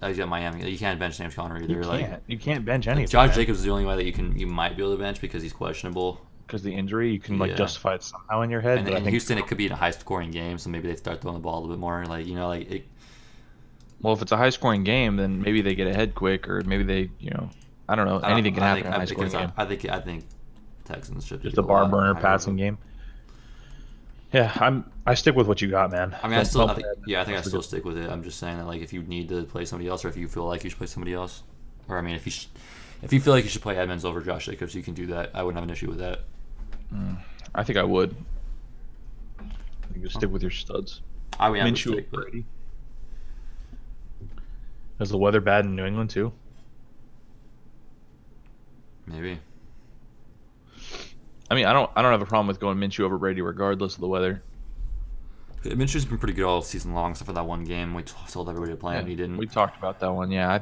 he's at Miami. You can't bench James Conner either. You can't bench any. Josh Jacobs is the only way that you might be able to bench because he's questionable. Because the injury, you can Yeah. justify it somehow in your head. And but I in think Houston, it could be in a high scoring game, so maybe they start throwing the ball a little bit more. Well, if it's a high-scoring game, then maybe they get ahead quick, or maybe they, I don't know. Anything can happen in a high-scoring game. I think Texans should just be a bar burner higher passing over. game. Yeah, I stick with what you got, man. I mean, I Don't think play I Edmonds. still stick with it. I'm just saying that like if you need to play somebody else, or if you feel like you should play somebody else, or I mean if you feel like you should play Edmonds over Josh Jacobs, you can do that. I wouldn't have an issue with that. I think I would. You just stick with your studs. I mean, Minshew stick, but Brady. Is the weather bad in New England too? maybe. I mean, I don't have a problem with going Minshew over Brady regardless of the weather. Minshew's been pretty good all season long, except for that one game. We told everybody to play him, and he didn't. We talked about that one. Yeah,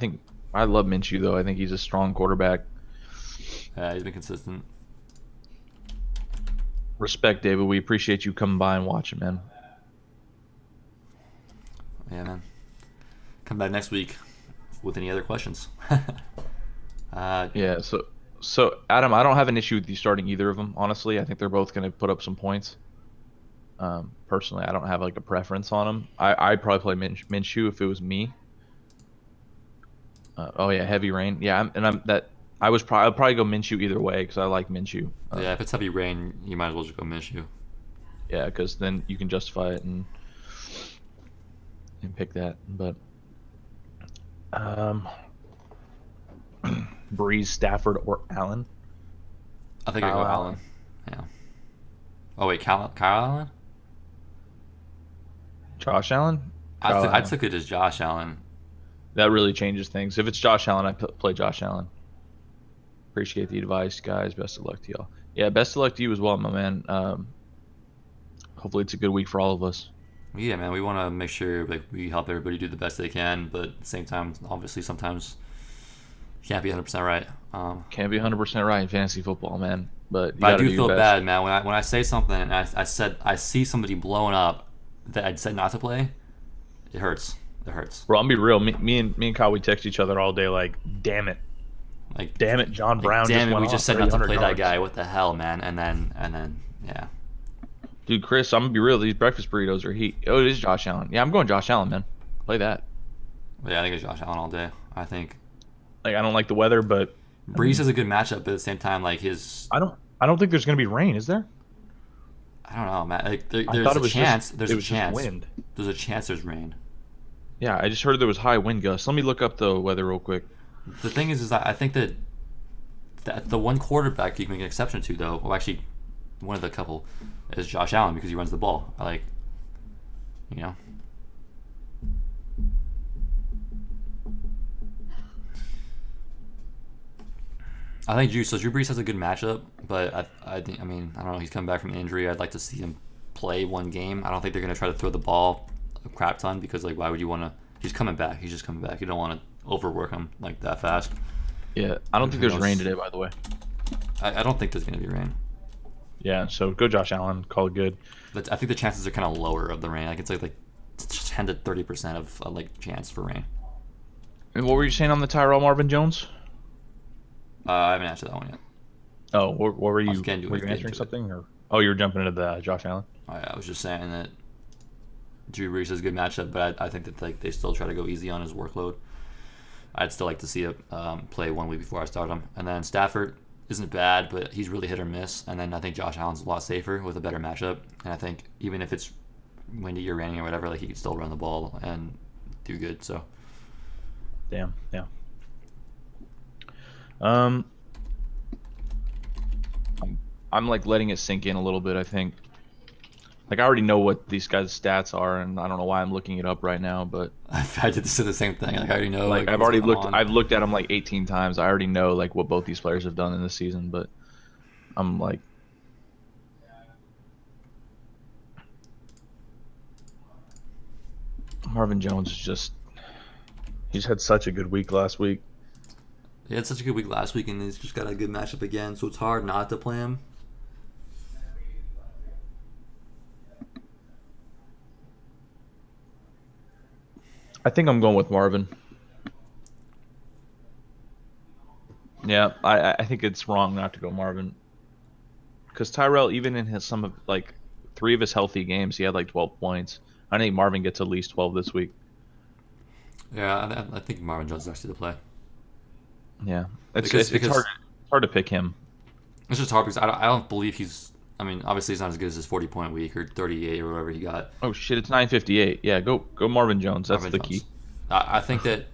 I love Minshew though. I think he's a strong quarterback. Yeah, he's been consistent. Respect, David. We appreciate you coming by and watching, man. Yeah, man. Come back next week with any other questions. Yeah. So Adam, I don't have an issue with you starting either of them. Honestly, I think they're both going to put up some points. Personally, I don't have like a preference on them. I'd probably play Minshew if it was me. Oh yeah, heavy rain. Yeah, I'd probably go Minshew either way because I like Minshew. Yeah, if it's heavy rain, you might as well just go Minshew. Yeah, because then you can justify it and pick that. But Breeze, Stafford, or Allen. I think I go Kyle Allen. Yeah. Oh wait, Kyle Allen? Josh Allen. Kyle I Allen. took it as Josh Allen. That really changes things. If it's Josh Allen, I play Josh Allen. Appreciate the advice, guys. Best of luck to y'all. Yeah, best of luck to you as well, my man. Hopefully it's a good week for all of us. Yeah, man, we want to make sure like we help everybody do the best they can, but at the same time, obviously, sometimes you can't be 100% right. Can't be 100% right in fantasy football, man. But I do feel bad, man. When I say something and I said I see somebody blowing up that I said not to play, it hurts. It hurts. Bro, I'm gonna be real. Me and Kyle, we text each other all day like, damn it, John Brown. Damn it, we just just said not to play that yards. guy. What the hell, man? And then, yeah. Dude, Chris, I'm gonna be real. These breakfast burritos are heat. Oh, it is Josh Allen. Yeah, I'm going Josh Allen, man. Play that. Yeah, I think it's Josh Allen all day. I think Like, I don't like the weather, but Breeze has a good matchup, but at the same time, like his, I don't think there's gonna be rain, is there? I don't know, man. Like I there's thought a it was chance. just, There's it a was chance. just wind. There's a chance there's rain. Yeah, I just heard there was high wind gusts. Let me look up the weather real quick. The thing is I think that the one quarterback you can make an exception to, though, well, actually, one of the couple is Josh Allen because he runs the ball. I like, you know. I think Drew Brees has a good matchup, but I think, I mean, I don't know. He's coming back from injury. I'd like to see him play one game. I don't think they're going to try to throw the ball a crap ton because, like, why would you want to? He's coming back. He's just coming back. You don't want to overwork him like that fast. Yeah, I don't think there's knows? rain today, by the way. I don't think there's going to be rain. Yeah, so go Josh Allen. Call it good. But I think the chances are kind of lower of the rain. Like it's like 10 to 30% of like chance for rain. And what were you saying on the Tyrell Marvin Jones? I haven't answered that one yet. Oh, what were you? I was getting to it, Were you getting answering to it. something, or oh, you were jumping into the Josh Allen? I was just saying that Drew Brees is a good matchup, but I think that like they still try to go easy on his workload. I'd still like to see it play 1 week before I start him. And then Stafford isn't bad, but he's really hit or miss. And then I think Josh Allen's a lot safer with a better matchup. And I think even if it's windy or raining or whatever, like he could still run the ball and do good. So Damn, yeah. I'm like letting it sink in a little bit. I think, like, I already know what these guys' stats are, and I don't know why I'm looking it up right now. But I did the same thing. Like I already know. like I've what's already going looked. on. I've looked at them like 18 times. I already know like what both these players have done in this season. But I'm like, Marvin Jones is just. He's had such a good week last week. He had such a good week last week, and he's just got a good matchup again. So it's hard not to play him. I think I'm going with Marvin. Yeah, I think it's wrong not to go Marvin. Because Tyrell, even in his some of like 3 of his healthy games, he had like 12 points. I think Marvin gets at least 12 this week. Yeah, I think Marvin Jones is actually the play. Yeah, it's Because- hard to pick him. It's just hard because I don't believe he's. I mean, obviously he's not as good as his 40-point week or 38 or whatever he got. Oh shit, it's 9:58. Yeah, go Marvin Jones. That's Marvin the Jones. key. I think that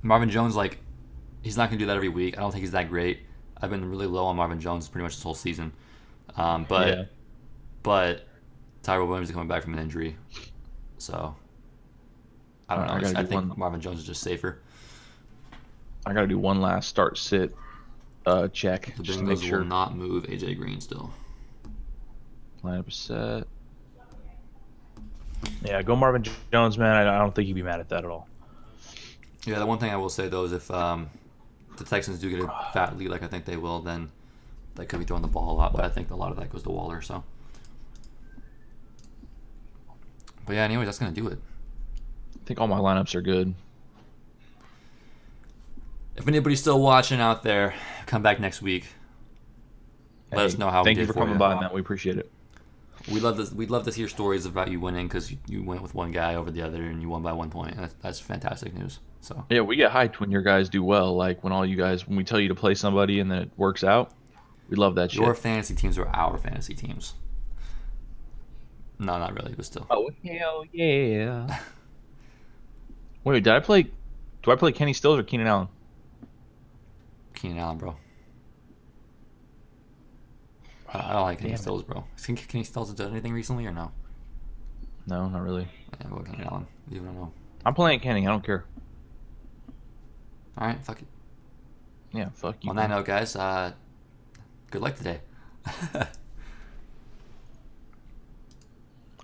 Marvin Jones, like, he's not going to do that every week. I don't think he's that great. I've been really low on Marvin Jones pretty much this whole season. Yeah. But Tyrell Williams is coming back from an injury. So, I don't know. I gotta I do think one. Marvin Jones is just safer. I gotta do one last start sit check The just to make Bengals sure. will not move AJ Green still. Lineup is set. Yeah, go Marvin Jones, man. I don't think he'd be mad at that at all. Yeah, the one thing I will say though is if the Texans do get a fat lead, like I think they will, then they could be throwing the ball a lot. But I think a lot of that goes to Waller. So, but yeah, anyways, that's gonna do it. I think all my lineups are good. If anybody's still watching out there, come back next week. Let us know how we Thank did you for for coming you. by, man. We appreciate it. We love this. We'd love to hear stories about you winning because you went with one guy over the other and you won by 1 point. That's fantastic news. So Yeah, we get hyped when your guys do well. Like when when we tell you to play somebody and then it works out. We love that your shit. fantasy teams are our fantasy teams. No, not really, but still. Oh hell yeah! Wait, did I play? Do I play Kenny Stills or Keenan Allen? Keenan Allen, bro. I don't like Kenny Damn it. Stills, bro. Think Kenny Stills done anything recently or no? No, not really. Yeah, go Keenan Allen. You don't know. I'm playing Kenny. I don't care. All right, fuck it. Yeah, fuck you. On that note, guys, good luck today.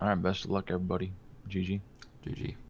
All right, best of luck, everybody. GG. GG.